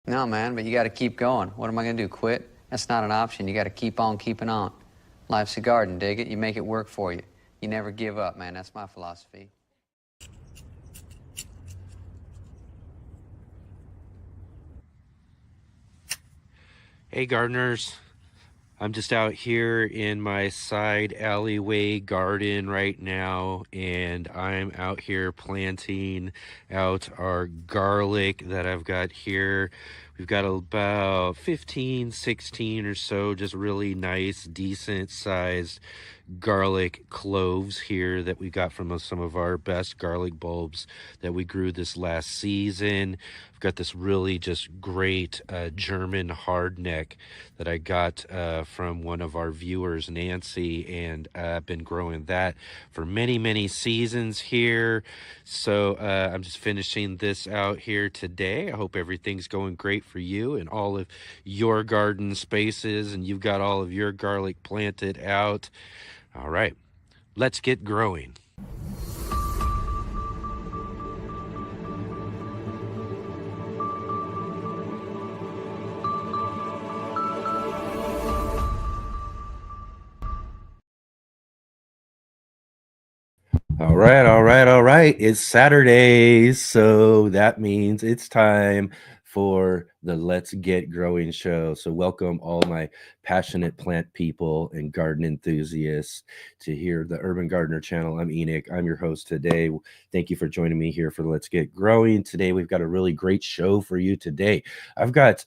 No, man, but you got to keep going. What am I going to do, quit? That's not an option. You got to keep on keeping on. Life's a garden, dig it? You make it work for you. You never give up, man. That's my philosophy. Hey, gardeners. I'm just out here in my side alleyway garden right now, and I'm out here planting out our garlic that I've got here. We've got about 15, 16 or so, just really nice, decent sized garlic cloves here that we got from some of our best garlic bulbs that we grew this last season. I've got this really just great German hardneck that I got from one of our viewers, Nancy, and I've been growing that for many, many seasons here. So I'm just finishing this out here today. I hope everything's going great for you and all of your garden spaces, and you've got all of your garlic planted out. All right, let's get growing. All right, all right, all right. It's Saturday, so that means it's time for the Let's Get Growing show. So, welcome all my passionate plant people and garden enthusiasts to hear the Urban Gardener channel. I'm Enoch. I'm your host today. Thank you for joining me here for Let's Get Growing. Today, we've got a really great show for you today. I've got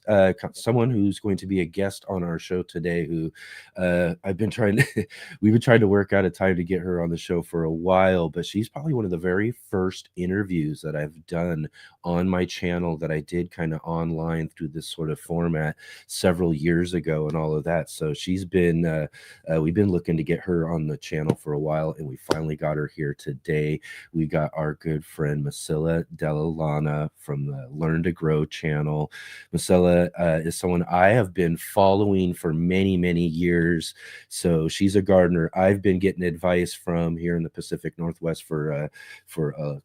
someone who's going to be a guest on our show today who I've been trying to we've been trying to work out a time to get her on the show for a while, but she's probably one of the very first interviews that I've done on my channel that I did kind of online through this sort of format several years ago and all of that. So she's been we've been looking to get her on the channel for a while, and we finally got her here today. We got our good friend Misilla Dela Llana from the Learn to Grow channel. Misilla is someone I have been following for many, many years. So she's a gardener I've been getting advice from here in the Pacific Northwest for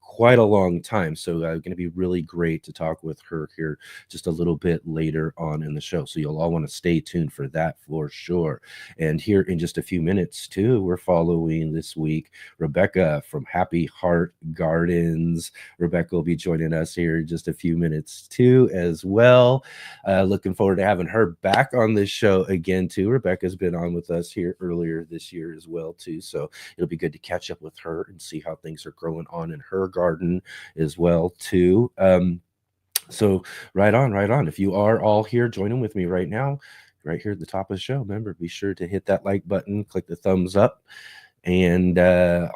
quite a long time. So going to be really great to talk with her here just a little bit later on in the show. So you'll all want to stay tuned for that for sure. And here in just a few minutes too, we're following this week Rebecca from Happy Heart Gardens. Rebecca will be joining us here in just a few minutes too as well. Looking forward to having her back on this show again too. Rebecca's been on with us here earlier this year as well too, so it'll be good to catch up with her and see how things are growing on in her garden as well too. So right on, right on. If you are all here joining with me right now, right here at the top of the show, remember, be sure to hit that like button, click the thumbs up, and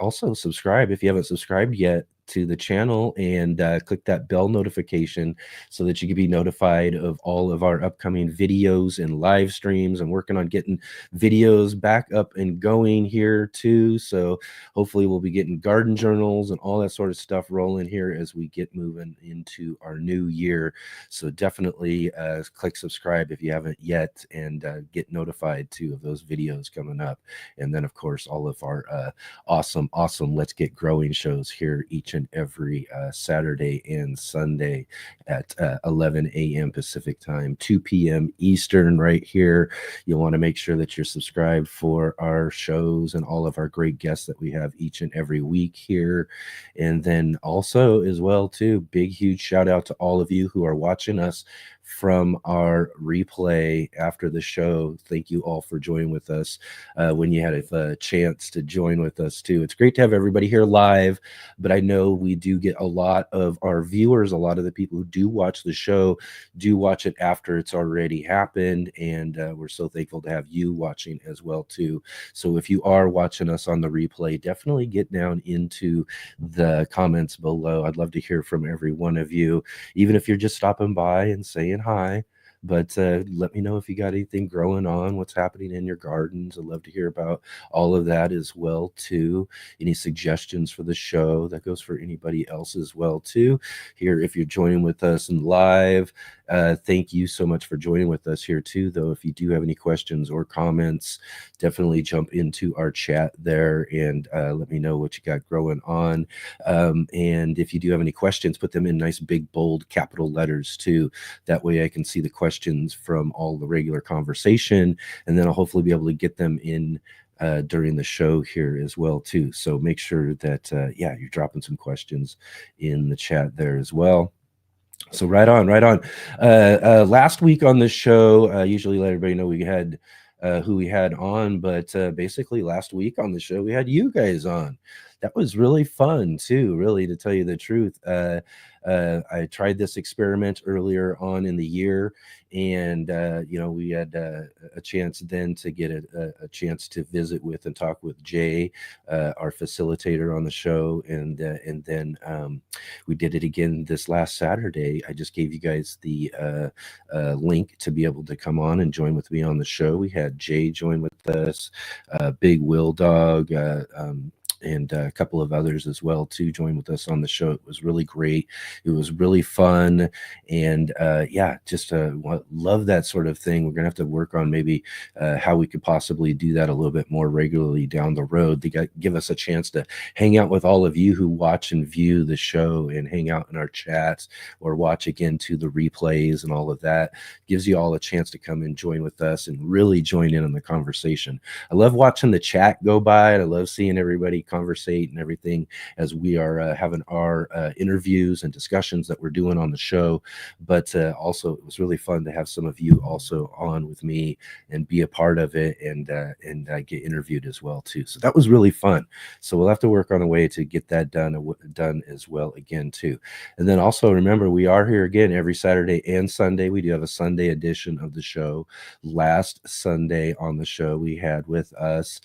also subscribe if you haven't subscribed yet to the channel, and click that bell notification so that you can be notified of all of our upcoming videos and live streams. I'm working on getting videos back up and going here too, so hopefully we'll be getting garden journals and all that sort of stuff rolling here as we get moving into our new year. So definitely click subscribe if you haven't yet, and get notified too of those videos coming up. And then of course all of our awesome Let's Get Growing shows here each and every Saturday and Sunday at 11 a.m. Pacific time, 2 p.m. Eastern right here. You'll want to make sure that you're subscribed for our shows and all of our great guests that we have each and every week here. And then also as well too, big huge shout out to all of you who are watching us from our replay after the show. Thank you all for joining with us when you had a chance to join with us too. It's great to have everybody here live, but I know we do get a lot of our viewers, a lot of the people who do watch the show do watch it after it's already happened, and we're so thankful to have you watching as well too. So if you are watching us on the replay, definitely get down into the comments below. I'd love to hear from every one of you, even if you're just stopping by and saying hi. But let me know if you got anything growing on, what's happening in your gardens. I'd love to hear about all of that as well too. Any suggestions for the show? That goes for anybody else as well too. Here, if you're joining with us in live, thank you so much for joining with us here too. Though, if you do have any questions or comments, definitely jump into our chat there and let me know what you got growing on. And if you do have any questions, put them in nice big bold capital letters too. That way I can see the questions from all the regular conversation, and then I'll hopefully be able to get them in during the show here as well too. So make sure that yeah, you're dropping some questions in the chat there as well. So right on, right on. Last week on the show, usually let everybody know we had who we had on, but basically last week on the show we had you guys on. That was really fun too, really, to tell you the truth. I tried this experiment earlier on in the year, and you know, we had a chance then to get a chance to visit with and talk with Jay, our facilitator on the show, and then we did it again this last Saturday. I just gave you guys the link to be able to come on and join with me on the show. We had Jay join with us, Big Will Dog, and a couple of others as well to join with us on the show. It was really great. It was really fun, and yeah, just love that sort of thing. We're gonna have to work on maybe how we could possibly do that a little bit more regularly down the road to give us a chance to hang out with all of you who watch and view the show and hang out in our chats or watch again to the replays and all of that. Gives you all a chance to come and join with us and really join in on the conversation. I love watching the chat go by, and I love seeing everybody conversate and everything as we are having our interviews and discussions that we're doing on the show. But also, it was really fun to have some of you also on with me and be a part of it, and get interviewed as well too. So that was really fun. So we'll have to work on a way to get that done as well again too. And then also remember, we are here again every Saturday and Sunday. We do have a Sunday edition of the show. Last Sunday on the show, we had with us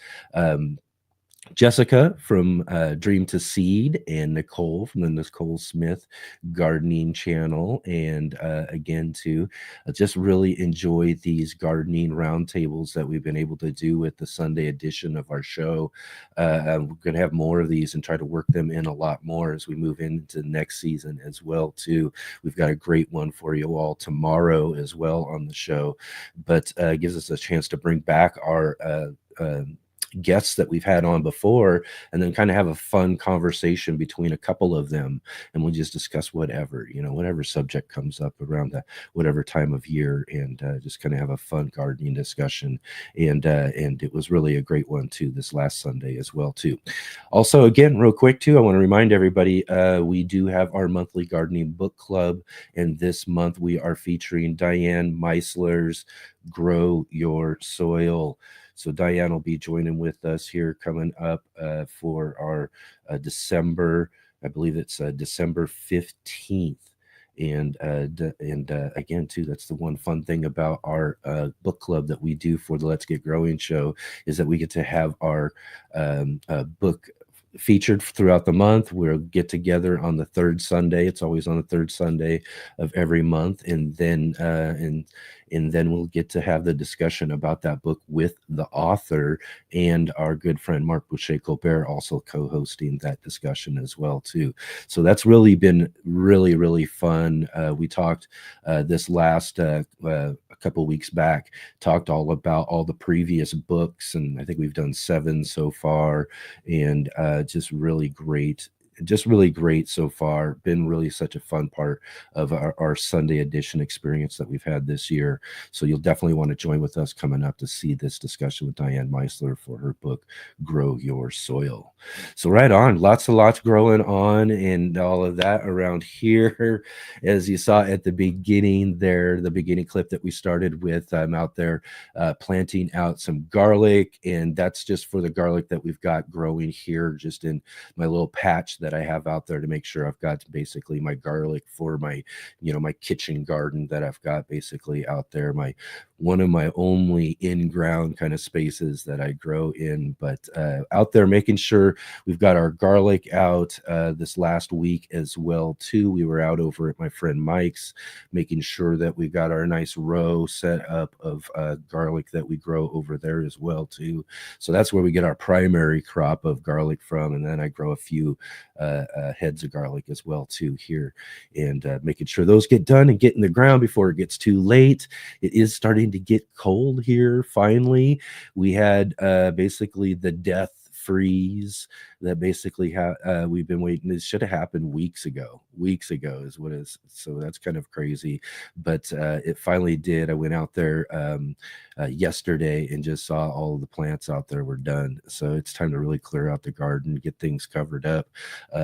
Jessica from Dream to Seed, and Nicole from the Nicole Smith Gardening Channel. And again, too, I just really enjoy these gardening roundtables that we've been able to do with the Sunday edition of our show. We're going to have more of these and try to work them in a lot more as we move into the next season as well, too. We've got a great one for you all tomorrow as well on the show, but gives us a chance to bring back our guests that we've had on before, and then kind of have a fun conversation between a couple of them, and we'll just discuss whatever, you know, whatever subject comes up around that whatever time of year, and just kind of have a fun gardening discussion. And it was really a great one too this last Sunday as well too. Also, again, real quick too, I want to remind everybody we do have our monthly gardening book club, and this month we are featuring Diane Meisler's Grow Your Soil. So Diane will be joining with us here coming up for our December, I believe it's December 15th. And again, too, that's the one fun thing about our book club that we do for the Let's Get Growing show, is that we get to have our book featured throughout the month. We'll get together on the third Sunday. It's always on the third Sunday of every month, and then and then we'll get to have the discussion about that book with the author, and our good friend Mark Boucher-Colbert also co-hosting that discussion as well too. So that's really been really fun. We talked this last a couple weeks back, talked all about all the previous books, and I think we've done 7 so far, and just really great so far. Been really such a fun part of our Sunday edition experience that we've had this year. So you'll definitely want to join with us coming up to see this discussion with Diane Meisler for her book, Grow Your Soil. So right on, lots growing on and all of that around here. As you saw at the beginning there, the beginning clip that we started with, I'm out there planting out some garlic, and that's just for the garlic that we've got growing here just in my little patch that I have out there to make sure I've got basically my garlic for my, my kitchen garden that I've got basically out there. One of my only in-ground kind of spaces that I grow in, but out there making sure we've got our garlic out this last week as well too. We were out over at my friend Mike's, making sure that we got our nice row set up of garlic that we grow over there as well too. So that's where we get our primary crop of garlic from, and then I grow a few heads of garlic as well too here, and making sure those get done and get in the ground before it gets too late. It is starting to get cold here finally. We had basically the death freeze that basically we've been waiting. This should have happened weeks ago is what is. So that's kind of crazy, but it finally did. I went out there yesterday and just saw all of the plants out there were done. So it's time to really clear out the garden, get things covered up.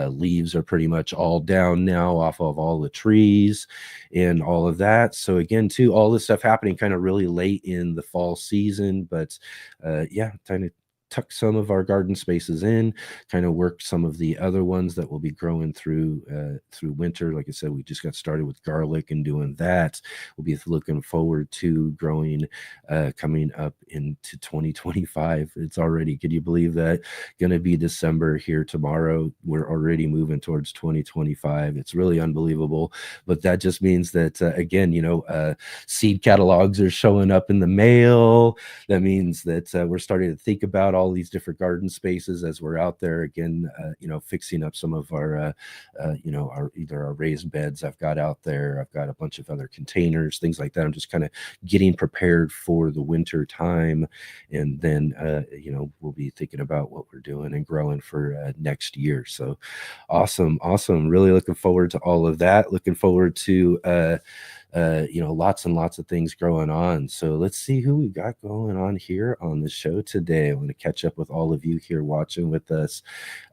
Leaves are pretty much all down now off of all the trees and all of that. So again, too, all this stuff happening kind of really late in the fall season, but yeah, time to tuck some of our garden spaces in, kind of work some of the other ones that will be growing through winter. Like I said, we just got started with garlic and doing that. We'll be looking forward to growing coming up into 2025. It's already, could you believe that? Going to be December here tomorrow. We're already moving towards 2025. It's really unbelievable. But that just means that, again, seed catalogs are showing up in the mail. That means that we're starting to think about all these different garden spaces as we're out there again, fixing up some of our, our raised beds I've got out there. I've got a bunch of other containers, things like that. I'm just kind of getting prepared for the winter time. And then, we'll be thinking about what we're doing and growing for next year. So awesome. Really looking forward to all of that. Looking forward to, lots and lots of things going on. So let's see who we got going on here on the show today. I want to catch up with all of you here watching with us.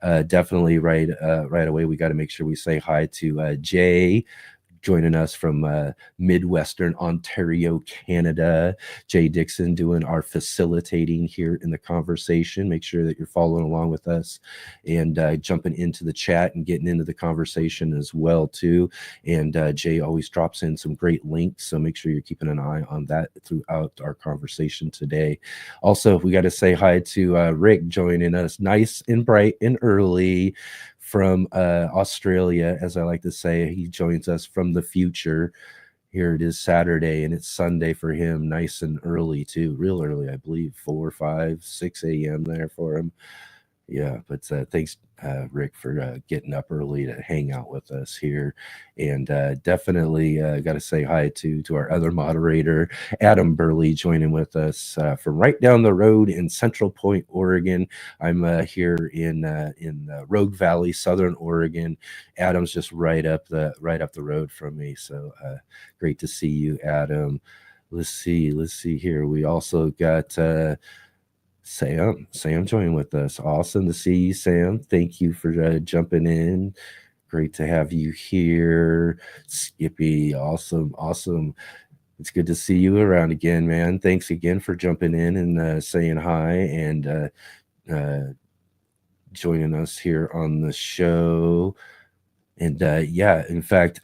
Definitely right away, we got to make sure we say hi to Jay, joining us from Midwestern Ontario, Canada. Jay Dixon doing our facilitating here in the conversation. Make sure that you're following along with us and jumping into the chat and getting into the conversation as well too. And Jay always drops in some great links, so make sure you're keeping an eye on that throughout our conversation today. Also, we got to say hi to Rick joining us nice and bright and early from Australia, as I like to say. He joins us from the future. Here it is Saturday, and it's Sunday for him, nice and early too, real early, I believe, 4, 5, 6 a.m. there for him. Yeah, but thanks, Rick, for getting up early to hang out with us here. And definitely got to say hi to our other moderator, Adam Burley, joining with us from right down the road in Central Point, Oregon. I'm here in Rogue Valley, Southern Oregon. Adam's just right up the road from me. So great to see you, Adam. Let's see here. We also got Sam joining with us. Awesome to see you, Sam. Thank you for jumping in. Great to have you here. Skippy, awesome. It's good to see you around again, man. Thanks again for jumping in and saying hi and joining us here on the show. And in fact,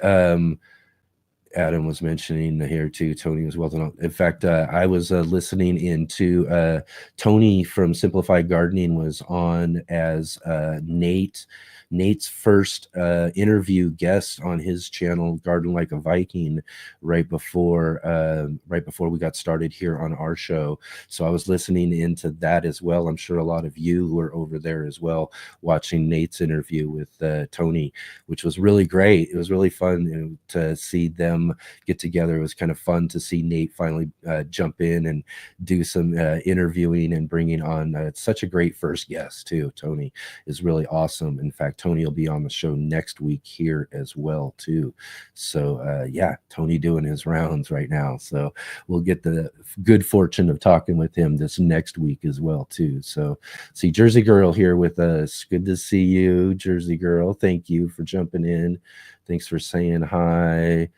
Adam was mentioning here too. Tony was well done. In fact, I was listening into Tony from Simplified Gardening was on as Nate's first interview guest on his channel, Garden Like a Viking, right before we got started here on our show. So I was listening into that as well. I'm sure a lot of you who are over there as well, watching Nate's interview with Tony, which was really great. It was really fun to see them get together. It was kind of fun to see Nate finally jump in and do some interviewing and bringing on such a great first guest too. Tony is really awesome. In fact, Tony will be on the show next week here as well too. So Tony doing his rounds right now. So we'll get the good fortune of talking with him this next week as well too. So see Jersey Girl here with us. Good to see you, Jersey Girl. Thank you for jumping in. Thanks for saying hi.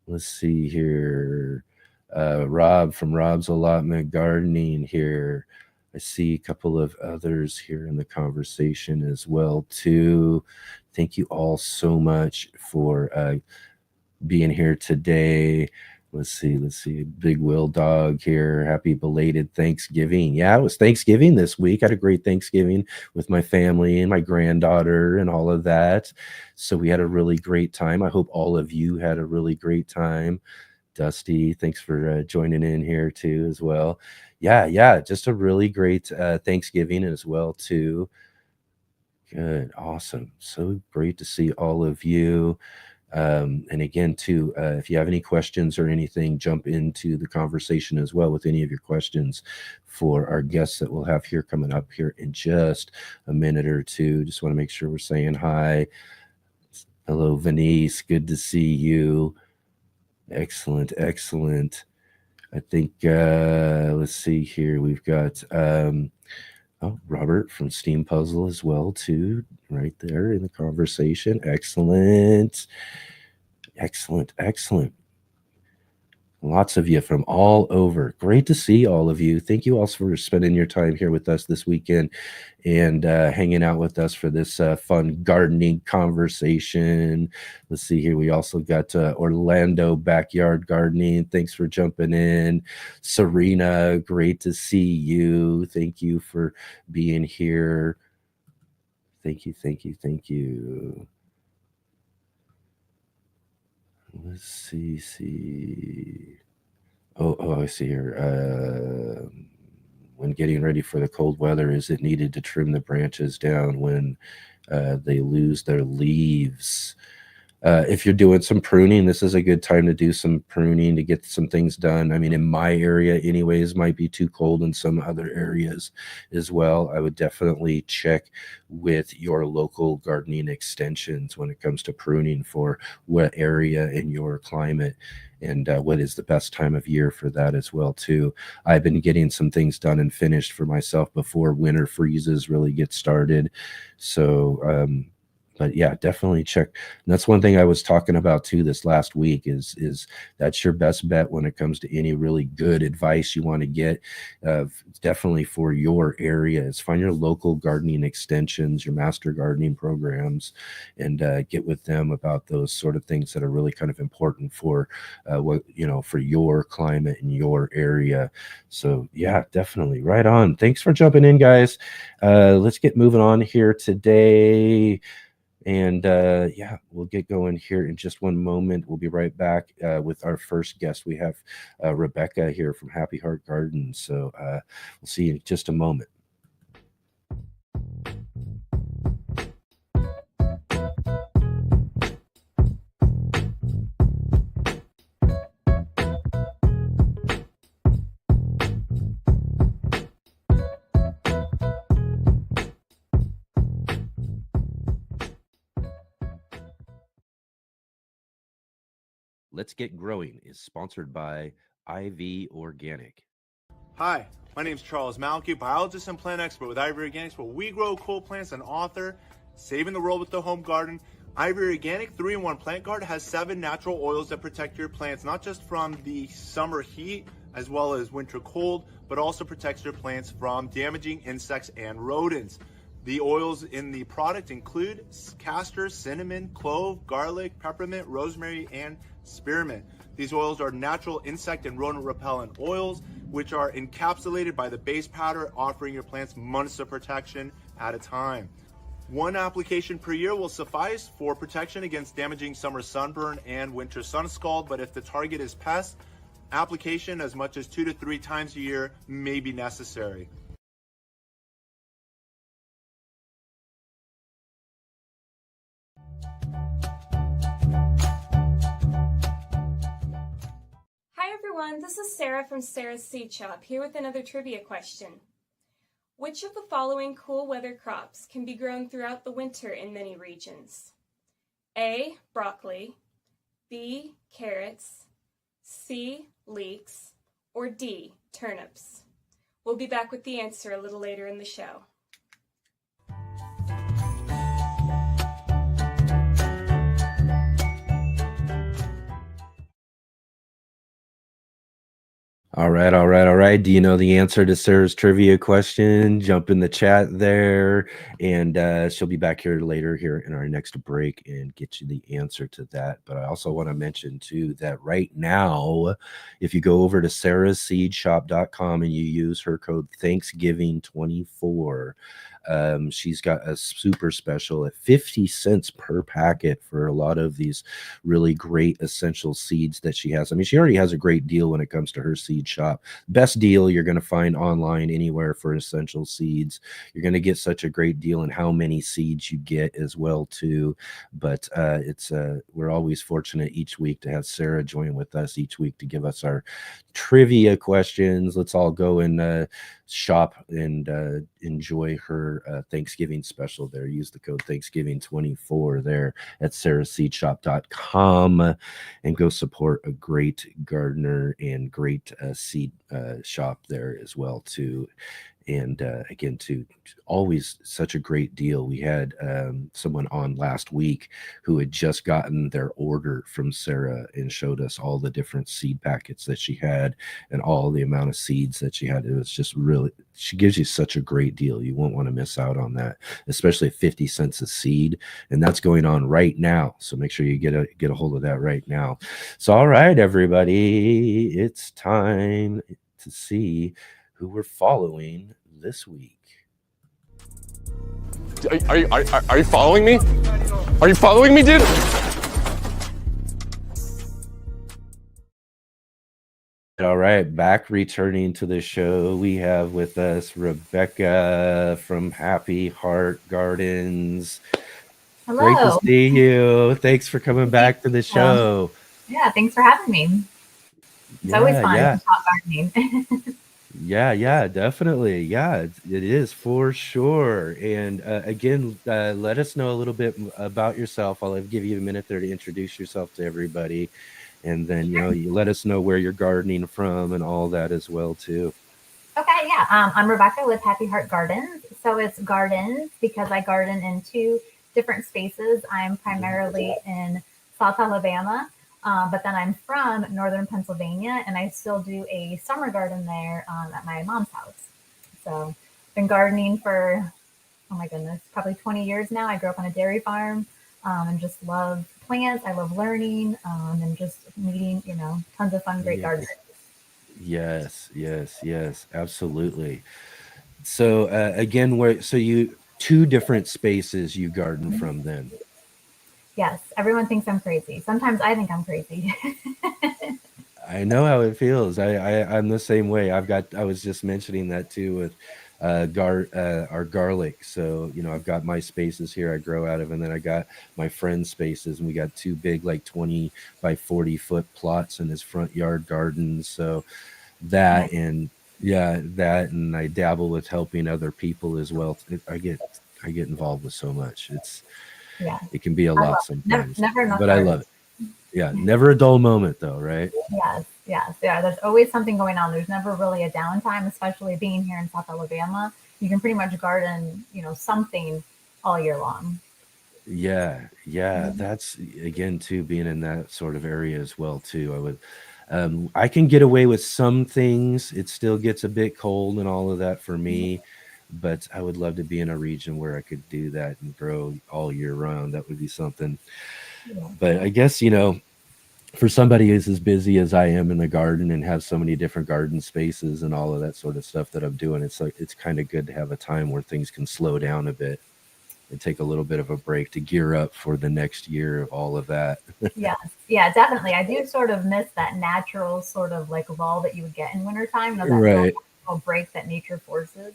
Let's see here. Rob from Rob's Allotment Gardening here. I see a couple of others here in the conversation as well too. Thank you all so much for being here today. Let's see. Big Will Dog here. Happy belated Thanksgiving. Yeah, it was Thanksgiving this week. I had a great Thanksgiving with my family and my granddaughter and all of that. So we had a really great time. I hope all of you had a really great time. Dusty, thanks for joining in here too as well. Yeah, just a really great Thanksgiving as well too. Good, awesome. So great to see all of you. And again, too, if you have any questions or anything, jump into the conversation as well with any of your questions for our guests that we'll have here coming up here in just a minute or two. Just want to make sure we're saying hi. Hello, Venice. Good to see you. Excellent. I think, let's see here. We've got Robert from Steam Puzzle as well, too, right there in the conversation. Excellent. Lots of you from all over. Great to see all of you. Thank you all for spending your time here with us this weekend and hanging out with us for this fun gardening conversation. Let's see here. We also got Orlando Backyard Gardening. Thanks for jumping in. Serena, great to see you. Thank you for being here. Thank you. Let's see. Oh, I see here. When getting ready for the cold weather, is it needed to trim the branches down when they lose their leaves? If you're doing some pruning, this is a good time to do some pruning to get some things done. I mean, in my area anyways, might be too cold in some other areas as well. I would definitely check with your local gardening extensions when it comes to pruning for what area in your climate and what is the best time of year for that as well too. I've been getting some things done and finished for myself before winter freezes really get started. So, but yeah, definitely check. And that's one thing I was talking about too this last week is that's your best bet when it comes to any really good advice you want to get. Definitely for your area is find your local gardening extensions, your master gardening programs, and get with them about those sort of things that are really kind of important for for your climate and your area. So yeah, definitely right on. Thanks for jumping in, guys. Let's get moving on here today. And yeah, we'll get going here in just one moment. We'll be right back with our first guest. We have Rebecca here from Happy Heart Gardens. So we'll see you in just a moment. Let's Get Growing is sponsored by IV Organic. Hi, my name is Charles Malky, biologist and plant expert with IV Organics, where we grow cool plants and author Saving the World with the Home Garden. IV Organic 3-in-1 Plant Guard has 7 natural oils that protect your plants, not just from the summer heat as well as winter cold, but also protects your plants from damaging insects and rodents. The oils in the product include castor, cinnamon, clove, garlic, peppermint, rosemary, and spearmint. These oils are natural insect and rodent repellent oils, which are encapsulated by the base powder, offering your plants months of protection at a time. 1 application per year will suffice for protection against damaging summer sunburn and winter sun scald, but if the target is pests, application as much as 2 to 3 times a year may be necessary. Hi everyone, this is Sarah from Sarah's Seed Shop, here with another trivia question. Which of the following cool weather crops can be grown throughout the winter in many regions? A. Broccoli, B. Carrots, C. Leeks, or D. Turnips? We'll be back with the answer a little later in the show. All right, all right, all right. Do you know the answer to Sarah's trivia question? Jump in the chat there, and she'll be back here later here in our next break and get you the answer to that. But I also want to mention too that right now, if you go over to sarahseedshop.com and you use her code Thanksgiving24, she's got a super special at 50 cents per packet for a lot of these really great essential seeds that she has. I mean, she already has a great deal when it comes to her seed shop. Best deal you're going to find online anywhere for essential seeds. You're going to get such a great deal in how many seeds you get as well too. But we're always fortunate each week to have Sarah join with us each week to give us our trivia questions. Let's all go and shop and enjoy her Thanksgiving special there. Use the code Thanksgiving24 there at sarahseedshop.com and go support a great gardener and great seed shop there as well too. And again, too, always such a great deal. We had someone on last week who had just gotten their order from Sarah and showed us all the different seed packets that she had and all the amount of seeds that she had. It was just really, she gives you such a great deal. You won't want to miss out on that, especially 50 cents a seed. And that's going on right now. So make sure you get a hold of that right now. So, all right, everybody, it's time to see who we're following this week. Are you following me? Are you following me, dude? All right, back returning to the show, we have with us Rebecca from Happy Heart Gardens. Hello. Great to see you. Thanks for coming back to the show. Yeah, thanks for having me. It's always fun to talk gardening. Yeah, definitely. Yeah, it is for sure. And again, let us know a little bit about yourself. I'll give you a minute there to introduce yourself to everybody. And then, you let us know where you're gardening from and all that as well, too. Okay, yeah. I'm Rebecca with Happy Heart Gardens. So it's gardens because I garden in 2 different spaces. I'm primarily in South Alabama. But then I'm from northern Pennsylvania, and I still do a summer garden there at my mom's house. So I've been gardening for, oh my goodness, probably 20 years now. I grew up on a dairy farm and just love plants. I love learning and just meeting, tons of fun, great gardeners. Yes, absolutely. So again, so you 2 different spaces you garden from then. Yes, everyone thinks I'm crazy. Sometimes I think I'm crazy. I know how it feels. I'm the same way. I was just mentioning that too with our garlic. So, I've got my spaces here I grow out of, and then I got my friend's spaces, and we got 2 big, like 20 by 40 foot plots in his front yard garden. So that, and and I dabble with helping other people as well. I get involved with so much. It can be a lot sometimes, never enough but I love it. Yeah, never a dull moment though, right? Yes. Yeah, there's always something going on. There's never really a downtime, especially being here in South Alabama. You can pretty much garden, something all year long. Yeah. That's again too, being in that sort of area as well too. I can get away with some things. It still gets a bit cold and all of that for me. But I would love to be in a region where I could do that and grow all year round. That would be something. Yeah. But I guess, for somebody who's as busy as I am in the garden and have so many different garden spaces and all of that sort of stuff that I'm doing, it's kind of good to have a time where things can slow down a bit and take a little bit of a break to gear up for the next year of all of that. Yeah, definitely. I do sort of miss that natural sort of like lull that you would get in wintertime. That right. Break that nature forces.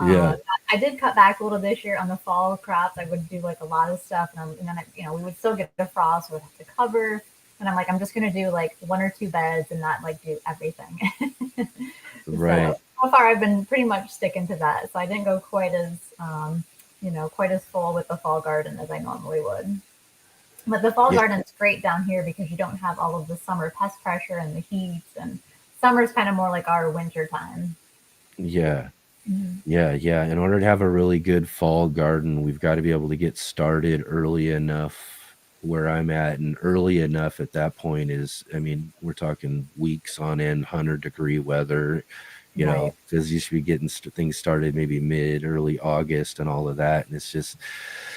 Yeah, I did cut back a little this year on the fall crops. I would do like a lot of stuff, and then we would still get the frost, so we'd have to cover. And I'm like, I'm just gonna do like 1 or 2 beds and not like do everything. Right. So far, I've been pretty much sticking to that. So I didn't go quite as full with the fall garden as I normally would. But the fall garden's great down here because you don't have all of the summer pest pressure and the heat, and summer's kind of more like our winter time. Yeah. Yeah. In order to have a really good fall garden, we've got to be able to get started early enough where I'm at, and early enough at that point is, I mean, we're talking weeks on end, 100-degree weather, you Right. know, because you should be getting things started maybe early August and all of that. And it's just,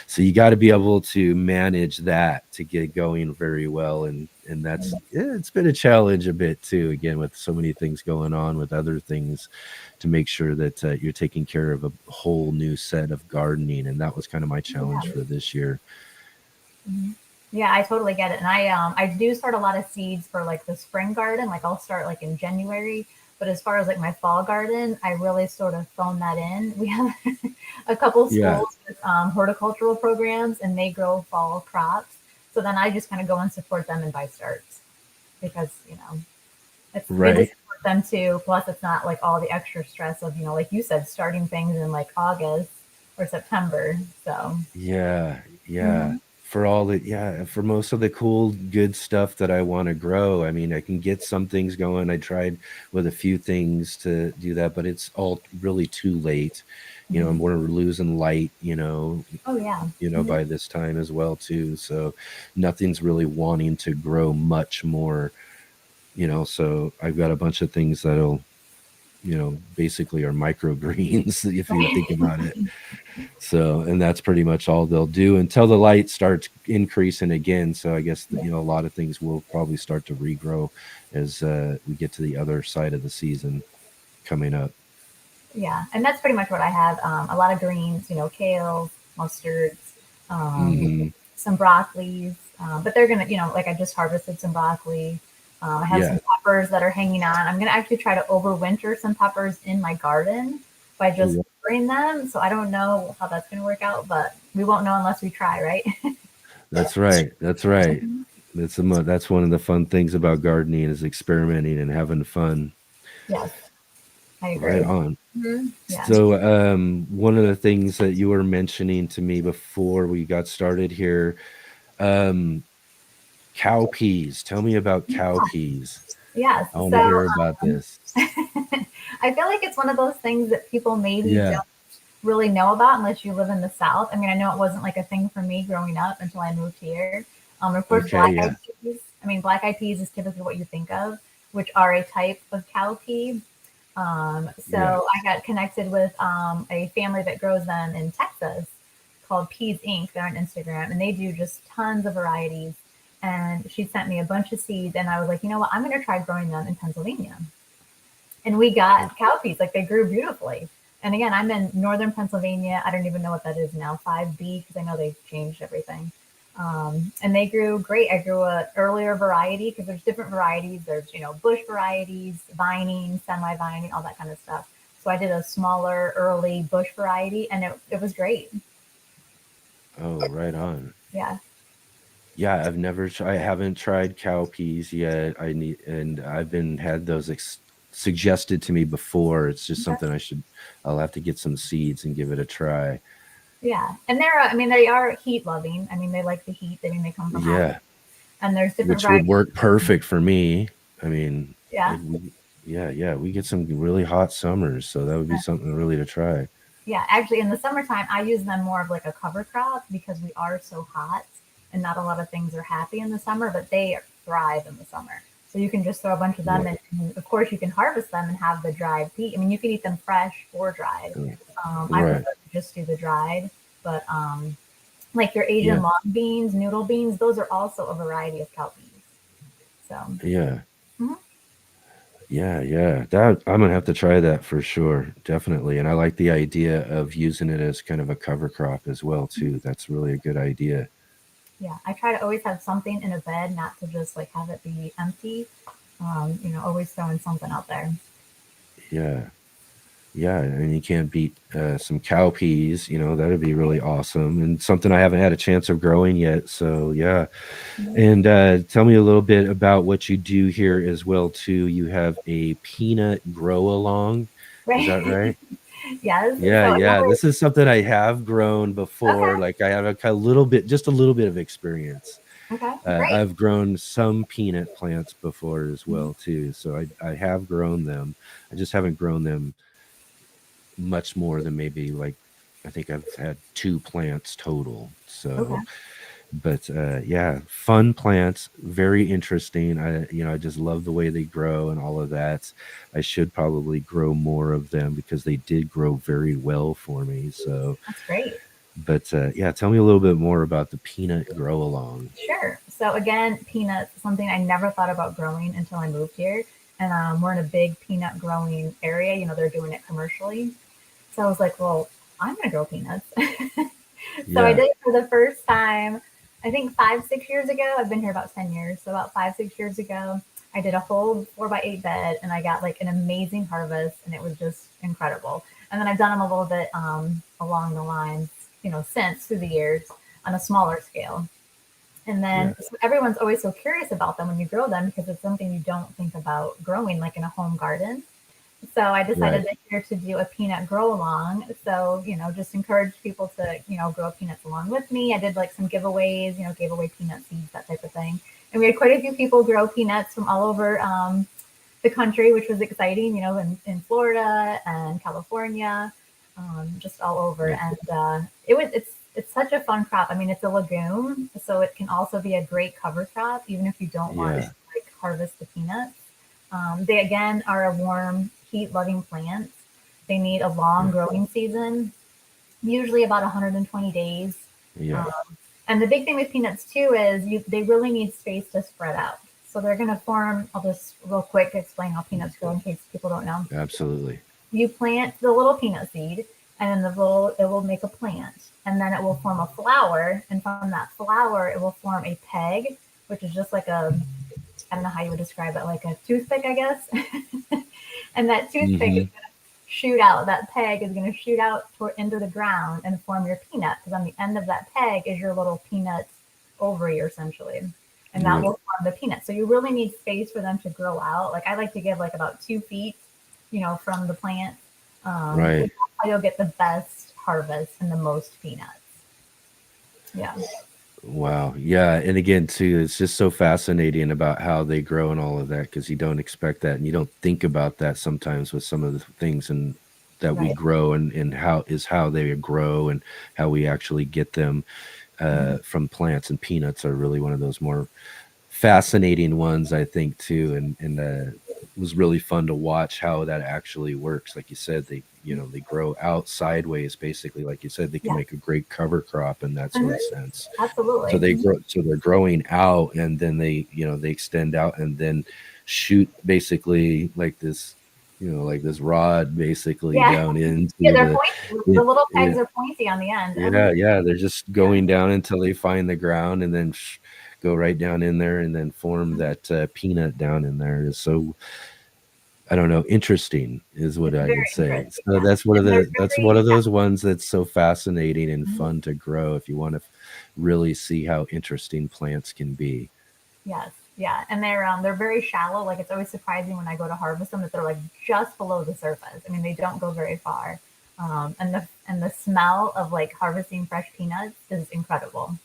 so you got to be able to manage that to get going very well. And that's, it's been a challenge a bit too, again, with so many things going on with other things, to make sure that you're taking care of a whole new set of gardening. And that was kind of my challenge for this year. Mhm. Yeah, I totally get it. And I do start a lot of seeds for like the spring garden. Like I'll start like in January. But as far as like my fall garden, I really sort of phone that in. We have a couple Yeah. schools with horticultural programs, and they grow fall crops. So then I just kind of go and support them and buy starts because, you know, it's good to Right. support them too. Plus, it's not like all the extra stress of, you know, like you said, starting things in like August or September. So, Yeah. Yeah. mhm. For all the, yeah, for most of the cool, good stuff that I want to grow. I mean, I can get some things going. I tried with a few things to do that, but it's all really too late. You know, and we're losing light, Oh, yeah. by this time as well too. So nothing's really wanting to grow much more, so I've got a bunch of things that'll, basically are microgreens if you think about it. So, and that's pretty much all they'll do until the light starts increasing again. So I guess, a lot of things will probably start to regrow as we get to the other side of the season coming up. Yeah, and that's pretty much what I have. A lot of greens, you know, kale, mustards, Hmm. some broccolis, but they're gonna, you know, like I just harvested some broccoli. I have Yeah. some peppers that are hanging on. I'm gonna actually try to overwinter some peppers in my garden by just Ooh, watering them. So I don't know how that's gonna work out, but we won't know unless we try, right? that's right. That's right. That's one of the fun things about gardening is experimenting and having fun. Yes, I Right agree. on. Yeah. So, one of the things that you were mentioning to me before we got started here, um, cowpeas. Tell me about cowpeas. Yes. I want to So hear about this. I feel like it's one of those things that people maybe Yeah. don't really know about unless you live in the South. I mean, I know it wasn't like a thing for me growing up until I moved here. Of course, Okay. black Yeah. eyed peas. I mean, black eyed peas is typically what you think of, which are a type of cowpea. Yeah. So I got connected with a family that grows them in Texas called Peas Inc. They're on Instagram, and they do just tons of varieties. And she sent me a bunch of seeds, and I was like, you know what, I'm going to try growing them in Pennsylvania. And we got cowpeas, like they grew beautifully. And again, I'm in northern Pennsylvania. I don't even know what that is now, 5B, because I know they've changed everything. And they grew great. I grew a earlier variety because there's different varieties. There's, you know, bush varieties, vining, semi-vining, all that kind of stuff. So I did a smaller early bush variety, and it was great. Oh, right on. Yeah. Yeah, I haven't tried cowpeas yet. And I've had those suggested to me before. It's just something I'll have to get some seeds and give it a try. Yeah. And they're, I mean, they are heat loving. I mean, they like the heat. I mean, they come from Africa. Yeah. And there's different Which would varieties. work perfect for me. I mean, Yeah. we get some really hot summers, so that would be something really to try. Yeah, actually, in the summertime, I use them more of like a cover crop because we are so hot and not a lot of things are happy in the summer, but they thrive in the summer. So you can just throw a bunch of them in. And of course, you can harvest them and have the dried pea. I mean, you can eat them fresh or dried. I Right. prefer to just do the dried, but like your Asian Yeah. long beans, noodle beans, those are also a variety of cowpeas. So, Yeah. mhm. Yeah. That I'm gonna have to try that for sure. Definitely. And I like the idea of using it as kind of a cover crop as well, too. That's really a good idea. Yeah, I try to always have something in a bed, not to just like have it be empty. You know, always throwing something out there. Yeah. Yeah, and you can't beat some cowpeas, that'd be really awesome and something I haven't had a chance of growing yet. So yeah. And tell me a little bit about what you do here as well too. You have a peanut grow along. Is that Right. right? Yes. Yeah, So yeah. This is something I have grown before. okay. Like I have just a little bit of experience. Okay. Great. I've grown some peanut plants before as Mhm. well too. So I have grown them. I just haven't grown them much more than maybe like I think I've had 2 plants total. Okay. So But yeah, fun plants, very interesting. I just love the way they grow and all of that. I should probably grow more of them because they did grow very well for me. So, That's great. but yeah, tell me a little bit more about the peanut grow along. Sure. So again, peanuts, something I never thought about growing until I moved here. And we're in a big peanut growing area. They're doing it commercially. So I was like, well, I'm going to grow peanuts. So I Yeah, did it for the first time, I think 5, 6 years ago. I've been here about 10 years. So about 5, 6 years ago, I did a whole 4x8 bed and I got like an amazing harvest and it was just incredible. And then I've done them a little bit along the lines, since through the years on a smaller scale. And yeah, then so everyone's always so curious about them when you grow them because it's something you don't think about growing like in a home garden. So I decided right. this year to do a peanut grow along. So, just encourage people to, grow peanuts along with me. I did like some giveaways, gave away peanut seeds, that type of thing. And we had quite a few people grow peanuts from all over the country, which was exciting, in Florida and California, just all over. Yeah, And it's such a fun crop. I mean, it's a legume, so it can also be a great cover crop, even if you don't want to yeah, like harvest the peanuts. They again are a warm, heat-loving plant. They need a long yeah, growing season, usually about 120 days. yeah. Um, and the big thing with peanuts too is they really need space to spread out. So they're going to form. I'll just real quick explain how peanuts grow in case people don't know. Absolutely. You plant the little peanut seed, and then it will make a plant, and then it will form a flower, and from that flower it will form a peg, which is just like a, I don't know how you would describe it, like a toothpick, I guess. And that toothpick is Hmm. going to shoot out. That peg is going to shoot out into the ground and form your peanut. Because on the end of that peg is your little peanut ovary, essentially, and that Yep. will form the peanut. So you really need space for them to grow out. Like I like to give like about 2 feet, from the plant. Right. That's how you'll get the best harvest and the most peanuts. Yeah. Wow. Yeah. And again, too, it's just so fascinating about how they grow and all of that because you don't expect that and you don't think about that sometimes with some of the things and that we Right. grow and how they grow and how we actually get them Mhm. from plants. And peanuts are really one of those more fascinating ones, I think, too. And it was really fun to watch how that actually works. Like you said, they grow out sideways, basically. Like you said, they can Yeah. make a great cover crop in that sort Mhm. of sense. So Absolutely. they grow, so they're growing out, and then they extend out, and then shoot basically like this, like this rod basically Yeah. down Yeah, into they're pointy. The it, little pegs it are pointy on the end. yeah, Uh-huh. yeah, they're just Yeah. going down until they find the ground, and then go right down in there, and then form Mhm. that peanut down in there. Is so, I don't know, interesting is what It's I would very say. interesting. So Yeah. that's one of And they're the that's one very, of those ones that's so fascinating and yeah. Mhm. fun to grow if you want to really see how interesting plants can be. Yes. Yeah. And they're very shallow. Like it's always surprising when I go to harvest them that they're like just below the surface. I mean, they don't go very far. And the smell of like harvesting fresh peanuts is incredible.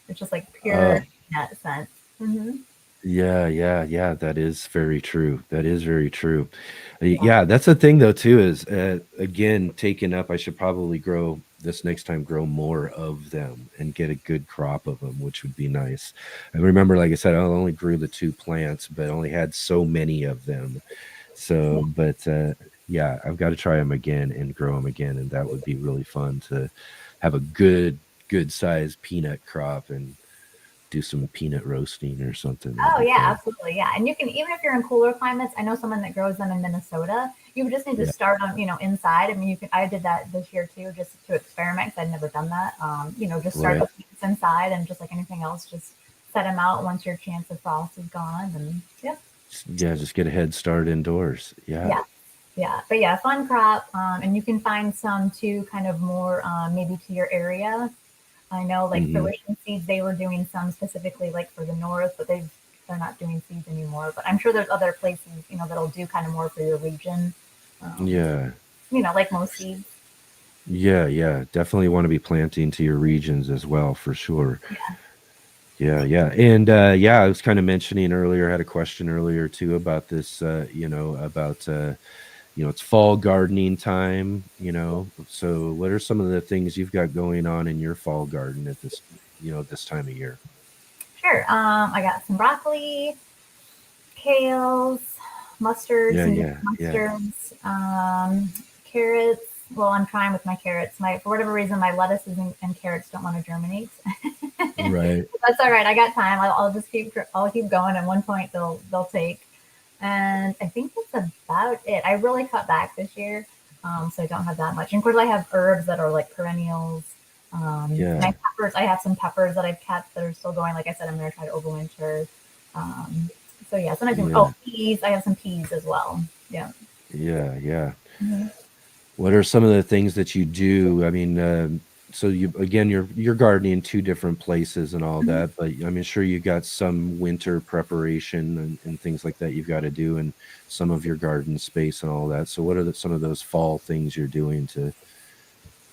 It's just like pure Oh, peanut scent. Hmm. yeah, yeah, yeah. That is very true. That is very true. Yeah. Yeah, that's the thing though too is again taken up. I should probably grow this next time, grow more of them and get a good crop of them, which would be nice. I remember, like I said, I only grew the two plants, but only had so many of them. So, but yeah, I've got to try them again and grow them again, and that would be really fun to have a good sized peanut crop and do some peanut roasting or something. That'd Oh be yeah, fun. absolutely. Yeah. And you can, even if you're in cooler climates, I know someone that grows them in Minnesota. You would just need to Yeah, start on, inside. I mean, I did that this year too, just to experiment because I'd never done that. Just start right. the plants inside and just like anything else, just set them out once your chance of frost is gone. And yeah, Yeah, just get a head start indoors. Yeah. yeah, yeah. But yeah, fun crop. And you can find some too, kind of more maybe to your area. I know like Hmm. fruition seeds, they were doing some specifically like for the north, but they're not doing seeds anymore. But I'm sure there's other places, that'll do kind of more for your region. Um, Yeah. like most seeds. Yeah, yeah. Definitely want to be planting to your regions as well, for sure. Yeah. Yeah, yeah. And yeah, I was kind of mentioning earlier, I had a question earlier too about this, about it's fall gardening time. So what are some of the things you've got going on in your fall garden at this this time of year? Sure. I got some broccoli, kales, mustards, some different mustards, carrots. Well, I'm trying with my carrots. For whatever reason, my lettuces and carrots don't want to germinate. Right. That's all right. I got time. I'll just keep going. At one point, they'll take. And I think that's about it. I really cut back this year, so I don't have that much. And of course, I have herbs that are like perennials. My peppers, I have some peppers that I've kept that are still going. Like I said, I'm going to try to overwinter. So yeah, sometimes peas. I have some peas as well. Yeah. Yeah. Mm-hmm. What are some of the things that you do? I mean, so you're gardening in two different places and all that, but I mean, sure you got some winter preparation and things like that you've got to do in some of your garden space and all that. So what are some of those fall things you're doing to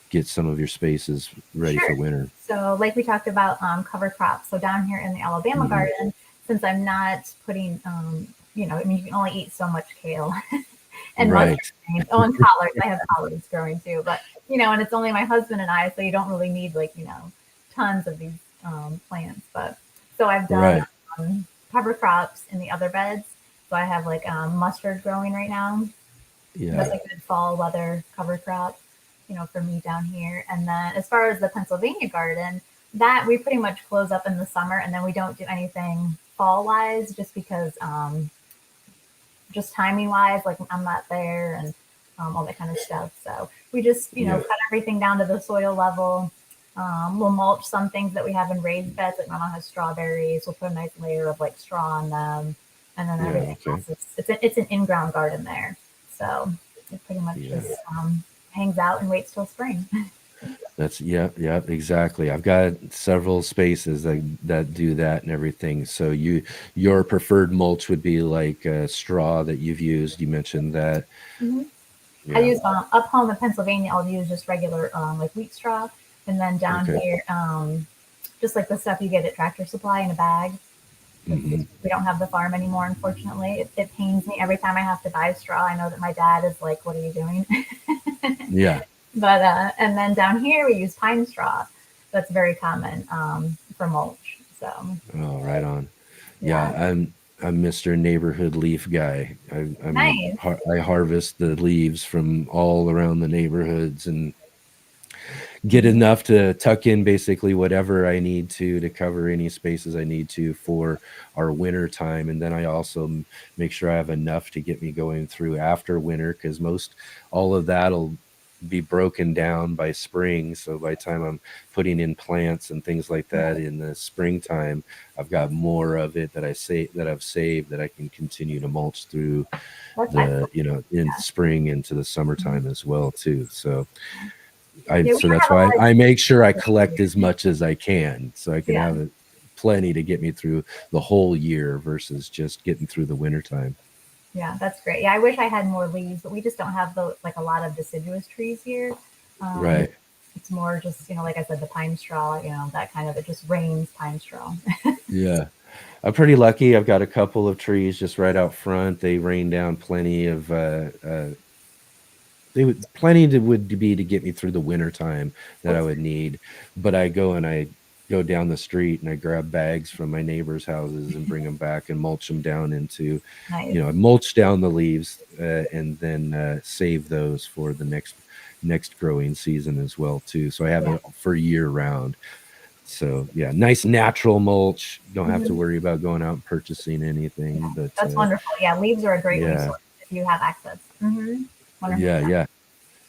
get some of your spaces ready for winter? So like we talked about cover crops. So down here in the Alabama garden, since I'm not putting, you can only eat so much kale. And mushrooms. Oh, and collards. I have collards growing too, but and it's only my husband and I, so you don't really need tons of these plants. But so I've done cover crops in the other beds. So I have mustard growing right now. Yeah, that's a good fall weather cover crop, for me down here. And then as far as the Pennsylvania garden, that we pretty much close up in the summer, and then we don't do anything fall wise, just because. Just timing wise, like I'm not there and all that kind of stuff. So we just, cut everything down to the soil level. We'll mulch some things that we have in raised beds. Like my mom has strawberries. We'll put a nice layer of straw on them. And then everything else, it's an in-ground garden there. So it pretty much just hangs out and waits till spring. That's exactly. I've got several spaces that do that and everything. So your preferred mulch would be like straw that you've used. You mentioned that. Mm-hmm. Yeah. I use up home in Pennsylvania. I'll use just regular like wheat straw, and then down here, just like the stuff you get at Tractor Supply in a bag. Mm-hmm. We don't have the farm anymore, unfortunately. It pains me every time I have to buy straw. I know that my dad is like, "What are you doing?" Yeah. But and then down here we use pine straw. That's very common for mulch. So right on. Yeah, I'm Mr. Neighborhood Leaf Guy. Nice. I harvest the leaves from all around the neighborhoods and get enough to tuck in basically whatever I need to cover any spaces I need to for our winter time. And then I also make sure I have enough to get me going through after winter, because all of that'll be broken down by spring. So by the time I'm putting in plants and things like that in the springtime, I've got more of it that I've saved that I can continue to mulch through in spring into the summertime as well too. So so that's why I make sure I collect as much as I can, so I can have plenty to get me through the whole year versus just getting through the wintertime. Yeah, that's great. Yeah, I wish I had more leaves, but we just don't have a lot of deciduous trees here. Right. It's more just, like I said, the pine straw, that kind of, it just rains pine straw. Yeah. I'm pretty lucky. I've got a couple of trees just right out front. They rain down plenty of, would be to get me through the winter time that I would need. But I go down the street and I grab bags from my neighbors' houses and bring them back and mulch them down into, mulch down the leaves and then save those for the next growing season as well too. So I have it for year round. So nice natural mulch. Don't have to worry about going out and purchasing anything. Yeah, but that's wonderful. Yeah, leaves are a great resource if you have access. Mm-hmm.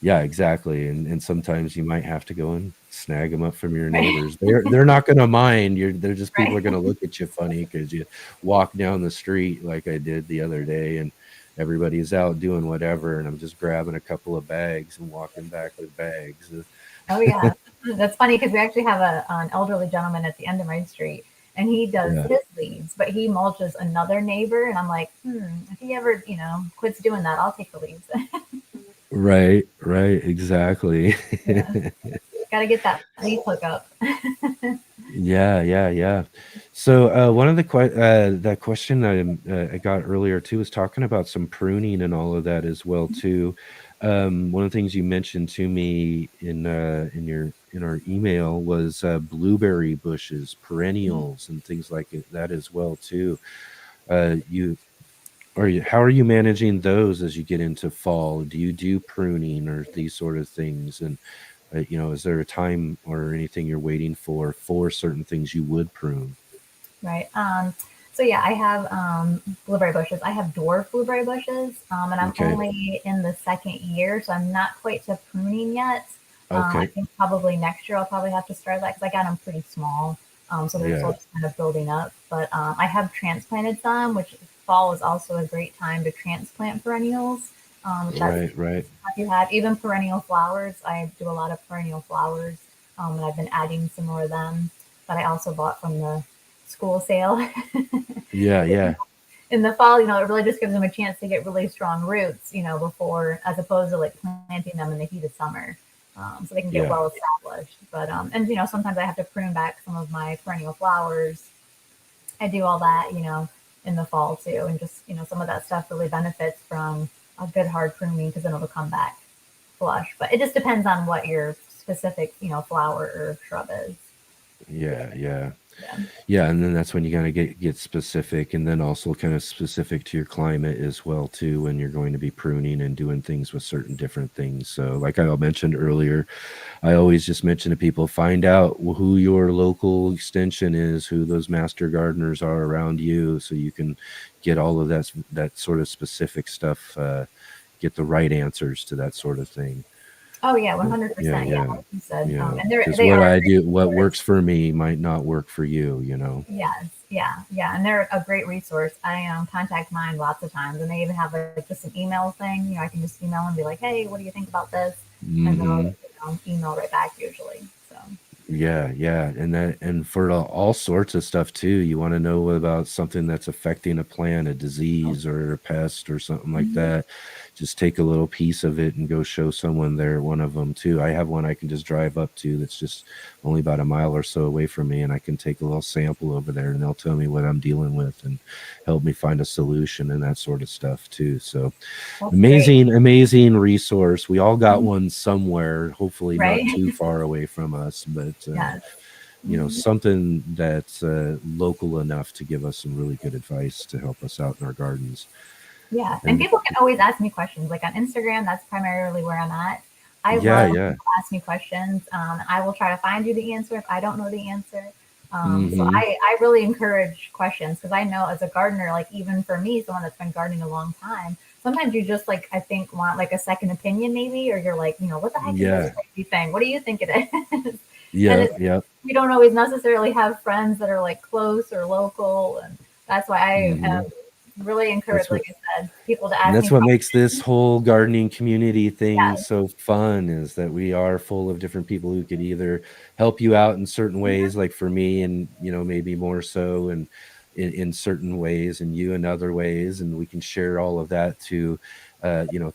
Yeah, exactly. And sometimes you might have to go and snag them up from your neighbors. They're not going to mind. They're just people are going to look at you funny because you walk down the street like I did the other day, and everybody's out doing whatever, and I'm just grabbing a couple of bags and walking back with bags. Oh yeah, that's funny because we actually have an elderly gentleman at the end of my street, and he does his leaves, but he mulches another neighbor, and I'm like, if he ever quits doing that, I'll take the leaves. Right, exactly. Got to get that leaf hookup. Yeah. So one of that question I got earlier too was talking about some pruning and all of that as well too. One of the things you mentioned to me in in our email was blueberry bushes, perennials, and things like that as well too. You how are you managing those as you get into fall? Do you do pruning or these sort of things? And is there a time or anything you're waiting for certain things you would prune? Right. So yeah, I have blueberry bushes. I have dwarf blueberry bushes, and I'm Okay. only in the second year, so I'm not quite to pruning yet. I Okay. think probably next year I'll probably have to start that because I got them pretty small, so they're still Yeah. just kind of building up. But I have transplanted some, which fall is also a great time to transplant perennials. Which that's Right. if you have even perennial flowers. I do a lot of perennial flowers, and I've been adding some more of them. But I also bought from the school sale. Yeah. In the fall, it really just gives them a chance to get really strong roots, before, as opposed to like planting them in the heat of summer. So they can get Yeah. well established. But, and, sometimes I have to prune back some of my perennial flowers. I do all that, in the fall too. And just, some of that stuff really benefits from a good hard pruning because then it'll come back flush. But it just depends on what your specific, flower or shrub is. Yeah. Yeah. Yeah, and then that's when you gotta get specific, and then also kind of specific to your climate as well too, when you're going to be pruning and doing things with certain different things. So, like I mentioned earlier, I always just mention to people, find out who your local extension is, who those master gardeners are around you, so you can get all of that sort of specific stuff, get the right answers to that sort of thing. Oh yeah, 100%. Yeah, Yeah. like you said, Yeah, and because they what are I great do, what resource. works for me might not work for you. Yes, yeah, and they're a great resource. I contact mine lots of times, and they even have like just an email thing. I can just email and be like, "Hey, what do you think about this?" And they'll Hmm. email right back usually. So Yeah, and for all sorts of stuff too. You want to know about something that's affecting a plant, a disease or a pest or something like mhm. that. Just take a little piece of it and go show someone there one of them too. I have one I can just drive up to that's just only about a mile or so away from me, and I can take a little sample over there, and they'll tell me what I'm dealing with and help me find a solution and that sort of stuff too. So That's great, amazing resource. We all got Mhm. one somewhere, hopefully Right? not too far away from us, but Yes. Mhm. something that's local enough to give us some really good advice to help us out in our gardens. Yeah, and And people can always ask me questions. Like on Instagram, that's primarily where I'm at. I love when yeah. people ask me questions. I will try to find you the answer if I don't know the answer. So Hmm. I really encourage questions because I know as a gardener, like even for me, someone that's been gardening a long time, sometimes you just like I think want like a second opinion maybe, or you're like, what the heck is this Yeah. crazy thing? What do you think it is? And Yeah. it's Yeah. we don't always necessarily have friends that are like close or local, and that's why Hmm. really encourage, That's what like I said, people to And ask that's me what makes this questions. whole gardening community thing Yes. so fun, is that we are full of different people who could either help you out in certain Mhm. ways, like for me, and maybe more so, and in certain ways, and you in other ways, and we can share all of that to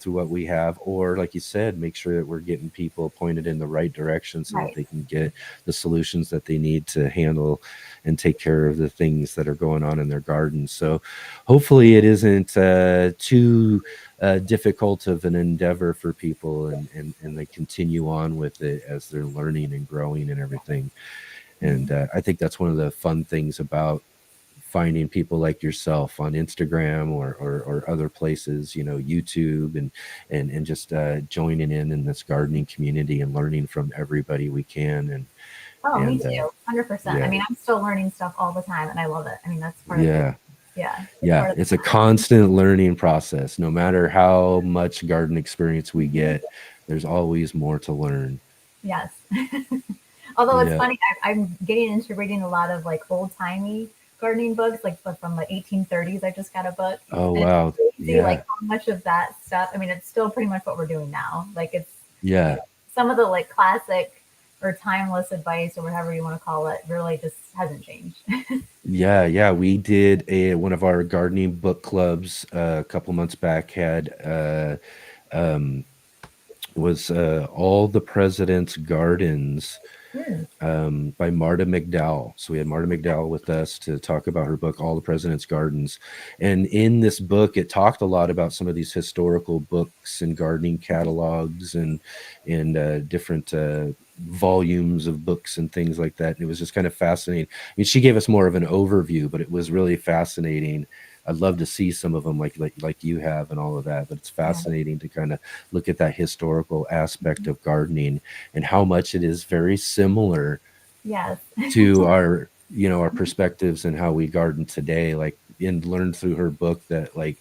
through what we have, or like you said, make sure that we're getting people pointed in the right direction so that Right. they can get the solutions that they need to handle and take care of the things that are going on in their gardens. So hopefully it isn't too difficult of an endeavor for people, and they continue on with it as they're learning and growing and everything. And I think that's one of the fun things about finding people like yourself on Instagram or other places, YouTube, and just joining in this gardening community and learning from everybody we can. Oh, me And too. 100%. I yeah, mean, I'm still learning stuff all the time and I love it. I mean, that's part of the, yeah. yeah, it's Yeah, part of it's a the fun. constant learning process. No matter how much garden experience we Mhm. get, there's always more to learn. Yes. Although it's Yeah. funny, I'm getting into reading a lot of like old timey gardening books, like from the 1830s. I just got a book, Oh, and it's wow. crazy, Yeah. like how much of that stuff. I mean, it's still pretty much what we're doing now. Like it's Yeah. some of the like classic or timeless advice or whatever you want to call it really just hasn't changed. Yeah. We did one of our gardening book clubs a couple months back had um was All the President's Gardens Hmm. by Marta McDowell. So we had Marta McDowell with us to talk about her book, All the President's Gardens. And in this book, it talked a lot about some of these historical books and gardening catalogs and different volumes of books and things like that. And it was just kind of fascinating. I mean, she gave us more of an overview, but it was really fascinating. I'd love to see some of them like you have and all of that, but it's fascinating to kind of look at that historical aspect of gardening and how much it is very similar Yes. to our, you know, our perspectives and how we garden today. Like, and learned through her book that like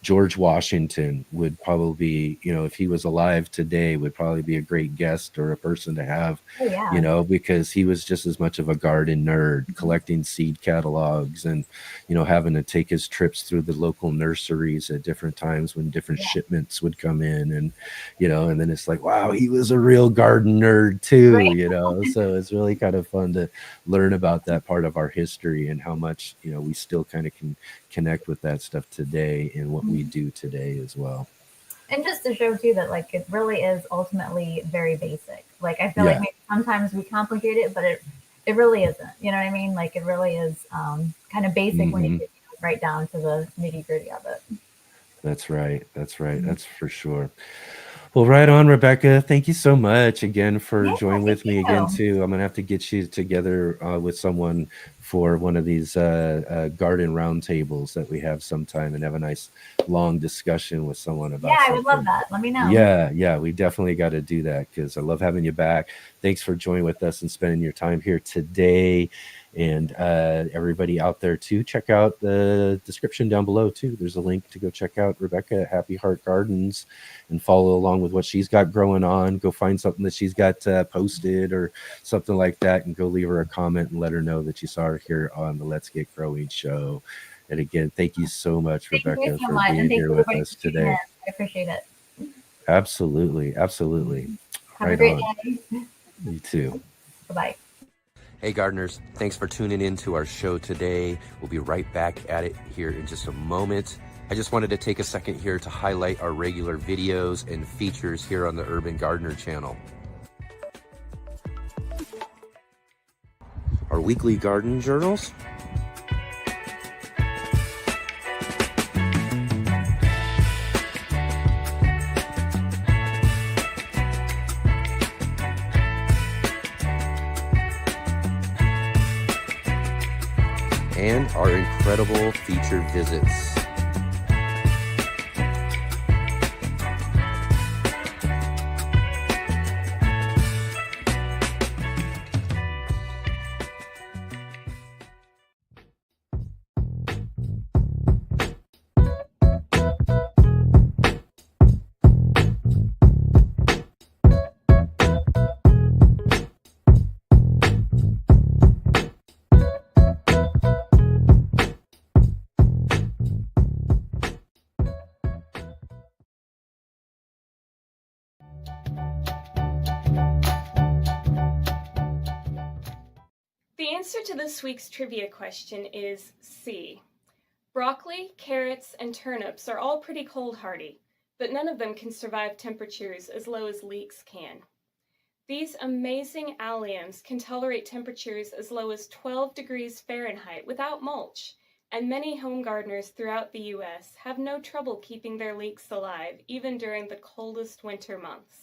George Washington would probably, you know, if he was alive today, would probably be a great guest or a person to have, Oh, yeah. you know, because he was just as much of a garden nerd, collecting seed catalogs and, you know, having to take his trips through the local nurseries at different times when different shipments would come in. And, you know, and then it's like, wow, he was a real garden nerd too, you know. So it's really kind of fun to learn about that part of our history and how much, you know, we still kind of can connect with that stuff today and what we do today as well. And just to show too that like it really is ultimately very basic. Like I feel like maybe sometimes we complicate it, but it really isn't. You know what I mean? Like it really is kind of basic when you get right down to the nitty gritty of it. That's right. That's right. That's for sure. Well, right on, Rebecca. Thank you so much again for joining with me again, too. I'm going to have to get you together with someone for one of these garden roundtables that we have sometime and have a nice long discussion with someone about something. I would love that. Let me know. Yeah, we definitely got to do that because I love having you back. Thanks for joining with us and spending your time here today. And everybody out there too, check out the description down below too. There's a link to go check out Rebecca at Happy Heart Gardens and follow along with what she's got growing on. Go find something that she's got posted or something like that and go leave her a comment and let her know that you saw her here on the Let's Get Growing show. And again, thank you so much, Rebecca, for being here with us today. I appreciate it. Absolutely. Have a great day. You too. Bye-bye. Hey gardeners, thanks for tuning in to our show today. We'll be right back at it here in just a moment. I just wanted to take a second here to highlight our regular videos and features here on the Urban Gardener channel. Our weekly garden journals, and our incredible featured visits. The answer to this week's trivia question is C. Broccoli, carrots, and turnips are all pretty cold hardy, but none of them can survive temperatures as low as leeks can. These amazing alliums can tolerate temperatures as low as 12 degrees Fahrenheit without mulch, and many home gardeners throughout the U.S. have no trouble keeping their leeks alive even during the coldest winter months.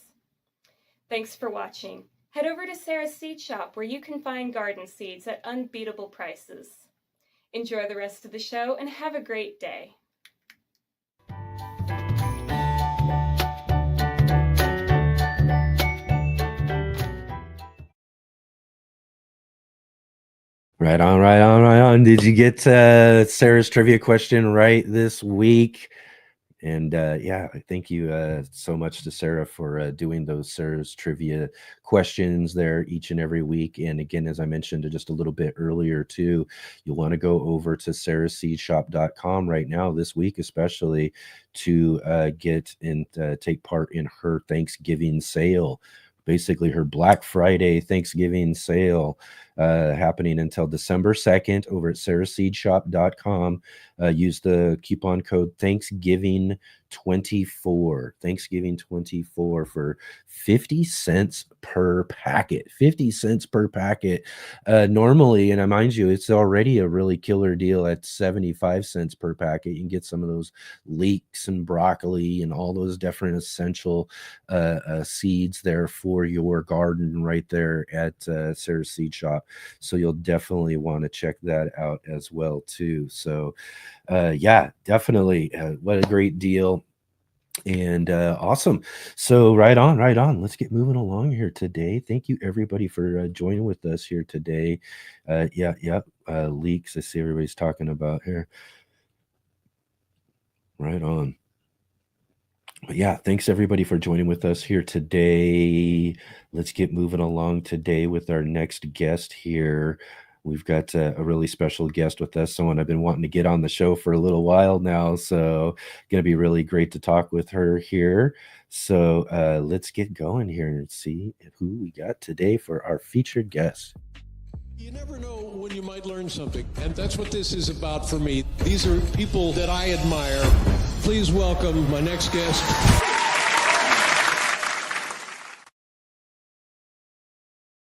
Thanks for watching. Head over to Sarah's Seed Shop where you can find garden seeds at unbeatable prices. Enjoy the rest of the show and have a great day. Right on. Did you get Sarah's trivia question right this week? And thank you so much to Sarah for doing those Sarah's trivia questions there each and every week. And again, as I mentioned just a little bit earlier too, you'll want to go over to sarahseedshop.com right now this week, especially to get and take part in her Thanksgiving sale. Basically her Black Friday Thanksgiving sale happening until December 2nd over at sarahseedshop.com. Use the coupon code Thanksgiving24 for 50 cents per packet. 50 cents per packet. Normally, and I mind you, it's already a really killer deal at 75 cents per packet. You can get some of those leeks and broccoli and all those different essential seeds there for your garden right there at Sarah's Seed Shop. So you'll definitely want to check that out as well too. So yeah, definitely. What a great deal. And awesome. So right on. Let's get moving along here today. Thank you everybody for joining with us here today. Leaks. I see everybody's talking about here. Right on. But yeah, thanks everybody for joining with us here today. Let's get moving along today with our next guest here. We've got a really special guest with us, someone I've been wanting to get on the show for a little while now. So going to be really great to talk with her here. So let's get going here and see who we got today for our featured guest. You never know when you might learn something, and that's what this is about for me. These are people that I admire. Please welcome my next guest.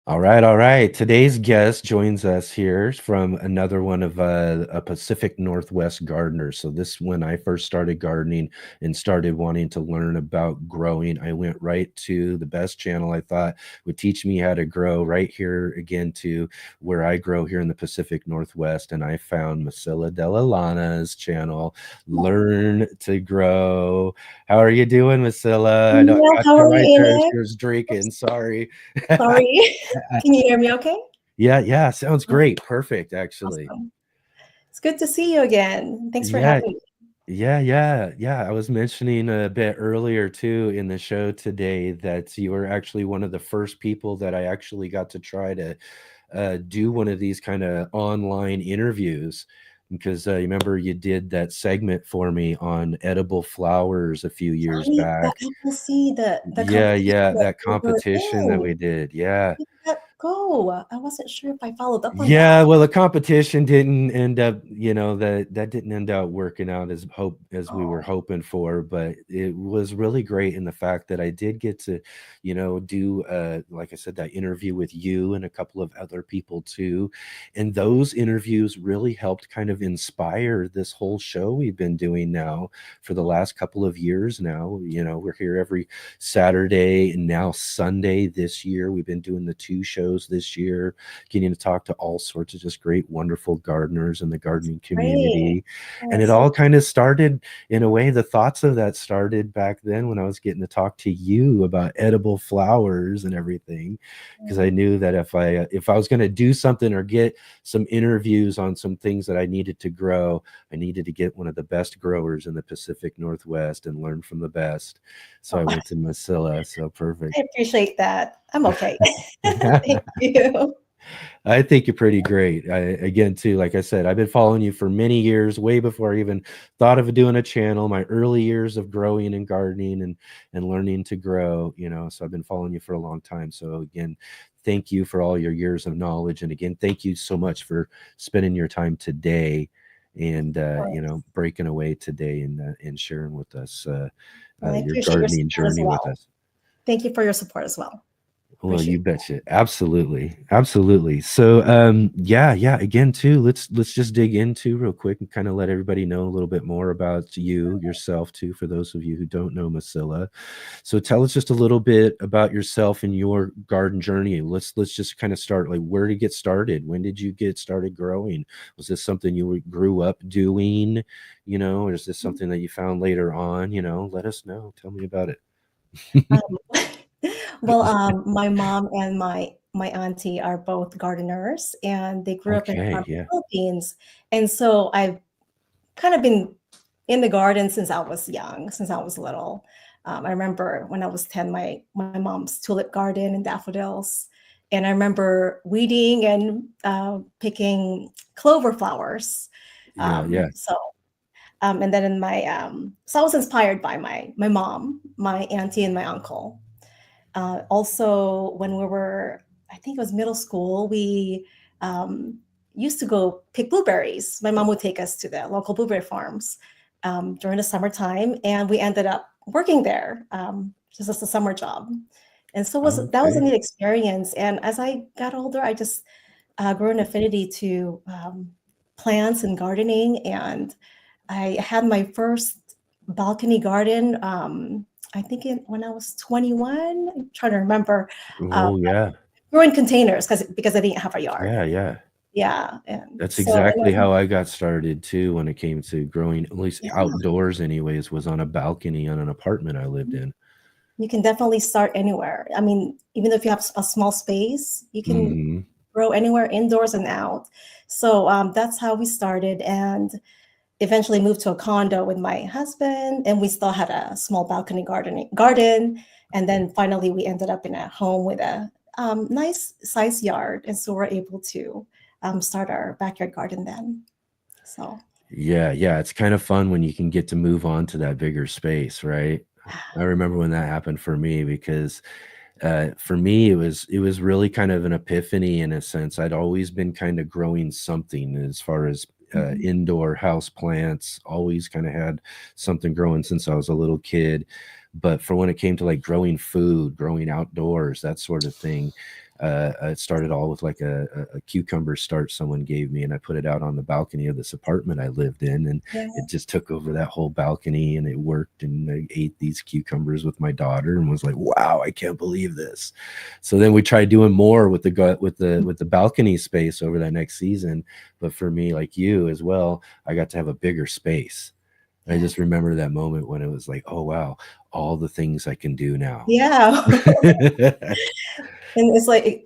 All right. Today's guest joins us here from another one of a Pacific Northwest gardener. So this, when I first started gardening and started wanting to learn about growing, I went right to the best channel I thought would teach me how to grow right here again to where I grow here in the Pacific Northwest. And I found Misilla Dela Llana's channel, Learn to Grow. How are you doing, Misilla? I know Yeah, how are you, Nick? She was drinking. Sorry. Sorry. Can you hear me okay? Yeah. Sounds great. Perfect, actually. Awesome. It's good to see you again. Thanks for having me. Yeah. I was mentioning a bit earlier too in the show today that you were actually one of the first people that I actually got to try to do one of these kind of online interviews, because you remember you did that segment for me on edible flowers a few years back. I can see the That competition that we did. Yeah. How did that go? I wasn't sure if I followed up on Yeah, that. well, the competition didn't end up, that didn't end up working out as we were hoping for, but it was really great in the fact that I did get to, do like I said, that interview with you and a couple of other people too. And those interviews really helped kind of inspire this whole show we've been doing now for the last couple of years now. We're here every Saturday and now Sunday this year. We've been doing the 2 shows this year, getting to talk to all sorts of just great, wonderful gardeners in the gardening community. And it all kind of started, in a way, the thoughts of that started back then when I was getting to talk to you about edible flowers and everything, because I knew that if I was going to do something or get some interviews on some things that I needed to grow, I needed to get one of the best growers in the Pacific Northwest and learn from the best. So I went to Misilla. So perfect. I appreciate that. I'm okay. Thank you. I think you're pretty great. Again, too, like I said, I've been following you for many years, way before I even thought of doing a channel, my early years of growing and gardening and learning to grow, so I've been following you for a long time. So again, thank you for all your years of knowledge. And again, thank you so much for spending your time today and, breaking away today and sharing with us your gardening journey with us. Thank you for your support as well. Well, you betcha. Absolutely. So, again, too, let's just dig into real quick and kind of let everybody know a little bit more about yourself, too, for those of you who don't know Misilla. So tell us just a little bit about yourself and your garden journey. Let's just kind of start, like, where to get started. When did you get started growing? Was this something you grew up doing, or is this something that you found later on? Let us know. Tell me about it. Well, my mom and my auntie are both gardeners, and they grew up in the Philippines. And so I've kind of been in the garden since I was young, since I was little. I remember when I was 10, my mom's tulip garden and daffodils. And I remember weeding and picking clover flowers. And then in so I was inspired by my mom, my auntie, and my uncle. Also, when we were, I think it was middle school, we used to go pick blueberries. My mom would take us to the local blueberry farms during the summertime, and we ended up working there just as a summer job. And so that was a neat experience. And as I got older, I just grew an affinity to plants and gardening. And I had my first balcony garden, I think when I was 21. I'm trying to remember. Grew in containers because I didn't have a yard. Yeah. And that's exactly how I got started too when it came to growing, at least outdoors anyways, was on a balcony on an apartment I lived in. You can definitely start anywhere. I mean, even if you have a small space, you can grow anywhere, indoors and out. So that's how we started, and eventually moved to a condo with my husband, and we still had a small balcony garden. And then finally we ended up in a home with a nice size yard. And so we're able to start our backyard garden then. So yeah, it's kind of fun when you can get to move on to that bigger space, right? I remember when that happened for me, because for me it was really kind of an epiphany in a sense. I'd always been kind of growing something as far as indoor house plants, always kind of had something growing since I was a little kid. But for when it came to like growing food, growing outdoors, that sort of thing, it started all with like a cucumber start someone gave me, and I put it out on the balcony of this apartment I lived in, and it just took over that whole balcony, and it worked. And I ate these cucumbers with my daughter and was like, wow, I can't believe this. So then we tried doing more with the balcony space over that next season. But for me, like you as well, I got to have a bigger space. I just remember that moment when it was like, oh wow, all the things I can do now. Yeah. And it's like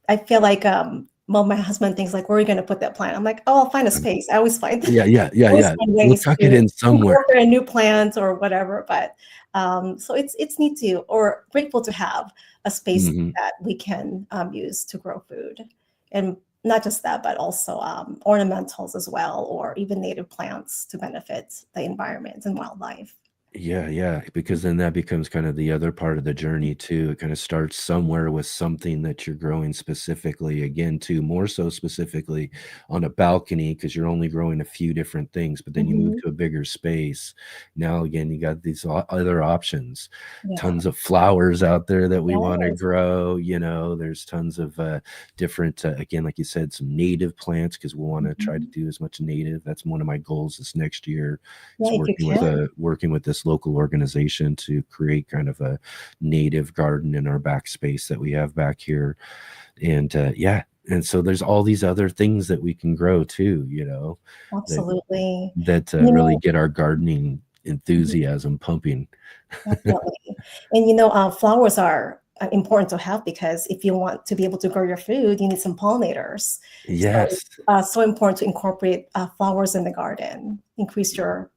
I feel like well, my husband thinks like, where are you going to put that plant? I'm like, oh, I'll find a space. I always find We'll tuck it in somewhere. For a new plant or whatever. But so it's neat to, or grateful to have a space that we can use to grow food. And not just that, but also ornamentals as well, or even native plants to benefit the environment and wildlife. Yeah, because then that becomes kind of the other part of the journey too. It kind of starts somewhere with something that you're growing specifically, again, too, more so specifically on a balcony, because you're only growing a few different things, but then you move to a bigger space. Now, again, you got these other options, tons of flowers out there that we want to grow. You know, there's tons of different, again, like you said, some native plants, because we want to try to do as much native. That's one of my goals this next year. Is working with this local organization to create kind of a native garden in our back space that we have back here. And and so there's all these other things that we can grow too, you know. Absolutely. That really get our gardening enthusiasm pumping. Definitely. And flowers are important to have, because if you want to be able to grow your food, you need some pollinators. Yes. So it's so important to incorporate flowers in the garden, increase your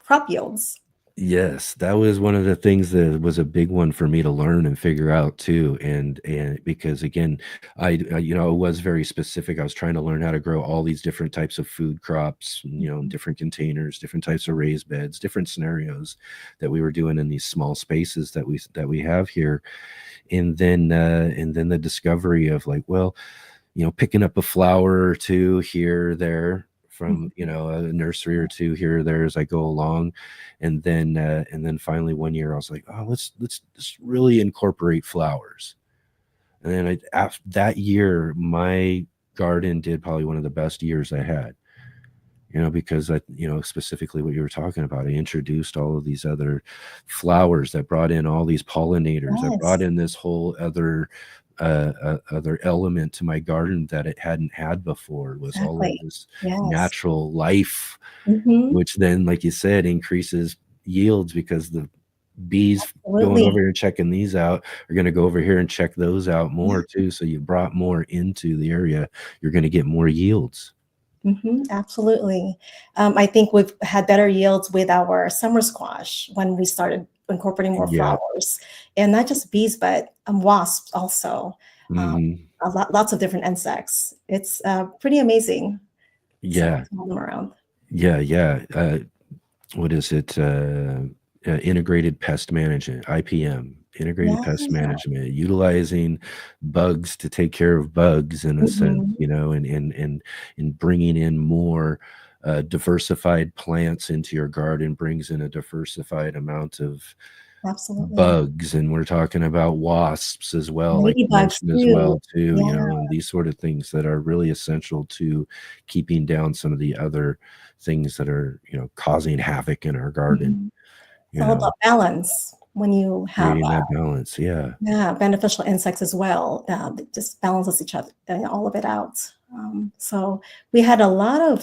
crop yields. Yes, that was one of the things that was a big one for me to learn and figure out too. And because again, I was very specific. I was trying to learn how to grow all these different types of food crops, in different containers, different types of raised beds, different scenarios that we were doing in these small spaces that we have here. And then the discovery of like, well, picking up a flower or two here or there from a nursery or two here or there as I go along, and then finally one year I was like, oh, let's really incorporate flowers. And then after that year, my garden did probably one of the best years I had, because specifically what you were talking about, I introduced all of these other flowers that brought in all these pollinators. I brought in this whole other element to my garden that it hadn't had before, was all of this natural life, which then, like you said, increases yields, because the bees going over here and checking these out are going to go over here and check those out more too. So you brought more into the area, you're going to get more yields. Absolutely. I think we've had better yields with our summer squash when we started incorporating more flowers, and not just bees, but wasps also. Lots of different insects. It's pretty amazing. Yeah. To have them around. Yeah. What is it? Integrated pest management, IPM. integrated pest management, utilizing bugs to take care of bugs in a sense, you know, and bringing in more diversified plants into your garden brings in a diversified amount of bugs, and we're talking about wasps as well, like you Ladybugs mentioned as too. well too, Yeah. you know, and these sort of things that are really essential to keeping down some of the other things that are, you know, causing havoc in our garden. It's all about balance when you have creating that balance. Yeah. beneficial insects as well. It just balances each other, all of it out. So we had a lot of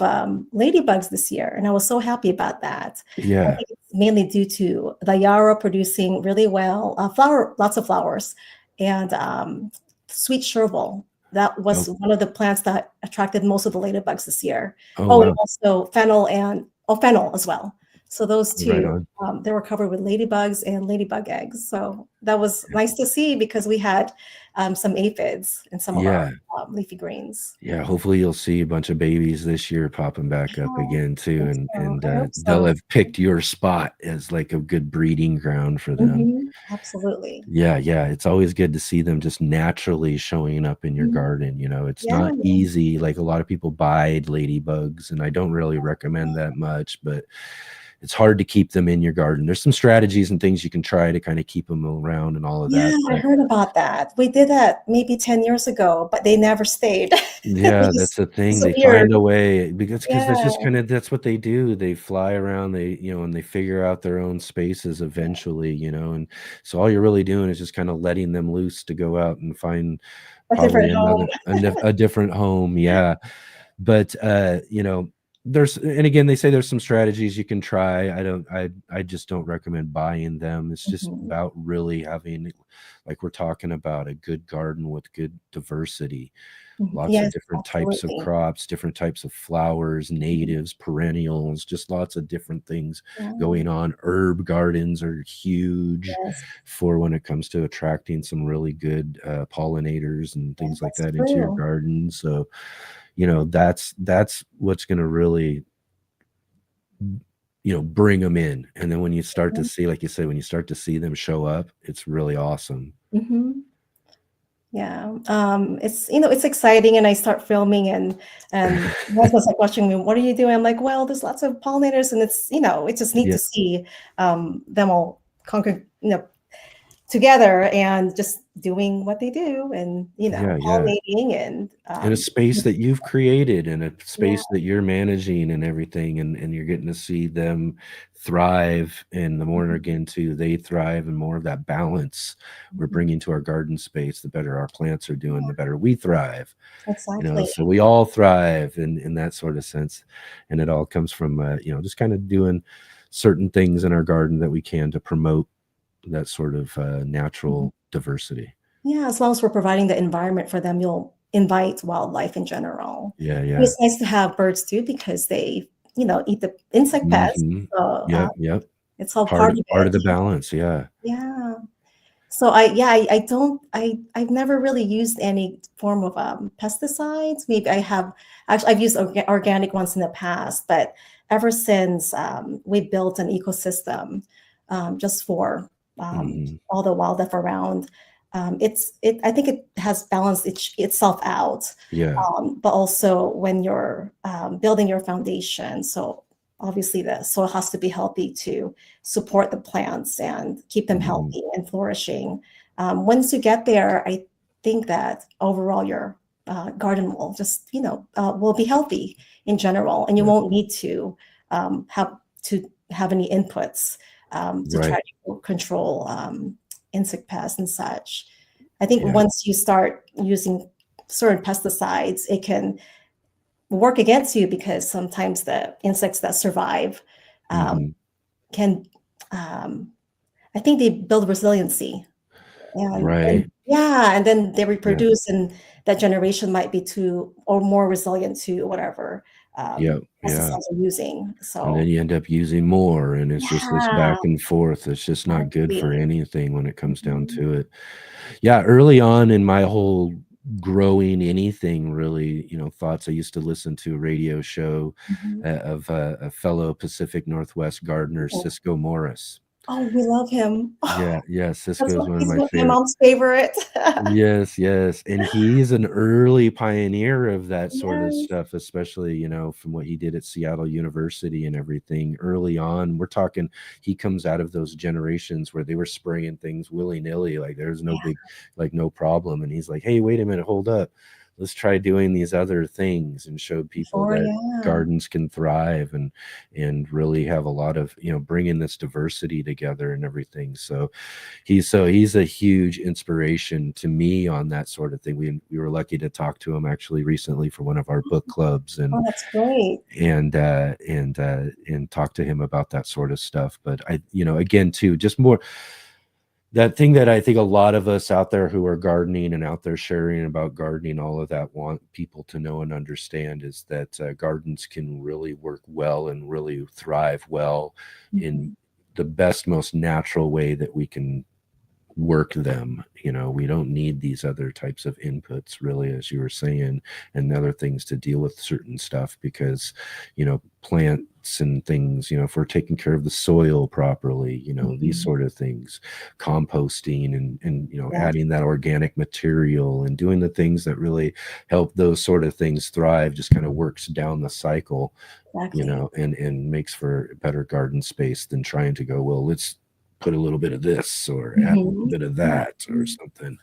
ladybugs this year, and I was so happy about that. I Yeah. think it's mainly due to the yarrow producing really well, lots of flowers, and sweet chervil. That was one of the plants that attracted most of the ladybugs this year. Oh, And wow. also fennel and fennel as well. So those Right two, on. they were covered with ladybugs and ladybug eggs. So that was nice to see because we had some aphids in some of our Yeah. leafy greens. Yeah, hopefully you'll see a bunch of babies this year popping back up again too, and I hope they'll so. have picked your spot as like a good breeding ground for them. Absolutely. Yeah, yeah, it's always good to see them just naturally showing up in your garden, you know, it's not easy, like, a lot of people buy ladybugs, and I don't really recommend that much, but it's hard to keep them in your garden. There's some strategies and things you can try to kinda keep them around and all of Yeah, that, I but heard about that. We did that maybe 10 years ago, but they never stayed. They yeah, that's just the thing, they disappeared. find a way because Yeah, that's just kinda that's what they do, they fly around, they you know, and they figure out their own spaces eventually, you know, and so all you're really doing is just kinda letting them loose to go out and find a probably different home. another a different home, yeah, but, you know, there's and again, they say there's some strategies you can try, I just don't recommend buying them, it's just about really having, like we're talking about, a good garden with good diversity. Lots of Yes, different types of absolutely. crops, different types of flowers, natives, perennials, just lots of different things Yeah, going on. Herb gardens are huge yes, for when it comes to attracting some really good pollinators and yeah, things like that's that into your true. garden. So, you know, that's what's going to really, you know, bring them in. And then when you start to see, like you said, when you start to see them show up, it's really awesome. Yeah, it's it's exciting, and I start filming, and my husband's like watching me. What are you doing? I'm like, well, there's lots of pollinators, and it's it's just neat Yeah. to see them all conquer together and just doing what they do, and Yeah. Yeah. pollinating and In a space that you've created, in a yeah, space that you're managing and everything, and you're getting to see them thrive, and the more they're getting to they thrive, and more of that balance we're bringing to our garden space, the better our plants are doing, the better we thrive, you know, exactly. so we all thrive in that sort of sense, and it all comes from, you know, just kinda doing certain things in our garden that we can to promote that sort of, Mhm. natural diversity. Yeah, as long as we're providing the environment for them, you'll invite wildlife in general. Yeah, And yeah. it's nice to have birds too because they eat the insect pests. Mhm. So Yep, yep. it's all Part part of of part of it. the balance, yeah. Yeah. So I don't I've never really used any form of pesticides. Maybe I have actually I've used organic ones in the past, but ever since we built an ecosystem just for Mhm. all the wildlife around, I think it has balanced itself out. Yeah. But also when you're building your foundation, so obviously the soil has to be healthy to support the plants and keep them Mhm. healthy and flourishing. Once you get there, I think that overall your garden will just, will be healthy in general, and you Yeah. won't need have to have any inputs to try Right. to control insect pests and such. I think Yeah. once you start using certain pesticides, it can work against you because sometimes the insects that survive um, Mhm. can I think they build resiliency and Right. yeah, and then they Yeah. reproduce and that generation might be too or more resilient to whatever Yep. Yeah. pesticides are using. And then So you end up using more, and it's just this yeah, back and forth. It's just not good for exactly. anything when it comes down Mhm, to it. Yeah, early on in my whole growing anything really, you know, thoughts, I used to listen to a radio show mhm. of a fellow Pacific Northwest gardener, Oh, Cisco Morris. Oh, we love him. Yeah, Cisco is one of He's my one of my favorite. mom's favorite. Yes. And he's an early pioneer of that sort of Yes. stuff, especially, from what he did at Seattle University and everything early on. We're talking, he comes out of those generations where they were spraying things willy-nilly, like there's no big, like no problem. And he's like, hey, wait a minute, hold up. Let's try doing these other things, and showed people that gardens can thrive and really have a lot of, bringing this diversity together and everything. So he's a huge inspiration to me on that sort of thing. We were lucky to talk to him actually recently for one of our book clubs, and that's great. And talk to him about that sort of stuff. But again too, just more that thing that I think a lot of us out there who are gardening and out there sharing about gardening, all of that, want people to know and understand is that gardens can really work well and really thrive well in the best, most natural way that we can work them. We don't need these other types of inputs, really, as you were saying, and other things to deal with certain stuff, because plants and things, if we're taking care of the soil properly, these sort of things, composting and adding that organic material and doing the things that really help those sort of things thrive, just kind of works down the cycle. And makes for a better garden space than trying to go, well, let's put a little bit of this or add a little bit of that or something.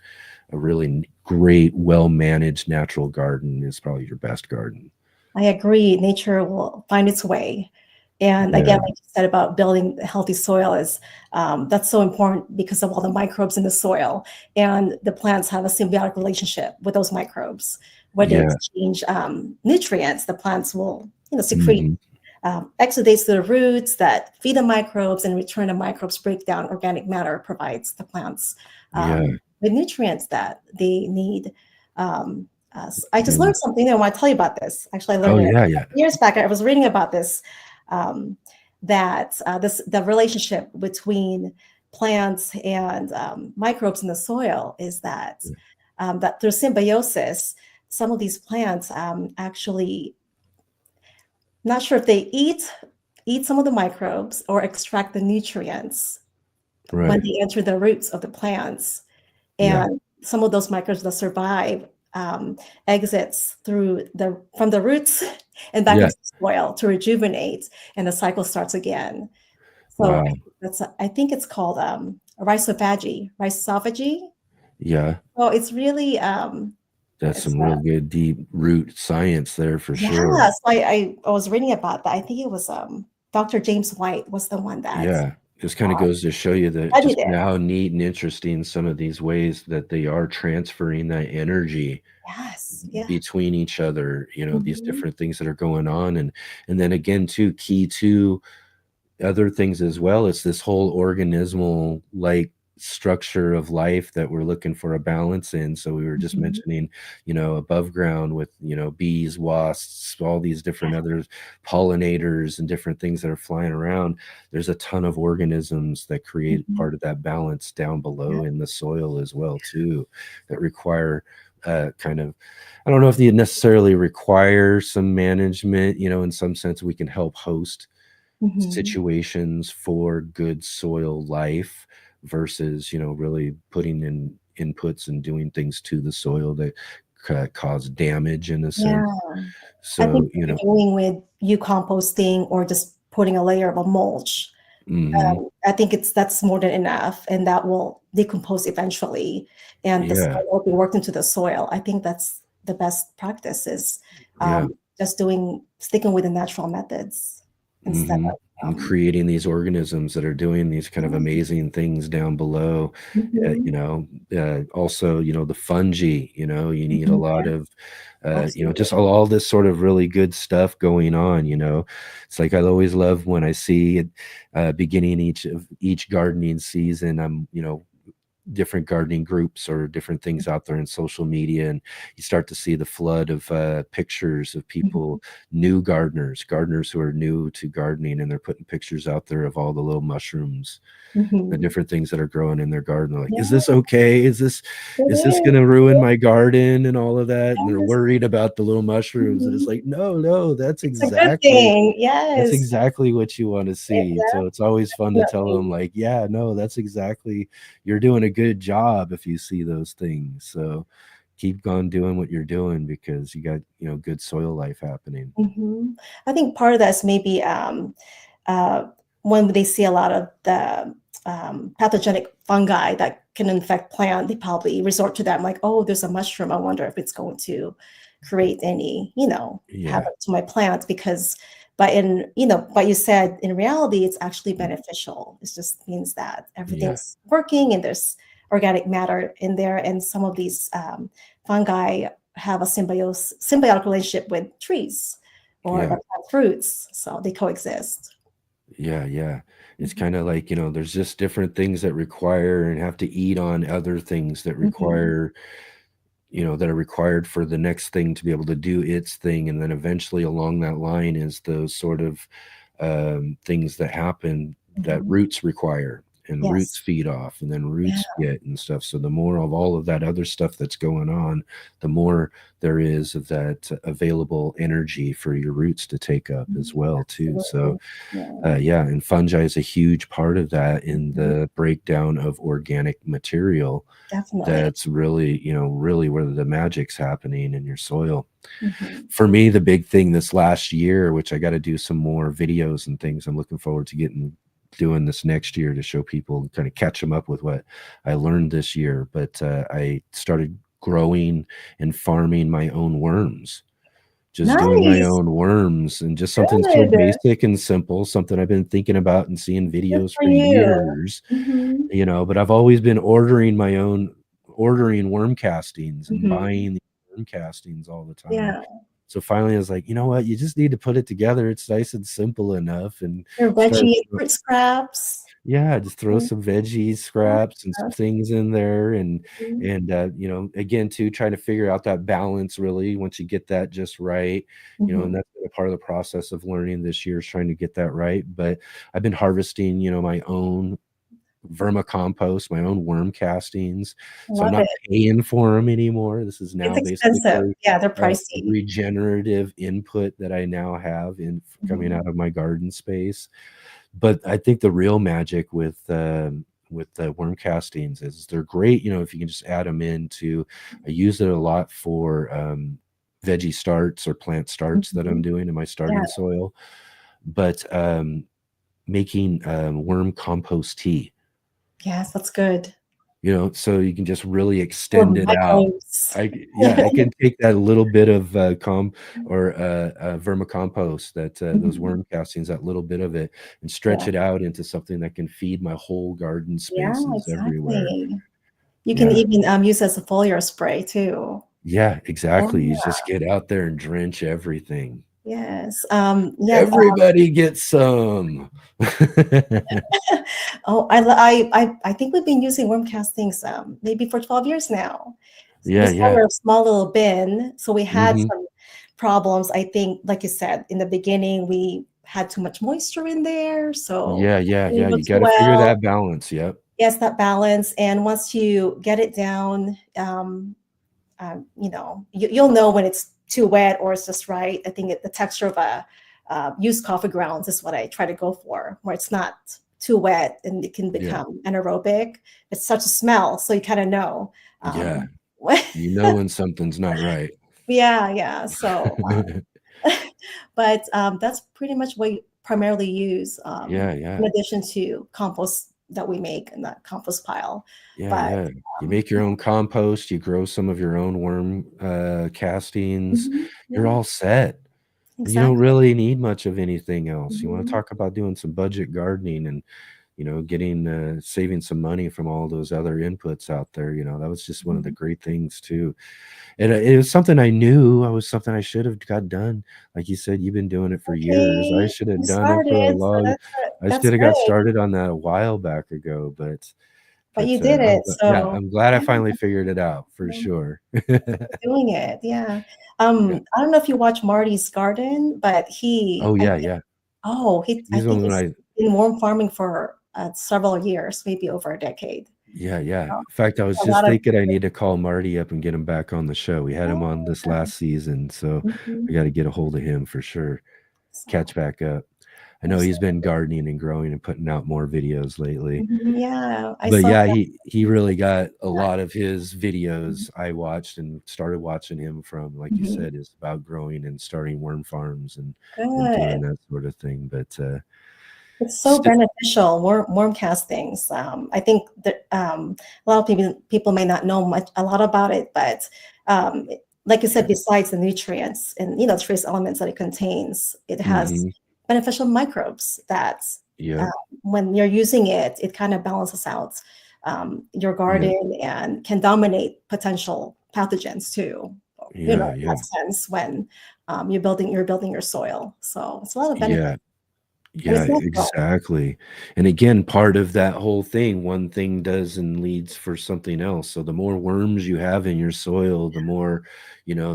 A really great, well-managed natural garden is probably your best garden. I agree. Nature will find its way. And again, like you said about building healthy soil, is that's so important because of all the microbes in the soil. And the plants have a symbiotic relationship with those microbes. When they exchange nutrients, the plants will secrete exudates to the roots that feed the microbes, and in return the microbes break down organic matter, provides the plants the nutrients that they need. I just learned something. I want to tell you about this. Actually, I learned it years back. I was reading about this, that the relationship between plants and microbes in the soil is that that through symbiosis, some of these plants actually, not sure if they eat some of the microbes or extract the nutrients when they enter the roots of the plants. And some of those microbes that survive exits from the roots and back into the soil to rejuvenate, and the cycle starts again. So I think it's called rhizophagy. Yeah. So it's really that's some real good deep root science there for sure. Yeah, so I was reading about that. I think it was Dr. James White was the one that just kind of goes to show you that just how neat and interesting some of these ways that they are transferring that energy between each other, these different things that are going on. And then again too, key to other things as well, it's this whole organismal like structure of life that we're looking for a balance in. So we were just mentioning, above ground with, bees, wasps, all these different other pollinators and different things that are flying around. There's a ton of organisms that create part of that balance down below in the soil as well too, that require kind of, I don't know if they necessarily require some management, in some sense we can help host situations for good soil life versus really putting in inputs and doing things to the soil that cause damage in a sense. So I think doing with you composting or just putting a layer of a mulch, I think that's more than enough, and that will decompose eventually, and the soil will be worked into the soil. I think that's the best practice, is just sticking with the natural methods instead of and creating these organisms that are doing these kind of amazing things down below. Also, the fungi, you need a lot of just all this sort of really good stuff going on. It's like I always love when I see beginning each gardening season, I'm different gardening groups or different things out there in social media, and you start to see the flood of pictures of people, new gardeners who are new to gardening, and they're putting pictures out there of all the little mushrooms, the different things that are growing in their garden. They're like, is this okay? Is this going to ruin my garden and all of that? And they're worried about the little mushrooms. And it's like, no, that's It's a good thing. Yes. That's exactly what you want to see. So it's always fun to tell them, like, yeah, no, that's exactly, you're doing a good job if you see those things. So keep on doing what you're doing, because you got, good soil life happening. I think part of that is maybe when they see a lot of the pathogenic fungi that can infect plant, they probably resort to that. Like, oh, there's a mushroom. I wonder if it's going to create any, havoc to my plants. But you said in reality, it's actually beneficial. It just means that everything's working and there's organic matter in there. And some of these fungi have a symbiotic relationship with trees or plant fruits, so they coexist. Yeah. It's kind of like, there's just different things that require and have to eat on other things that require, that are required for the next thing to be able to do its thing. And then eventually along that line is those sort of things that happen that roots require, and roots feed off, and then roots get and stuff. So the more of all of that other stuff that's going on, the more there is of that available energy for your roots to take up as well too. So and fungi is a huge part of that in the breakdown of organic material. Definitely. That's really, really where the magic's happening in your soil. For me, the big thing this last year, which I got to do some more videos and things, I'm looking forward to doing this next year to show people, kind of catch them up with what I learned this year. But I started growing and farming my own worms, just doing my own worms, and just something so basic and simple, something I've been thinking about and seeing videos for years, but I've always been ordering worm castings and buying the worm castings all the time. So finally I was like, you know what, you just need to put it together. It's nice and simple enough. And your veggie fruit scraps. Just throw some veggie scraps and some things in there, and again too, trying to figure out that balance really once you get that just right, and that's been a part of the process of learning this year, is trying to get that right. But I've been harvesting, my own vermicompost, my own worm castings. So I'm not paying for them anymore. This is now basically they're pricey. Regenerative input that I now have coming out of my garden space. But I think the real magic with the worm castings is they're great, if you can just add them into, I use it a lot for veggie starts or plant starts that I'm doing in my starting soil. But making worm compost tea. Yes, that's good. So you can just really extend it out. I can take that little bit of vermicompost, that those worm castings, that little bit of it, and stretch it out into something that can feed my whole garden spaces everywhere. You can even use it as a foliar spray too. Yeah, exactly. You just get out there and drench everything. Yes. Everybody gets some. I think we've been using worm castings maybe for 12 years now. We started a small little bin, so we had some problems. I think, like you said, in the beginning we had too much moisture in there. So you got to figure that balance. Yes, that balance. And once you get it down, you'll know when it's too wet or it's just right. I think the texture of a used coffee grounds is what I try to go for, where it's not too wet and it can become anaerobic. It's such a smell, so you kind of know. When something's not right. So, but that's pretty much what you primarily use. In addition to compost that we make in that compost pile. You make your own compost, you grow some of your own worm castings, you're all set. Exactly. You don't really need much of anything else. You want to talk about doing some budget gardening and getting saving some money from all those other inputs out there. That was just one of the great things too. And it was something I knew, something I should have got done. Like you said, you've been doing it for years. I should have done it for a long. I should have got started on that a while back ago, but But you But did it, yeah, so I'm glad I yeah, finally figured it out for yeah, sure. doing it, yeah. Yeah. I don't know if you watch Marty's Garden, but Oh I yeah, think, yeah. I He's the think one he's I been worm farming for several years, maybe over a decade. Yeah, yeah. So, In fact, I was a just lot of thinking I need to call Marty up and get him back on the show. We had him on oh, this last season, so I mhm. got to get a hold of him for sure. So, Catch back up. I know he's been absolutely. gardening and growing and putting out more videos lately. Yeah, I But saw yeah, that. he really got a Yeah. lot of his Mhm. videos I watched and started watching him from, like you Mhm. said, is about growing and starting worm farms and doing Good. that sort of thing. But It's so st- beneficial, worm castings. I think that a lot of people may not know a lot about it, but like you said, yeah. besides the nutrients and trace elements that it contains, it has Hmm. beneficial microbes that uh, Yep. when you're using it, it kind of balances out your Yeah. garden and can dominate potential pathogens too. Yeah. In Yeah. that sense, when you're building your soil, so it's a lot of benefits, Yeah. and Yeah, it's natural. exactly. And again, part of that whole thing, one thing does and leads for something else. So the more worms you have in your soil, the more,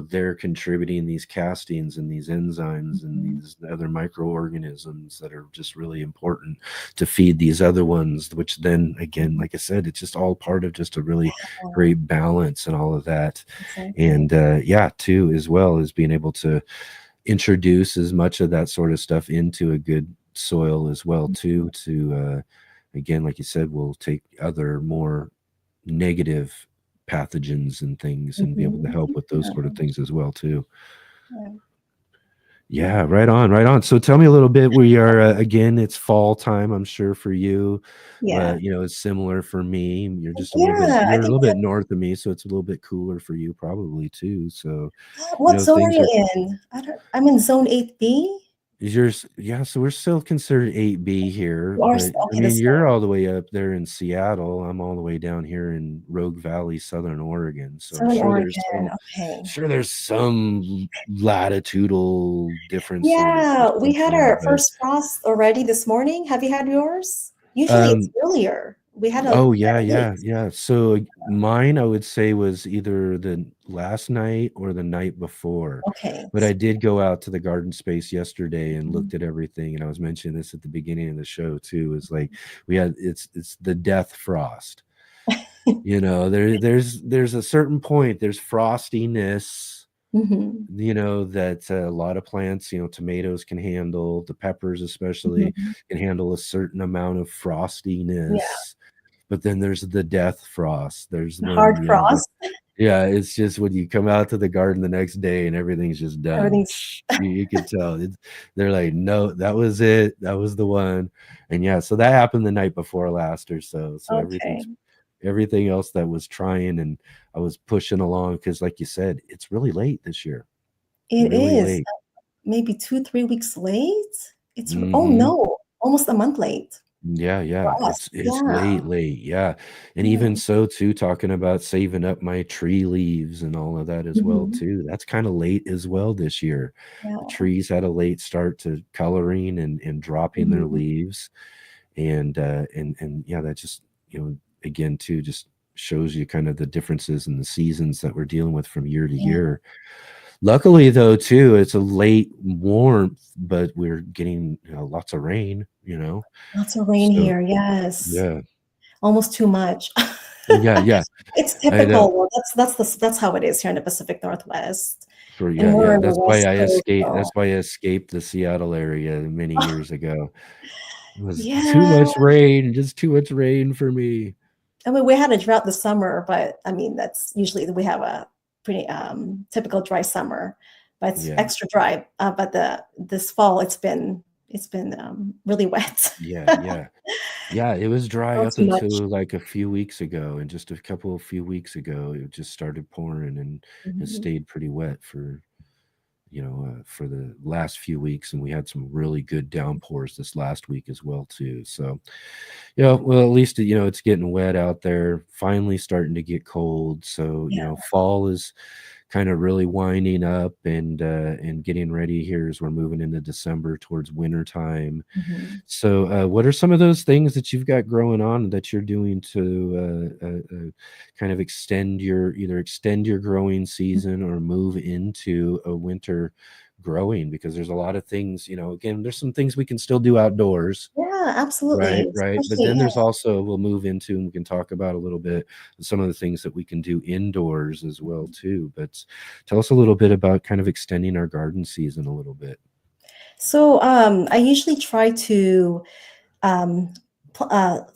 they're contributing these castings and these enzymes and Mhm. these other microorganisms that are just really important to feed these other ones, which then again, like I said, it's just all part of just a really Yeah, great balance and all of that. exactly. And yeah, too, as well as being able to introduce as much of that sort of stuff into a good soil as well too, to again, like you said, will take other more negative pathogens and things and be able to help Mhm. with those sort of Yeah, things as well too. yeah, Yeah, right on, right on. So tell me a little bit. We are again, it's fall time, I'm sure for you, yeah, but it's similar for me. You're just a little bit, yeah. I you're a think little that. bit north of me, so it's a little bit cooler for you probably too. So What zone are things are. you in? I'm in zone 8B. Is yours, yeah, so we're still considered 8B here, You are but I okay. The mean, you're same. all the way up there in Seattle. I'm all the way down here in Rogue Valley, Southern Oregon. So I'm Southern sure there's Oregon. Okay. some latitudinal differences or Yeah, we had something, our but first frost already this morning. Have you had yours? Usually it's um earlier. We had oh we yeah, had it late. yeah, yeah. So mine I would say was either the last night or the night before. Okay. But I did go out to the garden space yesterday and Mhm. looked at everything. And I was mentioning this at the beginning of the show too, is like it's the death frost. There's a certain point, there's frostiness, Mhm. that a lot of plants, tomatoes can handle, the peppers especially Mhm. can handle a certain amount of Yeah. frostiness. But then there's the death frost. There's when, Hard frost. yeah, it's just when you come out to the garden the next day and everything's just done. Everything's You can tell. They're like, no, that was it. That was the one. And yeah, so that happened the night before last or so. So okay. everything else that was trying and I was pushing along because, like you said, it's really late this year. It Really is late. maybe 2, 3 weeks late. Oh Hmm. no, almost a month late. Yeah, For yeah. us. It's Yeah. late. Yeah. And Yeah. even so too, talking about saving up my tree leaves and all of that as well Mhm. too. That's kind of late as well this year. The Yeah. trees had a late start to coloring and dropping their Mhm. leaves. And yeah, that just, again too, just shows you kind of the differences in the seasons that we're dealing with from year to Yeah. year. Luckily though, too, it's a late warmth, but we're getting lots of rain. Lots of rain So here. Yes. yeah. Almost too much. Yeah, yeah. It's I know. typical. Well, that's how it is here in the Pacific Northwest. And Yeah, we're yeah. in the West Coast, That's so why I escaped the Seattle area many years ago. It was too yeah. much rain, just too much rain for me. I mean, we had a drought this summer, but I mean, that's usually we have a pretty typical dry summer, but it's Yeah, extra dry. But this fall, it's been really wet. yeah, yeah. Yeah, it was dry Not up too much. until like a few weeks ago, and just a few weeks ago, it just started pouring and it Mhm. stayed pretty wet for the last few weeks, and we had some really good downpours this last week as well too. So, yeah, well, at least it's getting wet out there. Finally, starting to get cold. So, Yeah. fall is kind of really winding up and getting ready here as we're moving into December towards winter time. Mhm. So, what are some of those things that you've got growing on that you're doing to kind of extend your growing season or move into a winter growing? Because there's a lot of things, again, there's some things we can still do outdoors. Yeah, absolutely. Right. But Especially, then yeah. there's also, we'll move into, and we can talk about a little bit some of the things that we can do indoors as well too. But tell us a little bit about kind of extending our garden season a little bit. So I usually try to um,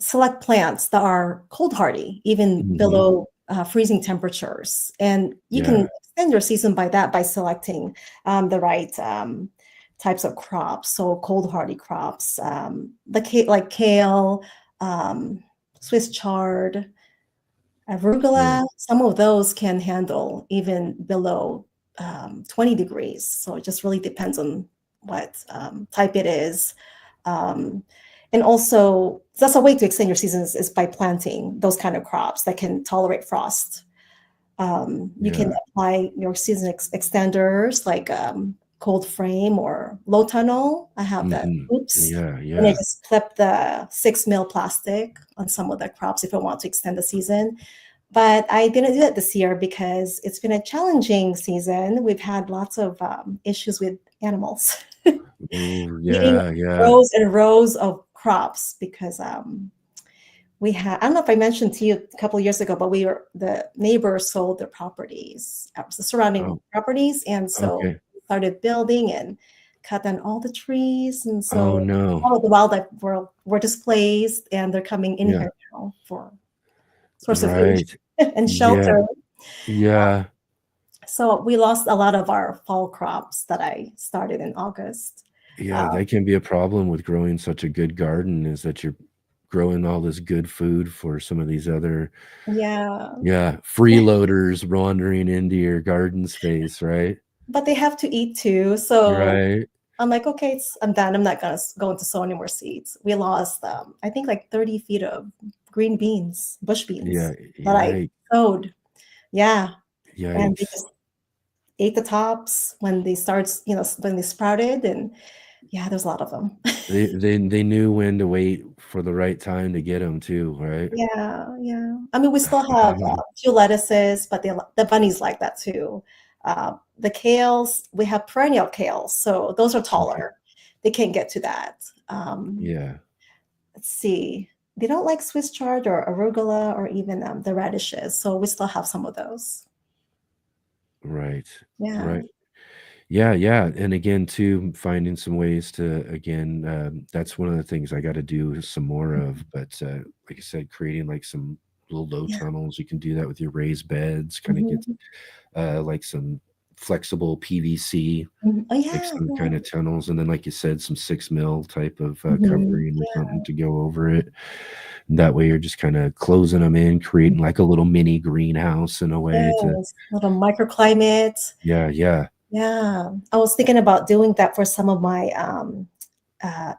select plants that are cold hardy, even Hmm. below freezing temperatures. And you can Yeah. extend your season by that by selecting the right types of crops. So cold hardy crops, like kale, um, Swiss chard, Yeah. arugula. Some of those can handle even below 20 degrees. So it just really depends on what type it is. Um, and also, that's a way to extend your seasons is by planting those kind of crops that can tolerate frost. You can Yeah. apply your season extenders like cold frame or low tunnel. I have that Hmm. oops. Yeah. And I Yeah. just clip the 6 mil plastic on some of the crops if I want to extend the season. But I didn't do that this year because it's been a challenging season. We've had lots of issues with animals Oh, eating yeah. Yeah. rows and rows of crops because we had, I don't know if I mentioned to you a couple of years ago, but the neighbors sold their properties, the surrounding Oh, properties. And so okay. we started building and cut down all the trees. And Oh, so no. all of the wildlife were displaced and they're coming in Yeah. here now for source of food Right. and Yeah. shelter. Yeah. So we lost a lot of our fall crops that I started in August. Yeah. Um, That can be a problem with growing such a good garden, is that you're growing all this good food for some of these other, yeah, yeah, freeloaders wandering into your garden space, right? but they have to eat too. So Right. I'm like, okay, I'm done. I'm not gonna go into sow any more seeds. We lost, I think, like 30 feet of green beans, bush Yeah. beans that I Yikes. sowed. Yeah, and they Yikes. just ate the tops when they when they sprouted, and yeah, there's a lot of them. They knew when to wait for the right time to get them too, right? Yeah, yeah. I mean, we still have a few lettuces, but the bunnies like that too. The kales, we have perennial kales, so those are Okay. taller. They can't get to that. Yeah. Let's see. They don't like Swiss chard or arugula or even the radishes, so we still have some of those. Right. Yeah. Right. Yeah, yeah, and again, too, finding some ways to, again, that's one of the things I gotta do some more of, but, like I said, creating, like, some little low Yeah. tunnels, you can do that with your raised beds, kinda get, Mhm. like, some flexible PVC, Mhm. Oh like, yeah, some yeah. kinda tunnels, and then, like you said, some 6 mil type of, Mhm. covering or something to go over it. That way, you're just kinda closing them in, creating, like, a little mini greenhouse in a way to. Yes, little microclimate. Yeah, yeah. Yeah, I was thinking about doing that for some of my uh,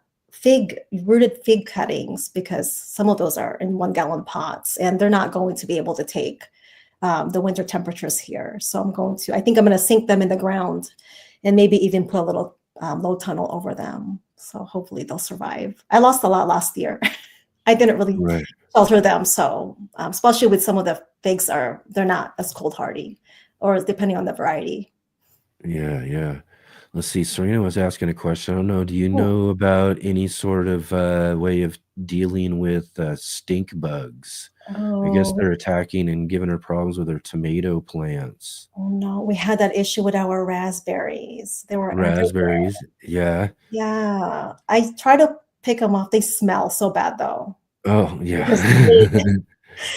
rooted fig cuttings because some of those are in 1 gallon pots and they're not going to be able to take the winter temperatures here. So I think I'm going to sink them in the ground and maybe even put a little low tunnel over them. So hopefully they'll survive. I lost a lot last year. I didn't really Right. shelter them. So especially with some of the figs they're not as cold hardy or depending on the variety. Yeah, yeah. Let's see. Serena was asking a question. I don't know. Do you Oh, know about any sort of way of dealing with stink bugs? I guess oh, they're attacking and giving her problems with her tomato plants. oh no, we had that issue with our raspberries. They were everywhere. Raspberries. Yeah. Yeah, I try to pick them off. They smell so bad though. Oh, Because yeah.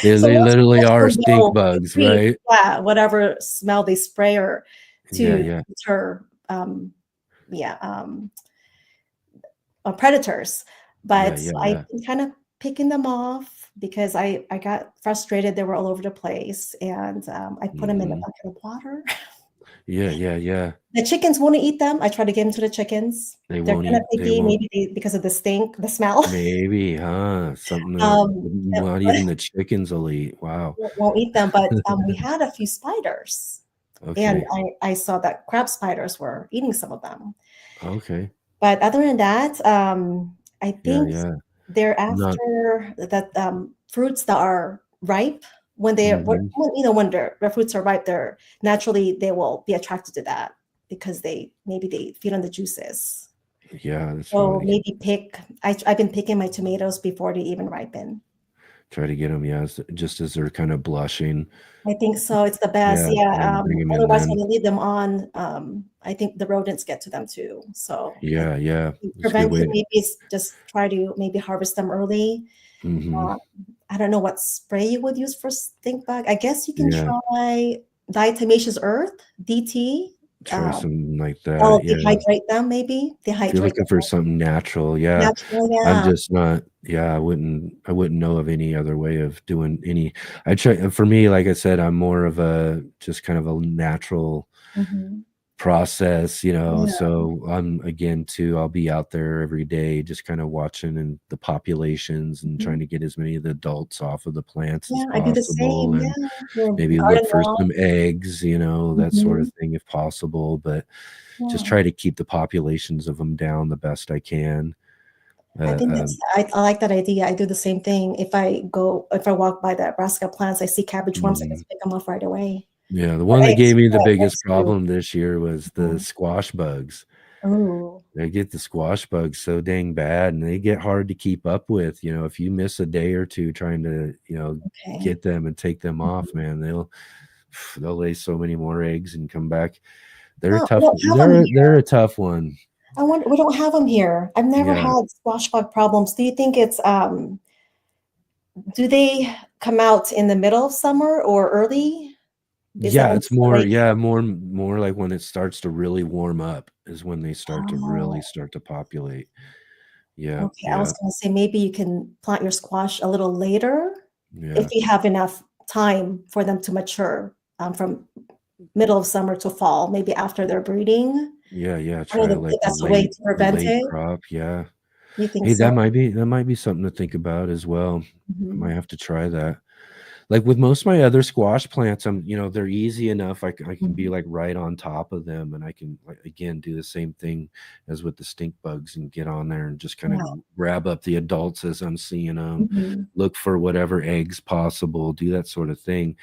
They literally most of are them stink will bugs, secrete, right? yeah, whatever smell they spray or Yeah, to yeah. deter, yeah, predators. Yeah, But yeah, I've yeah. been kind of picking them off because I got frustrated. They were all over the place, and I put them in a Hmm. bucket of water. Yeah, yeah, yeah. The chickens won't eat them. I try to give them to the chickens. They They're won't kind of eat, they picky, won't. maybe because of the stink, the smell. Maybe, huh? Something that um, not even the chickens will eat. Wow. won't eat them. But we had a few spiders. And Okay. I saw that crab spiders were eating some of them. Okay. But other than that, I Yeah, think yeah. they're Not after that fruits that are ripe. When they mhm. when their fruits are ripe, they're naturally they will be attracted to that because maybe they feed on the juices. Yeah, that's So probably maybe I've been picking my tomatoes before they even ripen. try to get them, yeah, just as they're kind of blushing. I think so. It's the best. Yeah, Yeah. trying to bring them in Otherwise, when then. you leave them on, I think the rodents get to them too. So I Yeah, yeah. think It's a good preventive way. maybe is just try to maybe harvest them early. Mhm. Um, I don't know what spray you would use for stink bug. I guess you can Yeah, try diatomaceous earth, DT. try Um, something like that, that'll yeah. dehydrate them, maybe If you're dehydrate looking for them something natural, yeah. naturally. I'm Yeah. just not I wouldn't know of any other way of doing any I try for me, like I said, I'm more of a just kind of a natural Hmm. process, Yeah. so I'm again too, I'll be out there every day just kind of watching and the populations and Mhm. trying to get as many of the adults off of the plants as Yeah. I do the possible same. and Yeah. Your maybe look garden for wall. some eggs, that sort of Hmm. thing if possible, but just Yeah. try to keep the populations of them down the best I can. I Uh, think um, I like that idea. I do the same thing. If I walk by the brassica plants, I see cabbage worms, I mhm. just pick them off right away. Yeah, the Or one that eggs. gave me the Yeah, biggest eggs too. problem this year was the squash bugs. Oh, They get the squash bugs so dang bad, and they get hard to keep up with. If you miss a day or two trying to, okay. get them and take them off, Mhm. man, they'll lay so many more eggs and come back. They're a Oh, we tough. don't have them They're here. a tough one. I wonder, we don't have them here. I've never Yeah, had squash bug problems. Do you think do they come out in the middle of summer or early? Is that yeah. when It's it's the more, rain? yeah, more like when it starts to really warm up is when they start to really Oh, start to populate. Yeah, okay. I was yeah, going to say maybe you can plant your squash a little later if yeah. you have enough time for them to mature from middle of summer to fall, maybe after they're breeding. Yeah, yeah, I don't try know if like a that's a way late to prevent late it. crop, yeah. You think Hey, so? that might be something to think about as well. I might Mhm. have to try that. Like with most of my other squash plants, they're easy enough. I can be Mhm. like right on top of them, and I can like again do the same thing as with the stink bugs and get on there and just kind of Yeah. grab up the adults as I'm seeing them, Mhm. look for whatever eggs possible, do that sort of thing.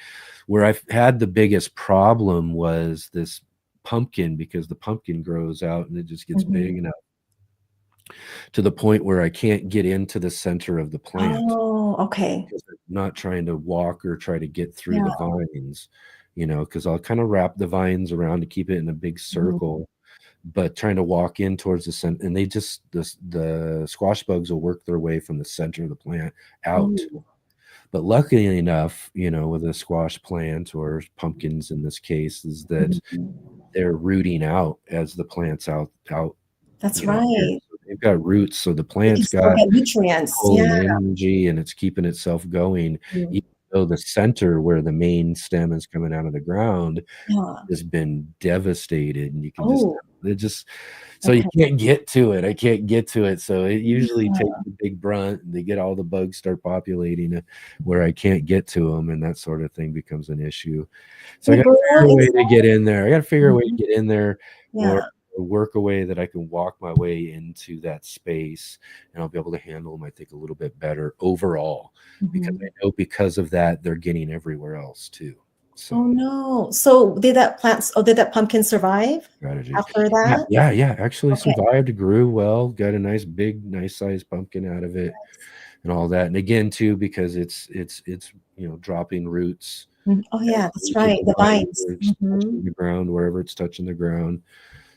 Where I've had the biggest problem was this pumpkin because the pumpkin grows out and it just gets big Mhm. enough to the point where I can't get into the center of the plant Oh, okay. because I'm not trying to walk or try to get through Yeah. the vines, because I'll kind of wrap the vines around to keep it in a big Mhm. circle, but trying to walk in towards the center, and the squash bugs will work their way from the center of the plant out. Ooh. But luckily enough, with a squash plant or pumpkins in this case, is that Mhm. they're rooting out as the plant's out, That's here. right. So they've got roots, so the They can plant's still got get nutrients. Yeah. pulling energy and it's keeping itself going, Mm. even though the center where the main stem is coming out of the ground Yeah. has been devastated, and you can just Oh, it just so you okay. can't get to it. I can't get to it, so it usually takes Yeah. the big brunt, and they get all the bugs start populating it where I can't get to them, and that sort of thing becomes an issue. So I They gotta grow figure a way to inside. get in there. I gotta figure a way to Mhm. get in there or Yeah. work a way that I can walk my way into that space, and I'll be able to handle them, I think, a little bit better overall, because I Mhm. know because of that, they're getting everywhere else too. Oh, So no. So did that pumpkin survive strategy. after Yeah, that? yeah, yeah, actually Okay. survived, grew well, got a nice big, nice sized pumpkin out of it and all that. And again, too, because it's dropping roots Mhm. Oh, as yeah, that's roots of right. the The vine vines. where it's touching Mhm. the ground, wherever it's touching the ground.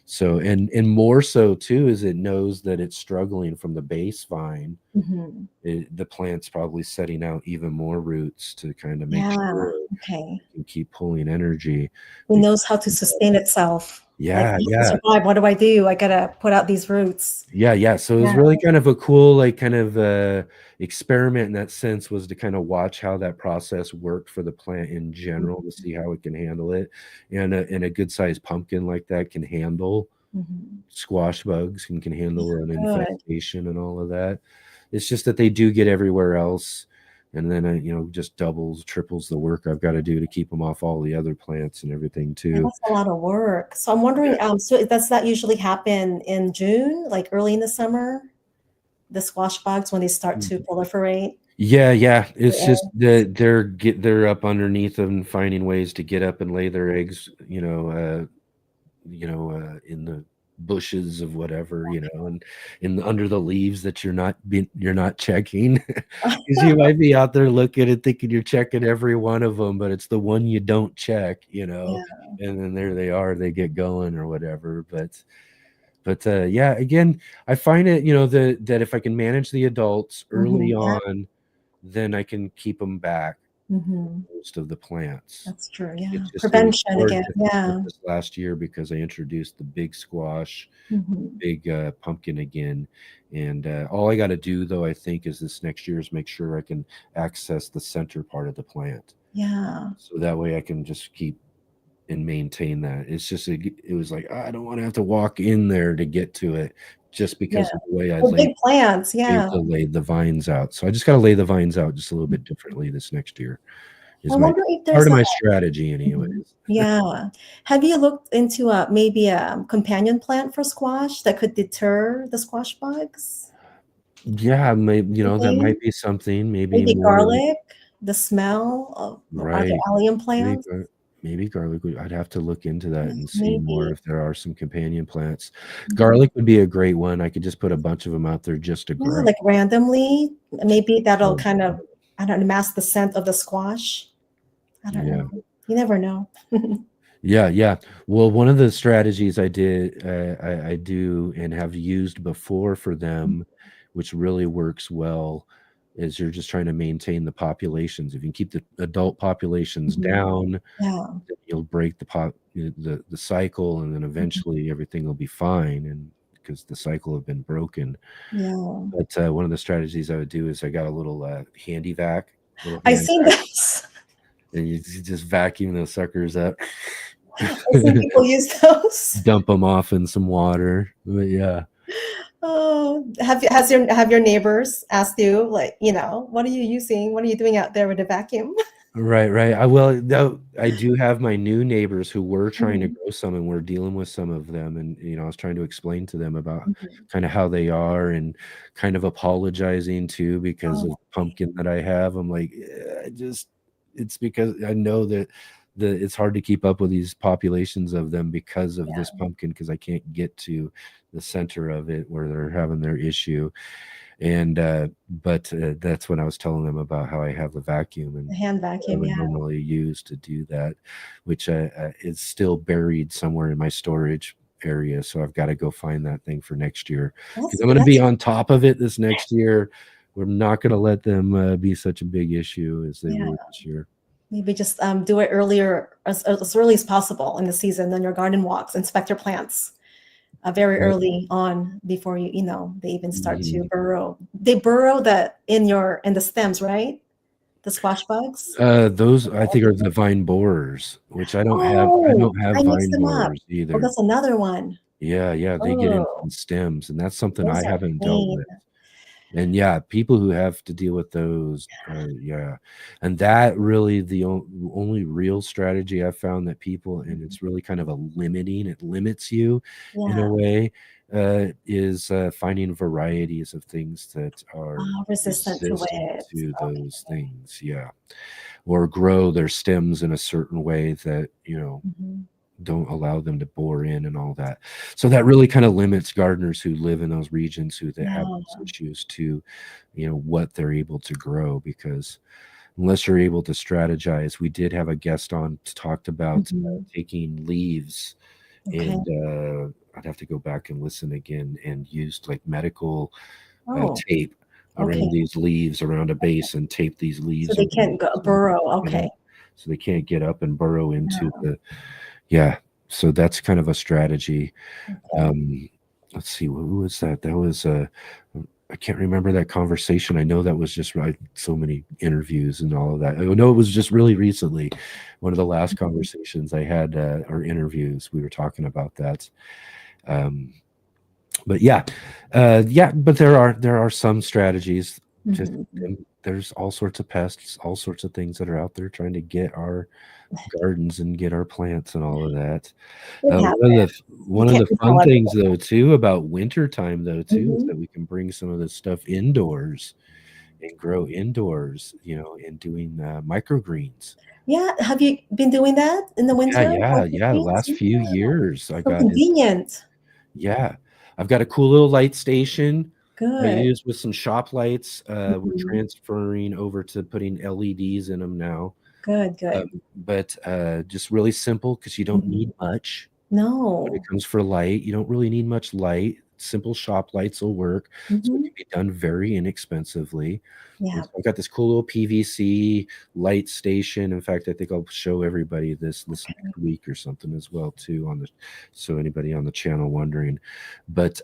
So and more so too is it knows that it's struggling from the base vine. Mhm. The plant's probably setting out even more roots to kind of make Yeah. sure Okay. it can keep pulling energy. It Because, knows how to sustain itself. Like, yeah, I have to yeah, survive. What do I do? I gotta put out these roots. yeah, yeah. So it was Yeah. really kind of a cool, like, kind of experiment in that sense was to kind of watch how that process worked for the plant in general to see how it can handle it. And a good sized pumpkin like that can handle Mhm. squash bugs and can handle an Good. infestation and all of that. It's just that they do get everywhere else. and then just doubles, triples the work I've got to do to keep them off all the other plants and everything Yeah, too. that's a lot of work. So I'm wondering, so does that usually happen in June, like early in the summer? The squash bugs when they start to proliferate? Yeah. It's just that they're up underneath them, finding ways to get up and lay their eggs, in the bushes of whatever, and under the leaves that you're not checking, because you might be out there looking and thinking you're checking every one of them, but it's the one you don't check, and then there they are, they get going or whatever. But yeah, again, I find it, that if I can manage the adults early on, then I can keep them back. Most of the plants. That's true. It Yeah. was Prevention more again. difficult Yeah. this last year because I introduced the big squash, big pumpkin again. And all I got to do, though, I think, is this next year is make sure I can access the center part of the plant. Yeah. So that way I can just keep and maintain that. It's just, it was like, I don't want to have to walk in there to get to it just because of the way I big plants. Yeah. laid the vines out. So I just got to lay the vines out just a little bit differently this next year. I wonder if there's part of my strategy anyways. Yeah. Have you looked into maybe a companion plant for squash that could deter the squash bugs? Yeah, maybe, that might be something. Maybe garlic, the smell of other allium plants. Maybe garlic. I'd have to look into that and see more if there are some companion plants. Garlic would be a great one. I could just put a bunch of them out there just to grow. Like randomly. Maybe that'll kind of, I don't know, mask the scent of the squash. I don't know. You never know. Yeah. Well, one of the strategies I do and have used before for them, which really works well, is you're just trying to maintain the populations. If you can keep the adult populations down, you'll break the cycle, and then eventually everything will be fine, and because the cycle have been broken. But one of the strategies I would do is I got a little handy vac. I seen this. And you just vacuum those suckers up. I've seen people use those. Dump them off in some water. But yeah. Oh, have your neighbors asked you, like, what are you using? What are you doing out there with the vacuum? Right. I do have my new neighbors who were trying to grow some, and we're dealing with some of them. And, I was trying to explain to them about kind of how they are, and kind of apologizing too, because of the pumpkin that I have. I'm like, it's because I know that it's hard to keep up with these populations of them because of this pumpkin, because I can't get to the center of it where they're having their issue. And but that's when I was telling them about how I have the vacuum, and the hand vacuum I would normally use to do that, which is still buried somewhere in my storage area. So I've got to go find that thing for next year, because I'm going to be on top of it this next year. We're not going to let them be such a big issue as they were this year. Maybe just do it earlier, as early as possible in the season on your garden walks. Inspect your plants very early on before they even start to burrow. They burrow in the stems, right? The squash bugs. Those I think are the vine borers, which I don't have. I don't have vine borers either. Oh, that's another one. Yeah, they get into the stems, and that's something I haven't dealt with. And people who have to deal with those, and that really the only real strategy I've found that people, and it's really kind of it limits you in a way, is finding varieties of things that are resistant to those things, or grow their stems in a certain way that don't allow them to bore in and all that. So that really kind of limits gardeners who live in those regions that have those issues to, what they're able to grow, because unless you're able to strategize, we did have a guest on talked about taking leaves, and I'd have to go back and listen again, and used like medical tape around these leaves, around a base, and tape these leaves. So they can't burrow. So they can't get up and burrow into the. So that's kind of a strategy. Let's see, who was that? That was I can't remember that conversation. I know that was just so many interviews and all of that. I know it was just really recently, one of the last conversations I had, or interviews, we were talking about that. But but there are some strategies. Just there's all sorts of pests, all sorts of things that are out there trying to get our gardens and get our plants and all of that. It One of happens. the You one of can't the control fun things everything. though too about winter time though too is Mhm. that we can bring some of this stuff indoors and grow indoors, and doing microgreens. Yeah, have you been doing that in the Yeah, winter? yeah, yeah. The Microgreens? last few Yeah. years I So got in. convenient. Yeah, I've got a cool little light station I Good. use with some shop lights. We're Mhm. transferring over to putting LEDs in them now. Good, good. But just really simple because you don't need Mhm. much when it No. comes for light. You don't really need much light. Simple shop lights will work. So it Mhm. can be done very inexpensively. And Yeah. so I got this cool little PVC light station. In fact, I think I'll show everybody this Okay. next week or something as well too so anybody on the channel wondering. But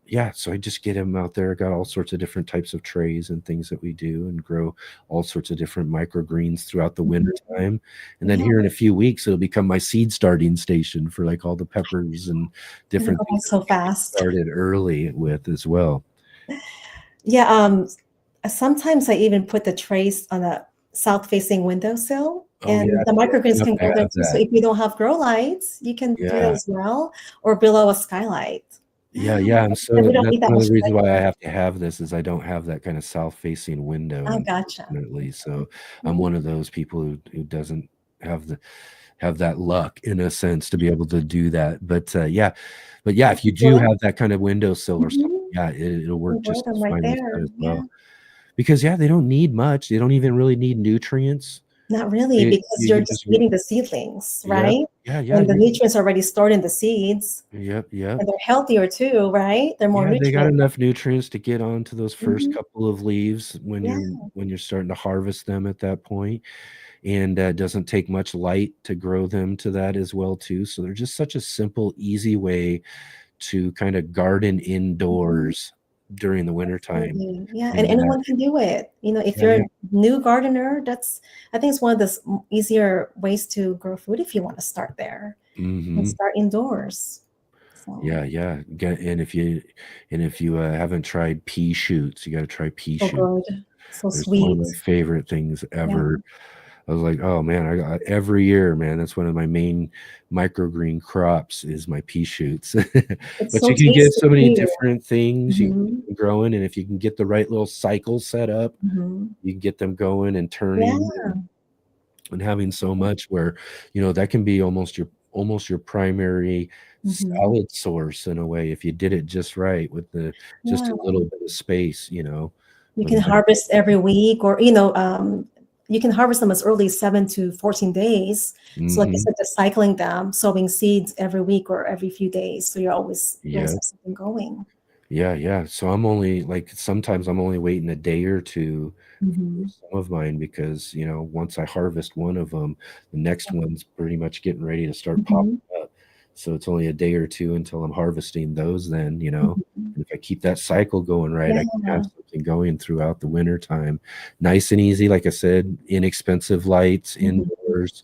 yeah, so I just get them out there. I got all sorts of different types of trays and things that we do and grow all sorts of different microgreens throughout the winter Mhm. time. And then Yeah. here in a few weeks, it'll become my seed starting station for like all the peppers and It'll different go things that so we can get fast. started early with as well. Yeah, sometimes I even put the trays on a south-facing windowsill, Oh and yeah, the you microgreens have can to go there have too. So that. if you don't have grow lights, you can do that Yeah. as well, or below a skylight. Yeah, Yeah, yeah, and so then we don't that's need that one of much the reasons why I lighting. have to have this is I don't have that kind of south-facing window, Oh, gotcha. unfortunately. So I'm Mhm. one of those people who doesn't have that luck in a sense to be able to do that. But yeah, You if you can do do it. have that kind of windowsill or something, Mhm. yeah, it'll You work can grow just them as right fine with that there. as Yeah. well. Because yeah, they don't need much. They don't even really need nutrients. Not really, It, because you you're can just just feeding the seedlings, yep, right? yeah, yeah, And the nutrients are already stored in the seeds, yep. and they're healthier too, right? They're more Yeah, they got nutrient. enough nutrients to get onto those first Mhm. couple of leaves Yeah. when you're starting to harvest them at that point, and it doesn't take much light to grow them to that as well too. So they're just such a simple, easy way to kind of garden Mhm. indoors during the wintertime. Absolutely. Yeah, and And anyone can do it. If yeah, you're yeah. a new gardener, I think it's one of the easier ways to grow food if you want to start there and Hmm. start indoors. So, Yeah. And if you haven't tried pea shoots, you got to try pea so shoots. good. So There's one of sweet. my favorite things Yeah. ever. I was like, oh man, I got every year, man. That's one of my main microgreen crops is my pea shoots. It's But so you can get tasty so many too. different things you can Hmm. get them growing, and if you can get the right little cycle set up, Hmm. you can get them going and Yeah. turning and having so much where that can be almost your primary Hmm. salad source in a way if you did it just right with the just Yeah. a little bit of space, You when can that harvest every week, or you can harvest them as early as 7 to 14 days. So, like I hmm said, just cycling them, sowing seeds every week or every few days. So you always yeah. have something going. Yeah. So I'm only like sometimes I'm only waiting a day or two for Hmm. some of mine because once I harvest one of them, the next one's pretty much getting ready to start popping Hmm. up. So it's only a day or two until I'm harvesting those. Then Hmm. and if I keep that cycle going right, I can Yeah. have something going throughout the winter time, nice and easy. Like I said, inexpensive lights Hmm. indoors,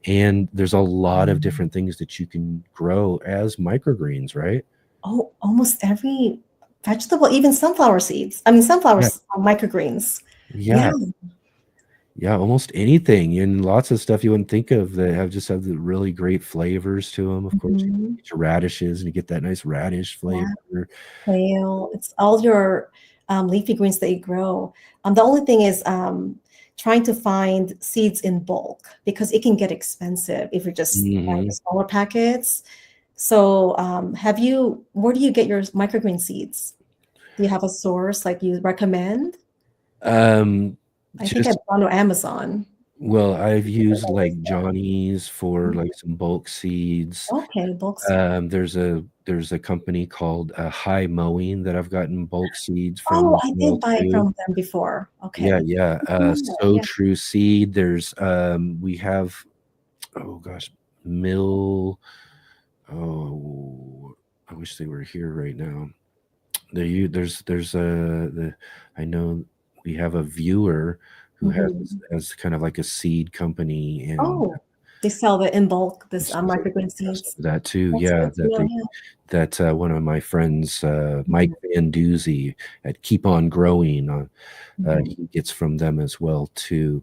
and there's a lot of different things that you can grow as microgreens, right? Oh, almost every vegetable, even sunflower seeds. I mean, Yeah. sunflowers are microgreens. Yeah. Yeah. Yeah, almost anything, and lots of stuff you wouldn't think of that have the really great flavors to them. Of course, you Hmm. get your radishes and you get that nice radish Yeah. flavor. Kale. It's all your leafy greens that you grow. The only thing is trying to find seeds in bulk because it can get expensive if you're just buying the Mhm. smaller packets. So, where do you get your microgreen seeds? Do you have a source like you recommend? Um, I think I've just gone to Amazon. I've They're used always like there. Johnny's for Mhm. like some bulk seeds. Okay, bulk seed. There's a company called High Mowing that I've gotten bulk seeds from Oh, as I well did buy too. from them before. Yeah, Okay. yeah. Yeah, So yeah. True Seed. We have, oh gosh, Mill. Oh, I wish they were here right now. There's I know we have a viewer who has Mhm. kind of like a seed company, and Oh. They sell it in bulk, this There's microgreen some seeds. of that too. That's Yeah, good to know, yeah. that one of my friends, Mike Van Doozy at Keep On Growing, he gets from them as well too.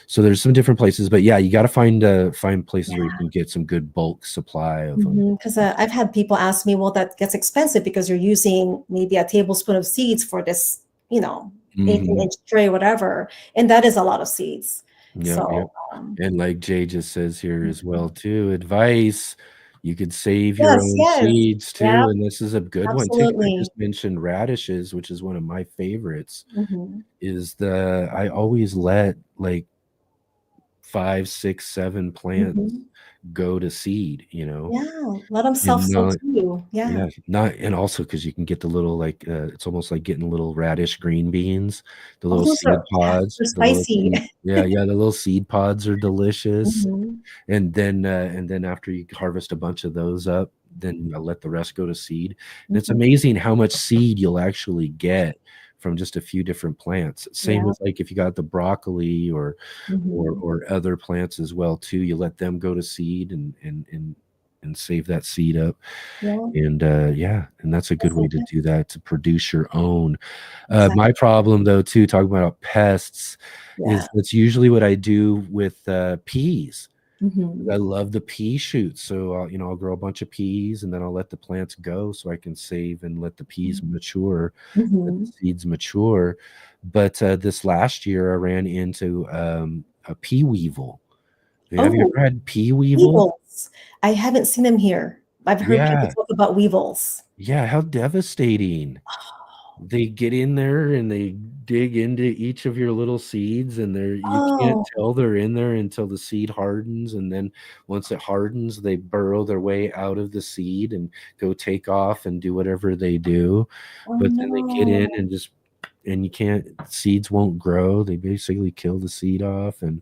So there's some different places, but yeah, you got to find places where you can get some good bulk supply of them. Because I've had people ask me, well, that gets expensive because you're using maybe a tablespoon of seeds for this, 18-inch tray, whatever. And that is a lot of seeds. Yep, yep. So, And like Jay just says here as well too, advice, you could save your yes, own yes. seeds too. Yeah, And this is a good one too. I absolutely. just mentioned radishes, which is one of my favorites. Mm-hmm. I always let like 5, 6, 7 plants go to seed, Yeah, let them and self-sow too. Yeah. not, and also because you can get the little like it's almost like getting little radish green beans, the Oh, little those seed are, yeah, pods, they're the little spicy. seed, the little seed pods are delicious. Mhm. And then after you harvest a bunch of those up, then I'll let the rest go to seed. And it's Mhm. amazing how much seed you'll actually get from just a few different plants. Same Yeah. with like if you got the broccoli or Mhm. or other plants as well too. You let them go to seed and save that seed up. Yeah. And and that's a good That's way to okay. do that, to produce your own. Exactly. My problem though too, talking about pests, Yeah. is that's usually what I do with peas. I Mhm. love the pea shoots. So I'll grow a bunch of peas and then I'll let the plants go so I can save and let the peas mature, let the Mhm. seeds mature. But this last year I ran into a pea weevil. Have you Oh, ever had pea weevil? weevils. I haven't seen them here. I've heard people Yeah. talk about weevils. Yeah, how devastating. They get in there and they dig into each of your little seeds, and you can't Oh, tell they're in there until the seed hardens. And then once it hardens, they burrow their way out of the seed and go take off and do whatever they do. oh But then they get in no. and you can't, seeds won't grow. They basically kill the seed off. And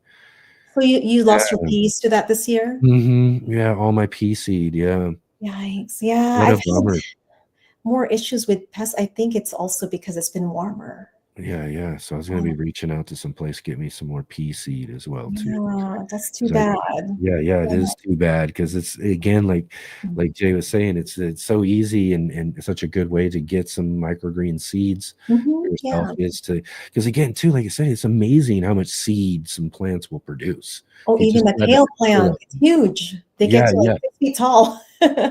So you lost your yeah, peas to that this year? yeah, all my pea seed. Yeah. Yikes. Yeah, What I've a had bummer. more issues with pests. I think it's also because it's been warmer. Yeah, yeah. So I was gonna be reaching out to some place, get me some more pea seed as well too. Yeah, that's too 'Cause bad. yeah, it Yeah. is too bad because it's again like Jay was saying, it's so easy and such a good way to get some microgreen seeds for yourself Yeah. is to, because again too, like I said, it's amazing how much seed some plants will produce. Oh, If you even just the let a kale couple plant, of it's them. huge. They get Yeah, to like yeah. 6 feet tall.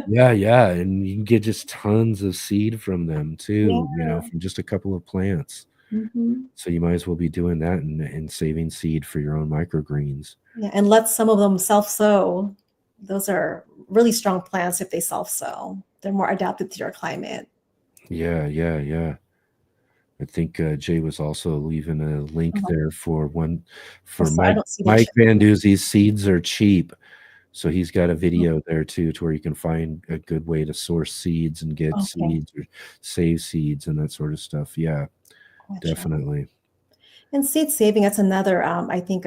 Yeah, yeah, and you can get just tons of seed from them Yeah. too, from just a couple of plants. Mhm. So you might as well be doing that and saving seed for your own microgreens. Yeah, and let some of them self-sow. Those are really strong plants if they self-sow. They're more adapted to your climate. Yeah, yeah, yeah. I think Jay was also leaving a link Uh-huh. there for Oh, for so I Mike don't see the Mike chat. Van Doozy's Seeds Are Cheap. So he's got a video there too, to where you can find a good way to source seeds and get Okay, seeds or save seeds and that sort of stuff. Yeah, gotcha. definitely. And seed saving, that's another, I think,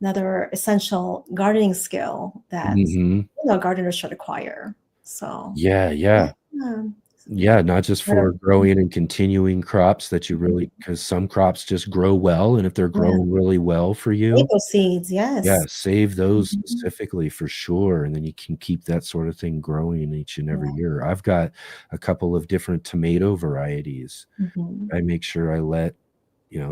another essential gardening skill that Hmm. gardeners should acquire. So, Yeah, yeah, yeah. Yeah, not just for growing and continuing crops that you really, because some crops just grow well, and if they're yeah, growing really well for save you, those seeds. yeah, Yes. save those Mhm. specifically for sure, and then you can keep that sort of thing growing each and every Yeah. year. I've got a couple of different tomato varieties. Mhm. I make sure I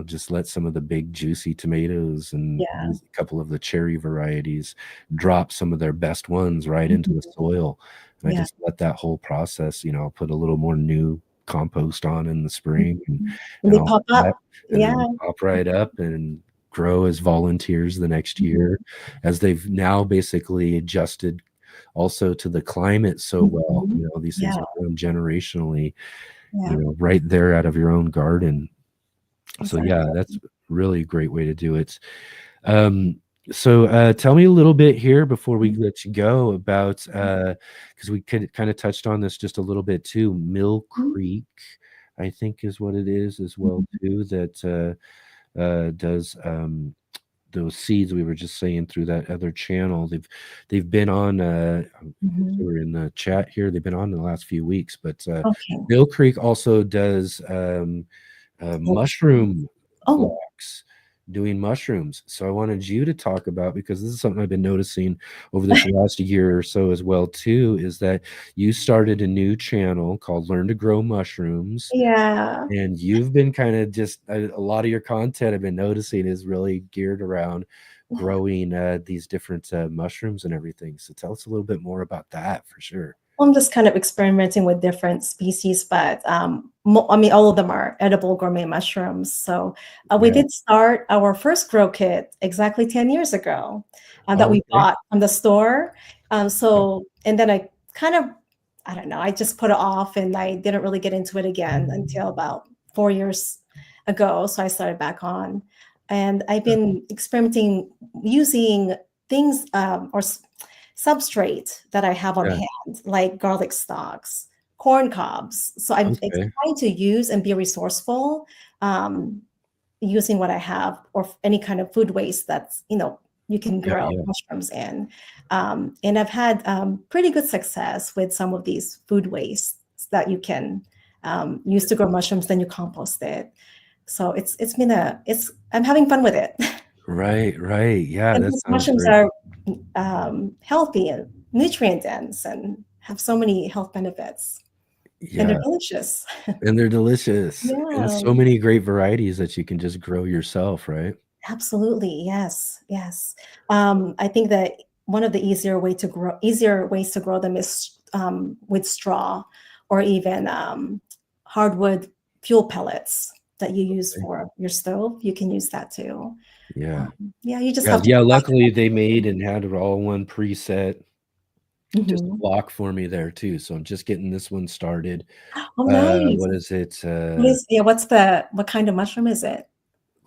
just let some of the big juicy tomatoes and Yeah. these a couple of the cherry varieties drop some of their best ones right into the Mhm. soil. And I Yeah. just let that whole process, I'll put a little more new compost on in the spring Mhm. And and they all pop that, up. and then Yeah. they pop right up and grow as volunteers the next Mhm. year, as they've now basically adjusted also to the climate so well. Mhm. These things Yeah. are grown generationally, Yeah. right there out of your own garden. So yeah, Exactly. that's really a great way to do it. Um, so tell me a little bit here before we let you go about, because we could kind of touched on this just a little bit too. Mill Mhm. Creek, I think is what it is as well Mhm. too. That does those seeds we were just saying through that other channel. They've been on. They Mhm. were in the chat here. They've been on in the last few weeks, but Okay. Mill Creek also does Oh, mushroom oh, blocks. doing mushrooms. So I wanted you to talk about, because this is something I've been noticing over this last year or so as well too, is that you started a new channel called Learn to Grow Mushrooms. Yeah. And you've been kind of just a lot of your content I've been noticing is really geared around growing these different mushrooms and everything. So tell us a little bit more about that for sure. I'm just kind of experimenting with different species, but I mean, all of them are edible gourmet mushrooms. So we did start our first grow kit exactly 10 years ago that we bought from the store. And then I kind of, I don't know, I just put it off and I didn't really get into it again until about 4 years ago. So I started back on. And I've been experimenting using things or substrate that I have on hand, like garlic stalks, corn cobs. So I'm trying to use and be resourceful using what I have or any kind of food waste that's, you can grow mushrooms in. And I've had pretty good success with some of these food wastes that you can use to grow mushrooms, then you compost it. So I'm having fun with it. Right. Yeah, and that these sounds mushrooms great. are healthy and nutrient dense and have so many health benefits. And they're delicious. And they're delicious. And Yeah. so many great varieties that you can just grow yourself, right? Absolutely. Yes. I think that one of the easier ways to grow them is with straw or even hardwood fuel pellets that you use for your stove. You can use that too. You just have to. Luckily they made and had it all one preset. Just a Mhm. block for me there too. So I'm just getting this one started. Oh, nice. What is it? What kind of mushroom is it?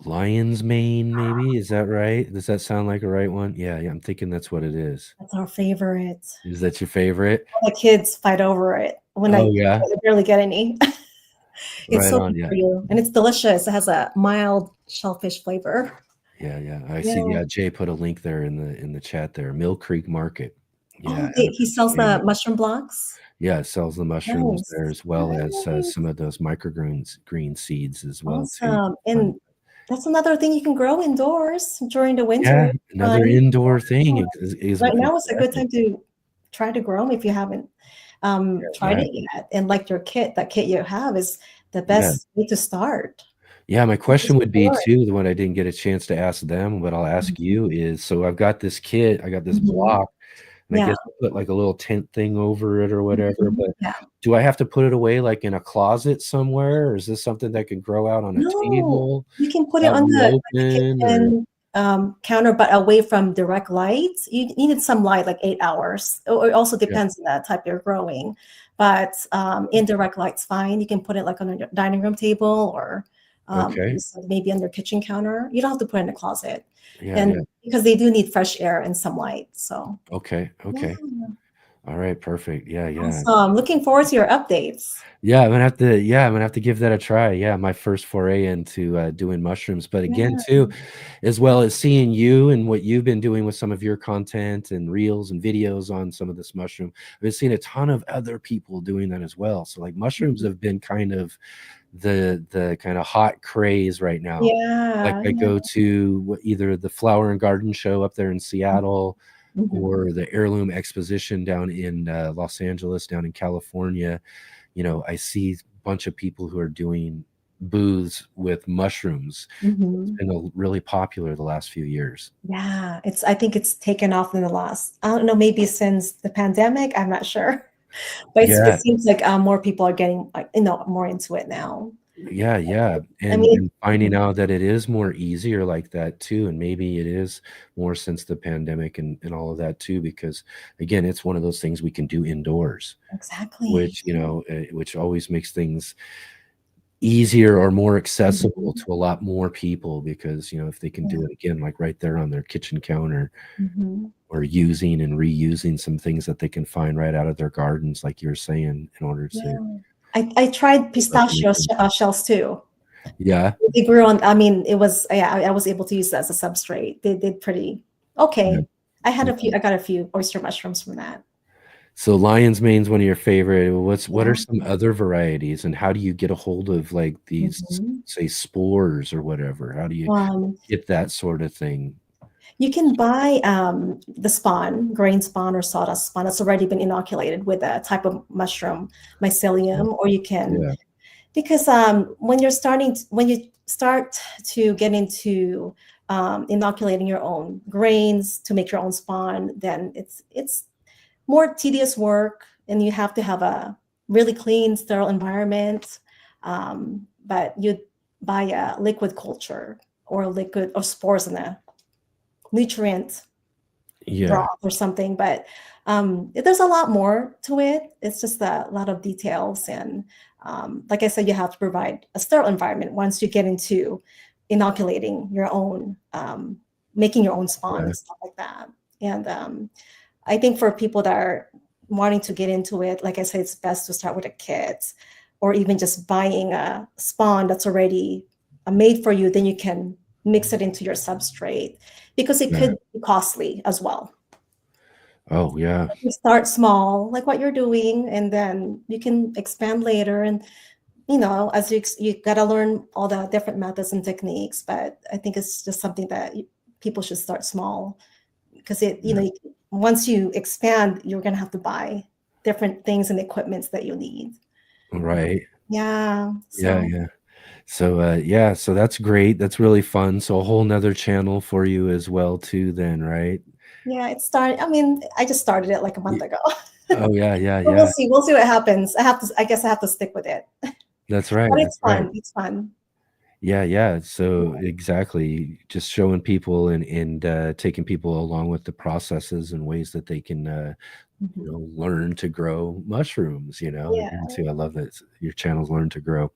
Lion's mane, maybe? Is that right? Does that sound like a right one? Yeah, I'm thinking that's what it is. That's our favorite. Is that your favorite? All the kids fight over it when I barely get any. It's Right so on, good for you, and it's delicious. It has a mild shellfish flavor. Yeah. I see. Yeah, Jay put a link there in the chat there. Mill Creek Market. Oh, he sells the mushroom blocks. Yeah, it sells the mushrooms Nice. there as well as some of those green seeds as well too. Awesome. And that's another thing you can grow indoors during the winter. Yeah, another indoor thing. Right now is a good time to try to grow them if you haven't tried it yet. And like that kit you have is the best way to start. Yeah, my question would be too, the one I didn't get a chance to ask them, but I'll ask you is, so I've got this kit, I got this block, and I guess I put like a little tent thing over it or whatever, but do I have to put it away like in a closet somewhere, or is this something that can grow out on a table? You can put it on the kitchen counter, but away from direct light. You needed some light, like 8 hours. It also depends on the type you're growing, but indirect light's fine. You can put it like on a dining room table or maybe on your kitchen counter. You don't have to put it in a closet. Because they do need fresh air and some light. So all right, perfect. Yeah. Awesome. Looking forward to your updates. I'm gonna have to give that a try. Yeah, my first foray into doing mushrooms. But again, too, as well as seeing you and what you've been doing with some of your content and reels and videos on some of this mushroom, I've been seeing a ton of other people doing that as well. So like mushrooms have been kind of the kind of hot craze right now. Like I go to either the Flower and Garden Show up there in Seattle or the Heirloom Exposition down in Los Angeles, down in California. I see a bunch of people who are doing booths with mushrooms. It's been really popular the last few years. Yeah, I think it's taken off in the last, I don't know, maybe since the pandemic. I'm not sure. But it seems like more people are getting more into it now. Yeah. And finding out that it is more easier like that too. And maybe it is more since the pandemic and all of that too, because again, it's one of those things we can do indoors. Exactly. Which always makes things easier or more accessible to a lot more people, because if they can do it again, like right there on their kitchen counter, or using and reusing some things that they can find right out of their gardens, like you were saying, in order to. I tried pistachio shells too. Yeah, they grew on. I mean, it was I was able to use that as a substrate. They did pretty okay. I got a few oyster mushrooms from that. So lion's mane's one of your favorite. What are Yeah. some other varieties, and how do you get a hold of like these, Mhm. say, spores or whatever? How do you Um, get that sort of thing? you can buy the spawn, grain spawn or sawdust spawn that's already been inoculated with a type of mushroom, mycelium, or you can, Yeah. because when you start to get into inoculating your own grains to make your own spawn, then it's more tedious work, and you have to have a really clean, sterile environment. But you buy a liquid culture or liquid or spores in a nutrient Yeah. broth or something. But there's a lot more to it. It's just a lot of details. And like I said, you have to provide a sterile environment once you get into inoculating your own, making your own spawn Yeah. and stuff like that. And I think for people that are wanting to get into it, like I said, it's best to start with a kit or even just buying a spawn that's already made for you. Then you can mix it into your substrate because it Yeah. could be costly as well. Oh, yeah. You start small, like what you're doing, and then you can expand later. And as you got to learn all the different methods and techniques. But I think it's just something that people should start small because once you expand, you're gonna have to buy different things and equipments that you need. Right. Yeah. Yeah, So yeah. So yeah, so that's great. That's really fun. So a whole nother channel for you as well too then, right? yeah, it started. I mean, I just started it like a month Ye ago. Oh, yeah, yeah, But we'll yeah. see. We'll see what happens. I guess I have to stick with it. That's right, But that's it's right. fun. It's fun. Yeah, yeah. So exactly, just showing people and taking people along with the processes and ways that they can Mhm. learn to grow mushrooms, Yeah. and too. I love that your channels learn to grow.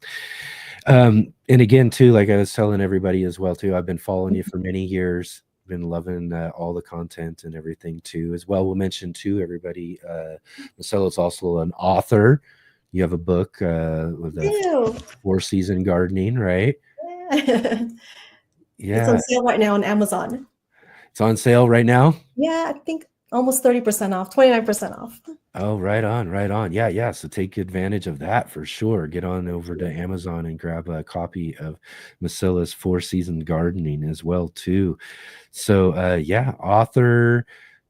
And again, too, like I was telling everybody as well, too, I've been following you for many years. Been loving all the content and everything too. As well, we'll mention too, everybody. Micella's also an author. You have a book with a Ew. 4-season gardening, right? Yeah. It's on Yeah, sale right now on Amazon. it's on sale right now. Yeah, I think almost 30% off, 29% off. Oh, right on, right on. Yeah, yeah. So take advantage of that for sure. Get on over to Amazon and grab a copy of Miscilla's 4-season gardening as well too. So yeah, author,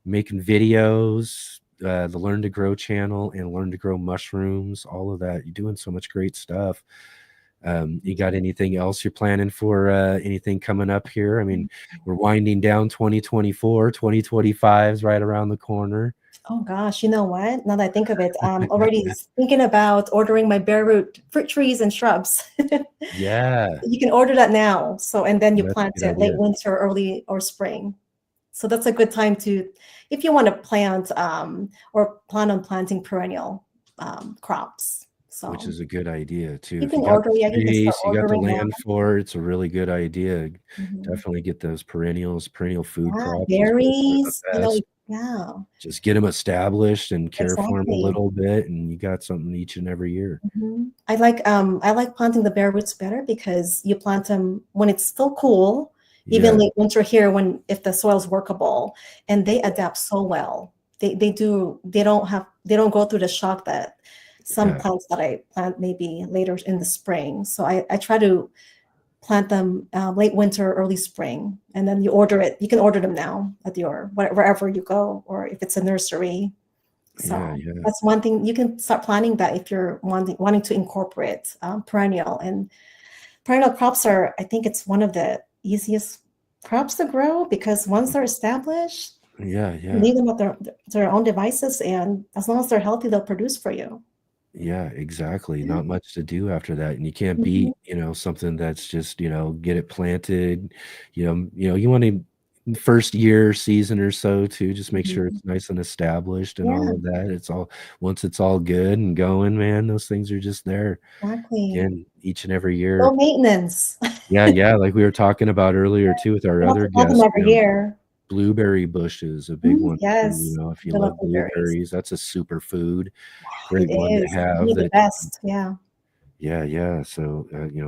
making videos, the Learn to Grow channel and Learn to Grow mushrooms, all of that. You're doing so much great stuff. You got anything else you're planning for anything coming up here? I mean, we're winding down 2024, 2025 is right around the corner. Oh gosh, you know what? Now that I think of it, I'm already thinking about ordering my bare root fruit trees and shrubs. Yeah, You can order that now. So, and then you that's a plant good it late idea. winter, early or spring. So that's a good time to, if you want to plant or plan on planting perennial crops. Which So is a good idea too. you If can you got order, the yeah, you can start space, you got the ordering now. land for it, it's a really good idea. Mhm. Definitely get those perennial food Yeah, crops is what are the berries, best. yeah, Just get them established and care for them a exactly. little bit, and you got something each and every year. I like planting the bare roots better because you plant them when it's still cool, even Yeah, late winter here when if the soil's workable, and they adapt so well. They don't go through the shock that some yeah, plants that I plant maybe later in the spring. So I try to plant them late winter, early spring, and then you order it. You can order them now at your wherever you go, or if it's a nursery. yeah, So yeah, that's one thing you can start planning that if you're wanting to incorporate perennial crops are. I think it's one of the easiest crops to grow because once they're established, yeah, you yeah. leave them at their own devices, and as long as they're healthy, they'll produce for you. Yeah, exactly. Yeah. Not much to do after that. And you can't Mhm. beat, something that's just, get it planted. You want to first year, season or so to just make sure Mhm. it's nice and established and Yeah, all of that. Once it's all good and going, man, those things are just there exactly. again each and every Low year. maintenance. Yeah, yeah. Like we were talking about earlier too with our You have other to plant them guest, every year. blueberry bushes, a big one too. Yes, If you the love love blueberries. blueberries, that's a super food. It Great one to is. One have of the that. best. Yeah. Yeah, yeah. So,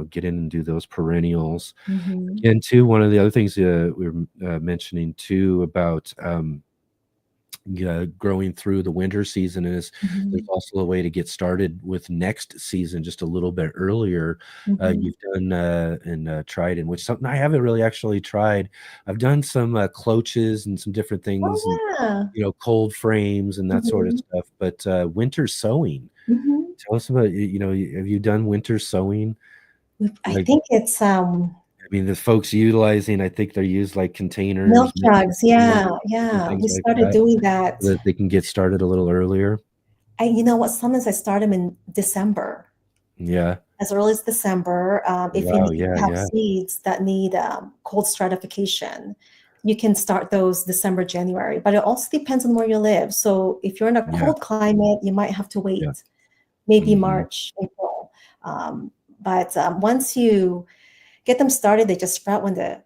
get in and do those perennials. Mhm. Again, too, one of the other things we were mentioning too about growing through the winter season is there's Mhm. also a way to get started with next season just a little bit earlier. Mhm. You've done and tried, in which something I haven't really actually tried. I've done some cloches and some different things, and Oh, yeah. cold frames and that sort of Mhm. stuff. But winter sewing, Mhm. tell us about, have you done winter sewing? I Like, think it's I mean, the folks utilizing, I think they're used like containers, milk jugs. Yeah, and yeah. things We like started that, doing that. so that they can get started a little earlier. You know what? Sometimes I start them in December, Yeah. as early as December. If you Wow. need Yeah. to have Yeah. seeds that need cold stratification, you can start those December, January. But it also depends on where you live. So if you're in a Yeah. cold climate, you might have to Yeah. wait, maybe Hmm. March, April. But once you get them started, they just sprout when the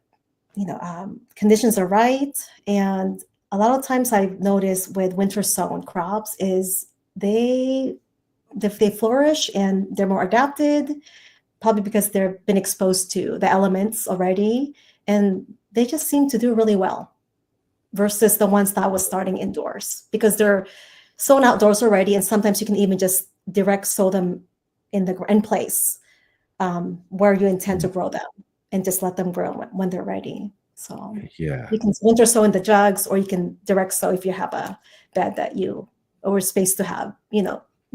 conditions are right. And a lot of times I've noticed with winter sown crops is they they flourish and they're more adapted, probably because they've been exposed to the elements already, and they just seem to do really well versus the ones that was starting indoors because they're sown outdoors already, and sometimes you can even just direct sow them in place where you intend to grow them and just let them grow when they're ready. So Yeah. you can winter sow in the jugs, or you can direct sow if you have a bed that you or space to have,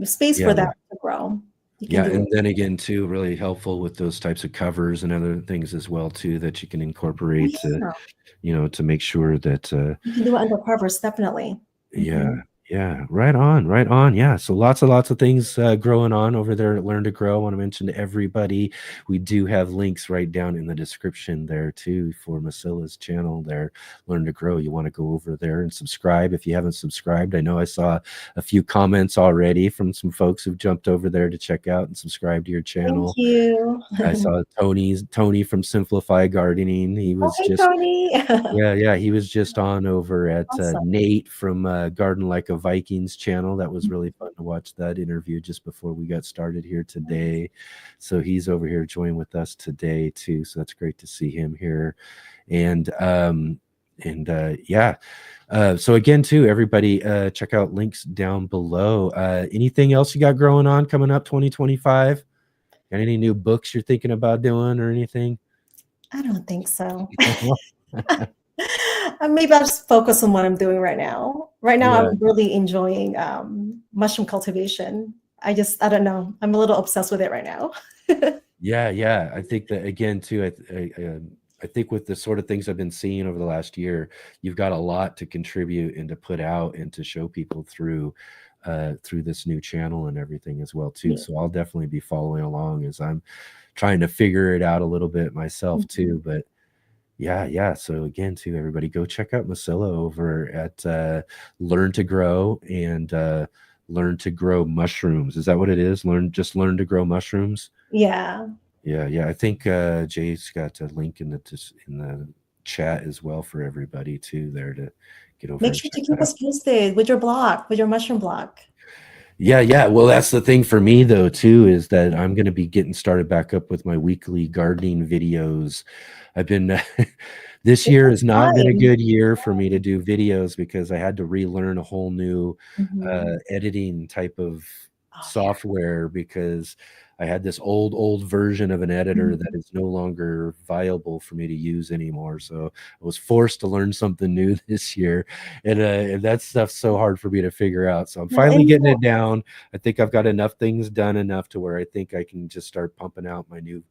space for Yeah. them to grow. You can Yeah. do it. And then again, too, really helpful with those types of covers and other things as well, too, that you can Oh, incorporate yeah. to make sure that, You can do it under covers, definitely. yeah. Mhm. Yeah. Right on. Right on. Yeah. So lots of things growing on over there at Learn to Grow. I want to mention to everybody, we do have links right down in the description there too for Misilla's channel there, Learn to Grow. You want to go over there and subscribe if you haven't subscribed. I know I saw a few comments already from some folks who've jumped over there to check out and subscribe to your Thank channel. you. I saw Tony from Simplify Gardening. He Oh, was hey, just Tony. yeah, he was just on over at Awesome. Nate from Garden Like a Vikings channel. That was really fun to watch that interview just before we got started here today. So he's over here joining with us today too. So that's great to see him here. And yeah. So again, too, everybody, check out links down below. Anything else you got growing on coming up 2025? Got any new books you're thinking about doing or anything? I don't think so. Maybe I'll just focus on what I'm doing right now. Right now, Yeah. I'm really enjoying mushroom cultivation. I don't know. I'm a little obsessed with it right now. Yeah. I think that again too. I think with the sort of things I've been seeing over the last year, you've got a lot to contribute and to put out and to show people through this new channel and everything as well too. Yeah. So I'll definitely be following along as I'm trying to figure it out a little bit myself too. But yeah. So again, too, everybody go check out Misilla over at Learn to Grow and Learn to Grow Mushrooms. Is that what it is? Learn to grow mushrooms. Yeah. Yeah. I think Jay's got a link in the chat as well for everybody too there to get over Make and sure check to that keep out. us posted with your block, with your mushroom block. Yeah. Well, that's the thing for me though too, is that I'm going to be getting started back up with my weekly gardening videos. I've been this It year takes has not been a time. good year for me to do videos because I had to relearn a whole new Mhm. editing type of Oh, yeah. software because I had this old version of an editor that Mhm. is no longer viable for me to use anymore. So I was forced to learn something new this year, and that stuff's so hard for me to figure out. So I'm Well, finally and getting it down. I think I've got enough things done enough to where I think I can just start pumping out my new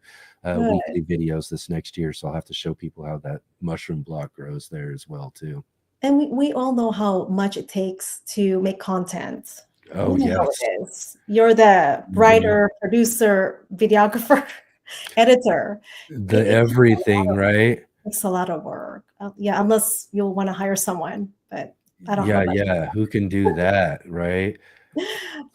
good. weekly videos this next year. So I'll have to show people how that mushroom block grows there as well too. And we all know how much it takes to make content. Oh We know how yes. it is. You're the Mhm. writer, producer, videographer, editor. The everything, right? It's a lot of work. Yeah, unless you'll want to hire someone, but I don't have a budget Yeah. Who can do that, right? for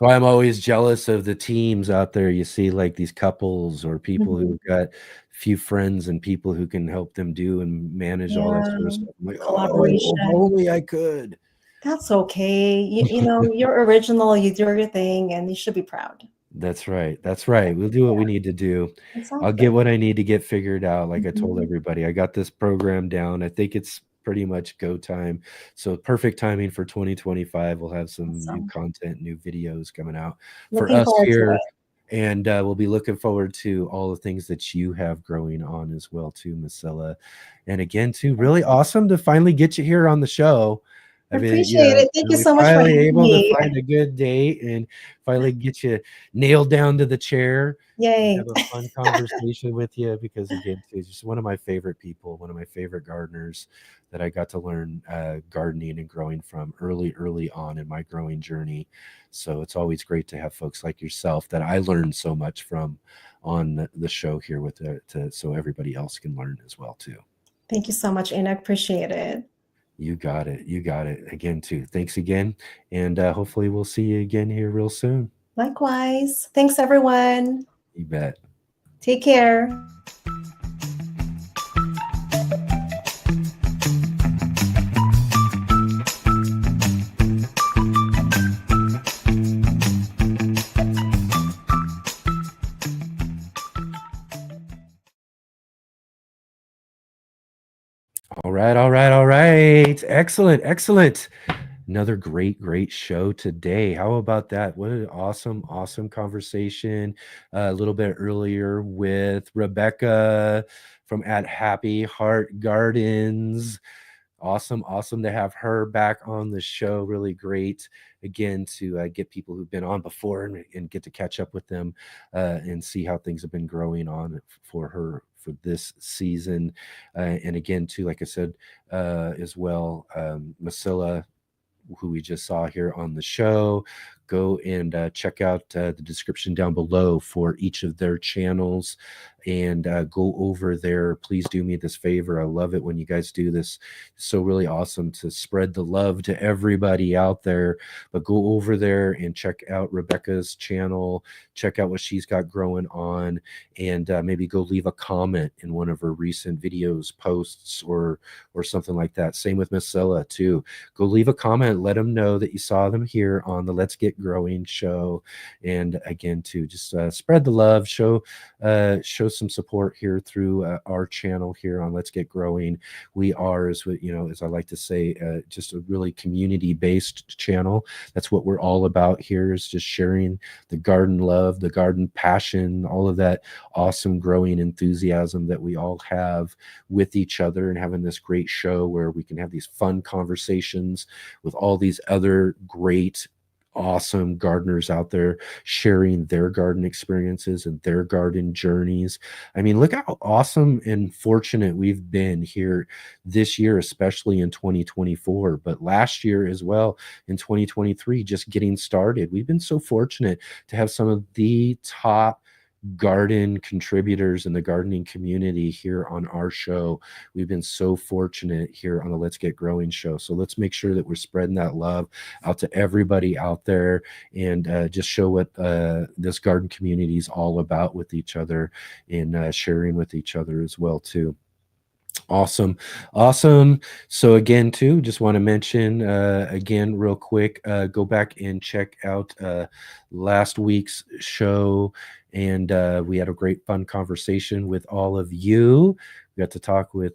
So I'm always jealous of the teams out there. You see like these couples or people that. who've got few friends and people who can help them do and manage all that sort of Yeah, stuff. I'm like, oh, if collaboration. only I could. That's okay. You're original, you do your thing, and you should be proud. That's right. That's right. We'll do what we need to do. I'll Exactly. get what I need to get figured out. Like I told Mhm. everybody, I got this program down. I think it's pretty much go time. So perfect timing for 2025. We'll have some new content, new videos coming out for us here. And we'll be looking forward to all the things that you have growing on as well, too, Misilla. And again, too, really awesome to finally get you here on the show. I appreciate it. Thank you so much for having me. Finally able to find a good date and finally get you nailed down to the chair. Yay. Have a fun conversation with you, because again, it's just one of my favorite people, one of my favorite gardeners that I got to learn gardening and growing from early on in my growing journey. So it's always great to have folks like yourself that I learned so much from on the show here with so everybody else can learn as well too. Thank you so much, and I appreciate it. You got it. You got it. Again, too. Thanks again. And hopefully we'll see you again here real soon. Likewise. Thanks, everyone. You bet. Take care. All right. Excellent. Another great show today. How about that? What an awesome conversation. A little bit earlier with Rebecca from at Happy Heart Gardens. Awesome to have her back on the show. Really great, again, to get people who've been on before and get to catch up with them and see how things have been growing on for her for this season. And again, too, like I said, as well, Misilla, who we just saw here on the show. Go and check out the description down below for each of their channels and go over there. Please do me this favor. I love it when you guys do this. It's so really awesome to spread the love to everybody out there. But go over there and check out Rebecca's channel. Check out what she's got growing on, and maybe go leave a comment in one of her recent videos, posts, or something like that. Same with Misilla too. Go leave a comment. Let them know that you saw them here on the Let's Get Growing show. And again, to just spread the love, show some support here through our channel here on Let's Get Growing. We are, as I like to say, just a really community-based channel. That's what we're all about here, is just sharing the garden love, the garden passion, all of that awesome growing enthusiasm that we all have with each other, and having this great show where we can have these fun conversations with all these other great, awesome gardeners out there sharing their garden experiences and their garden journeys. I mean, look how awesome and fortunate we've been here this year, especially in 2024, but last year as well in 2023, just getting started. We've been so fortunate to have some of the top garden contributors in the gardening community here on our show. We've been so fortunate here on the Let's Get Growing show. So let's make sure that we're spreading that love out to everybody out there, and just show what this garden community is all about with each other, and sharing with each other as well too. Awesome. So again, too, just want to mention again real quick, go back and check out last week's show, and we had a great fun conversation with all of you. We got to talk with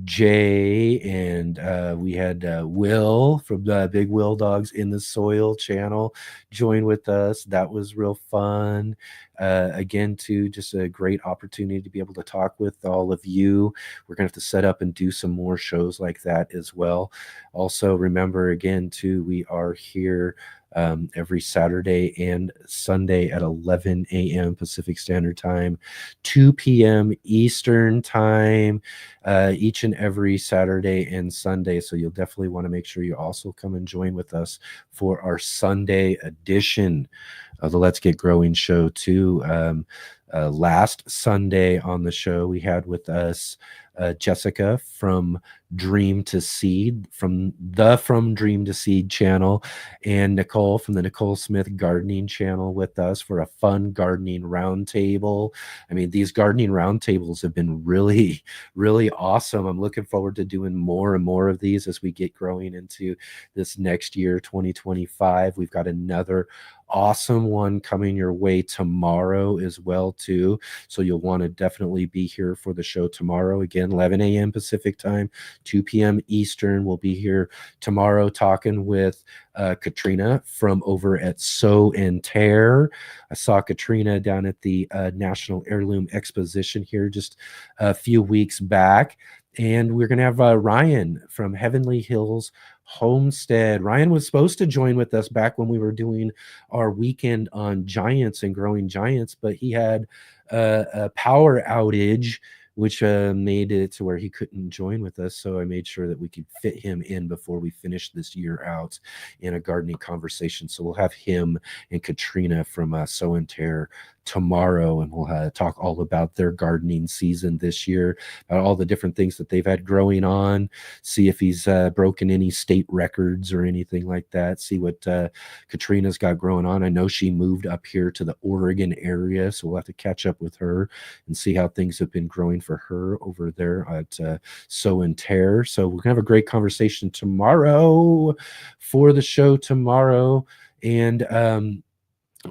Jay, and we had Will from the Big Will Dogs in the Soil channel join with us. That was real fun. Again, too, just a great opportunity to be able to talk with all of you. We're gonna have to set up and do some more shows like that as well. Also, remember, again, too, we are here every Saturday and Sunday at 11 a.m. Pacific Standard Time, 2 p.m. Eastern Time, each and every Saturday and Sunday. So you'll definitely want to make sure you also come and join with us for our Sunday edition of the Let's Get Growing show too. Last Sunday on the show, we had with us Jessica from Dream to Seed, from Dream to Seed channel, and Nicole from the Nicole Smith Gardening channel with us for a fun gardening roundtable. I mean, these gardening roundtables have been really, really awesome. I'm looking forward to doing more and more of these as we get growing into this next year, 2025. We've got another awesome one coming your way tomorrow as well too. So you'll want to definitely be here for the show tomorrow. Again, 11 a.m. Pacific time, 2 p.m. Eastern. We'll be here tomorrow talking with Katrina from over at Sew and Tear. I saw Katrina down at the National Heirloom Exposition here just a few weeks back. And we're going to have Ryan from Heavenly Hills Homestead. Ryan was supposed to join with us back when we were doing our weekend on giants and growing giants, but he had a power outage, which made it to where he couldn't join with us. So I made sure that we could fit him in before we finish this year out in a gardening conversation. So we'll have him and Katrina from Sew and Tear tomorrow, and we'll talk all about their gardening season this year, about all the different things that they've had growing on, see if he's broken any state records or anything like that, see what Katrina's got growing on. I know she moved up here to the Oregon area, so we'll have to catch up with her and see how things have been growing for her over there at Sew and Tear. So we're gonna have a great conversation tomorrow for the show tomorrow. And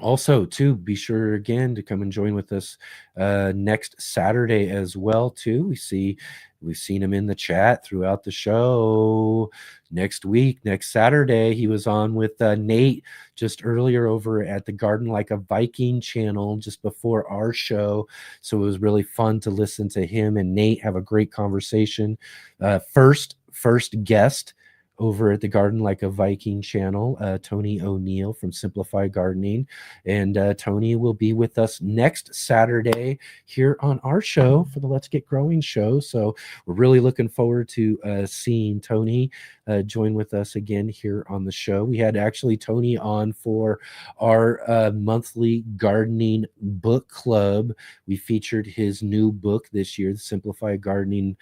also, too, be sure again to come and join with us next Saturday as well, too. We've seen him in the chat throughout the show. Next week, next Saturday, he was on with Nate just earlier over at the Garden Like a Viking channel just before our show. So it was really fun to listen to him and Nate have a great conversation. First guest over at the Garden Like a Viking channel, Tony O'Neill from Simplify Gardening. And Tony will be with us next Saturday here on our show for the Let's Get Growing show. So we're really looking forward to seeing Tony join with us again here on the show. We had actually Tony on for our monthly gardening book club. We featured his new book this year, the Simplify Gardening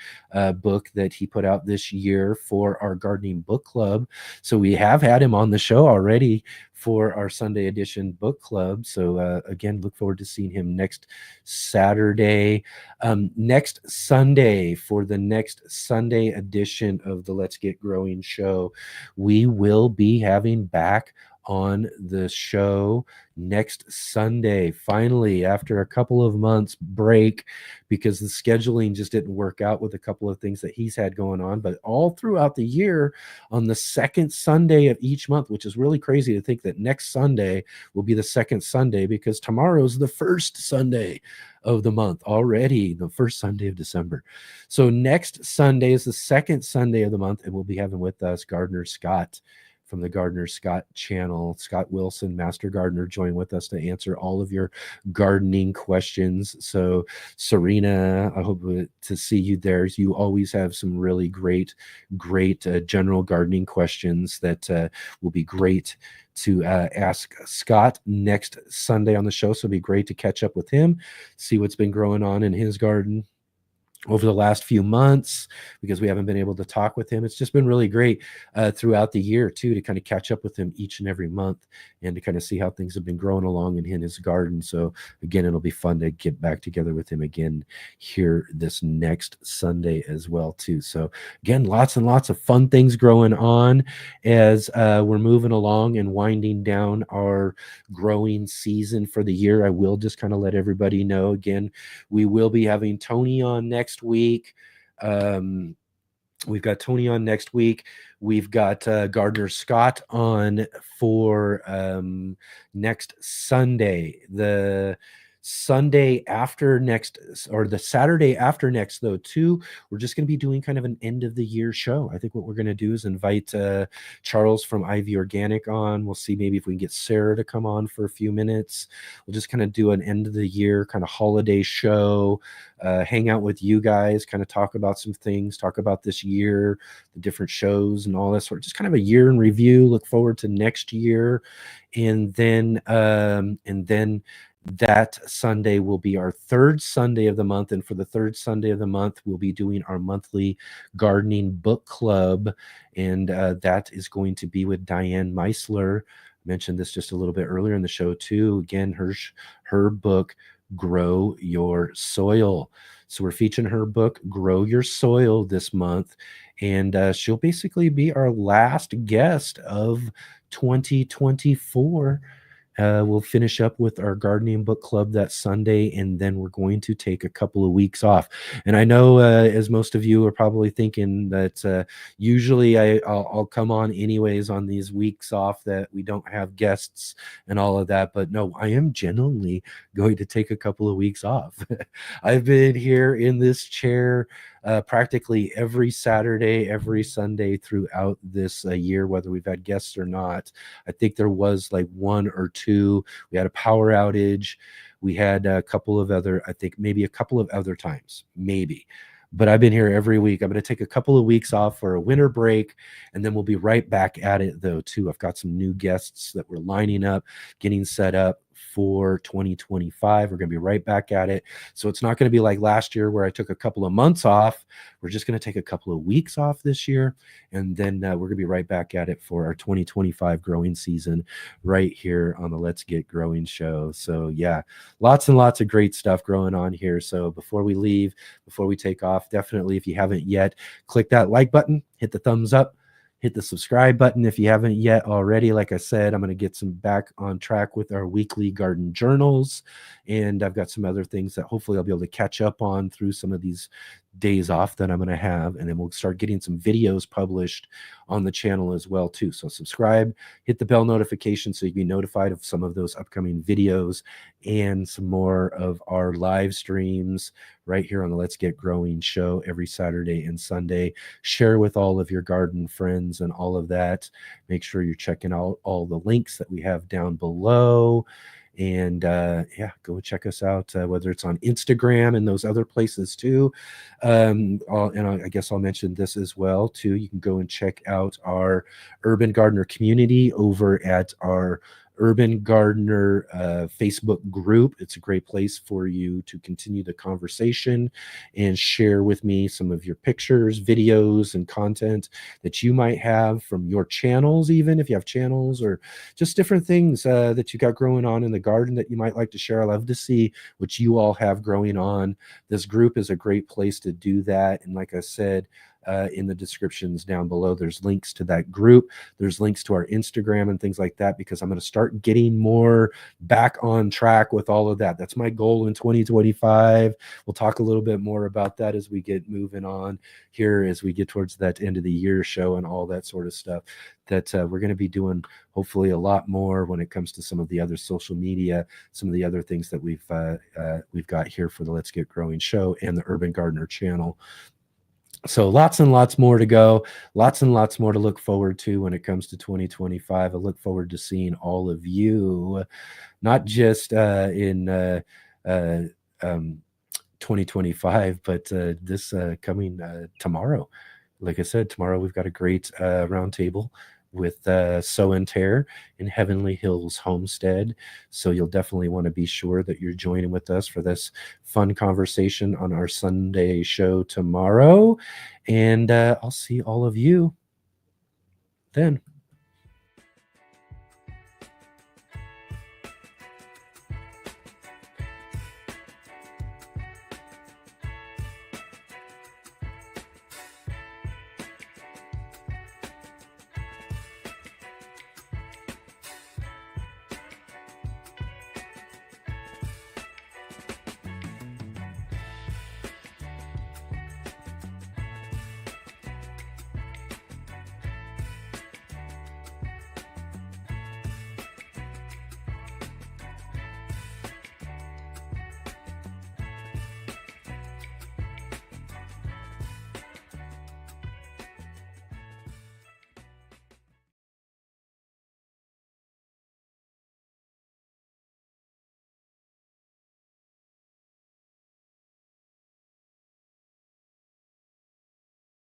book that he put out this year for our gardening book club. So we have had him on the show already for our Sunday edition book club. So again, look forward to seeing him next Saturday. Next Sunday, for the next Sunday edition of the Let's Get Growing show, we will be having back on the show next Sunday, finally, after a couple of months break, because the scheduling just didn't work out with a couple of things that he's had going on. But all throughout the year, on the second Sunday of each month, which is really crazy to think that next Sunday will be the second Sunday, because tomorrow's the first Sunday of the month already, the first Sunday of December. So next Sunday is the second Sunday of the month, and we'll be having with us Gardener Scott from the Gardener Scott channel. Scott Wilson, Master Gardener, join with us to answer all of your gardening questions. So Serena, I hope to see you there. You always have some really great general gardening questions that will be great to ask Scott next Sunday on the show. So it'll be great to catch up with him, see what's been growing on in his garden over the last few months, because we haven't been able to talk with him. It's just been really great throughout the year too, to kind of catch up with him each and every month and to kind of see how things have been growing along in his garden. So again, it'll be fun to get back together with him again here this next Sunday as well too. So again, lots and lots of fun things growing on as we're moving along and winding down our growing season for the year. I will just kind of let everybody know again, we will be having Tony on next week. We've got Tony on next week. We've got Gardener Scott on for next Sunday. The Sunday after next, or the Saturday after next, though, too, we're just going to be doing kind of an end of the year show. I think what we're going to do is invite Charles from Ivy Organic on. We'll see maybe if we can get Sarah to come on for a few minutes. We'll just kind of do an end of the year kind of holiday show, hang out with you guys, kind of talk about some things, talk about this year, the different shows and all that sort of, just kind of a year in review, look forward to next year. And then that Sunday will be our third Sunday of the month. And for the third Sunday of the month, we'll be doing our monthly gardening book club. And that is going to be with Diane Meisler. I mentioned this just a little bit earlier in the show too. Again, her book, Grow Your Soil. So we're featuring her book, Grow Your Soil, this month. And she'll basically be our last guest of 2024. We'll finish up with our gardening book club that Sunday, and then we're going to take a couple of weeks off. And I know, as most of you are probably thinking, that usually I'll come on anyways on these weeks off that we don't have guests and all of that. But no, I am genuinely going to take a couple of weeks off. I've been here in this chair practically every Saturday, every Sunday throughout this year, whether we've had guests or not. I think there was like one or two. We had a power outage. We had a couple of other, I think maybe a couple of other times, maybe. But I've been here every week. I'm going to take a couple of weeks off for a winter break, and then we'll be right back at it, though, too. I've got some new guests that we're lining up, getting set up for 2025. We're going to be right back at it. So it's not going to be like last year where I took a couple of months off. We're just going to take a couple of weeks off this year, and then we're going to be right back at it for our 2025 growing season right here on the Let's Get Growing show. So yeah, lots and lots of great stuff growing on here. So before we leave, before we take off, definitely, if you haven't yet, click that like button, hit the thumbs up, hit the subscribe button if you haven't yet already. Like I said, I'm going to get some back on track with our weekly garden journals, and I've got some other things that hopefully I'll be able to catch up on through some of these days off that I'm going to have, and then we'll start getting some videos published on the channel as well too. So subscribe, hit the bell notification so you can be notified of some of those upcoming videos and some more of our live streams right here on the Let's Get Growing show every Saturday and Sunday. Share with all of your garden friends and all of that. Make sure you're checking out all the links that we have down below. And yeah, go check us out, whether it's on Instagram and those other places too. And I guess I'll mention this as well too. You can go and check out our Urban Gardener community over at our Urban Gardener Facebook group. It's a great place for you to continue the conversation and share with me some of your pictures, videos, and content that you might have from your channels, even if you have channels, or just different things that you got growing on in the garden that you might like to share. I love to see what you all have growing on. This group is a great place to do that. And like I said, in the descriptions down below, there's links to that group. There's links to our Instagram and things like that, because I'm going to start getting more back on track with all of that. That's my goal in 2025. We'll talk a little bit more about that as we get moving on here, as we get towards that end of the year show and all that sort of stuff, that we're going to be doing hopefully a lot more when it comes to some of the other social media, some of the other things that we've got here for the Let's Get Growing show and the Urban Gardener channel. So lots and lots more to go, lots and lots more to look forward to when it comes to 2025. I look forward to seeing all of you, not just in 2025, but this coming tomorrow. Like I said, tomorrow we've got a great roundtable with Sow and Tear in Heavenly Hills Homestead. So you'll definitely want to be sure that you're joining with us for this fun conversation on our Sunday show tomorrow. And I'll see all of you then.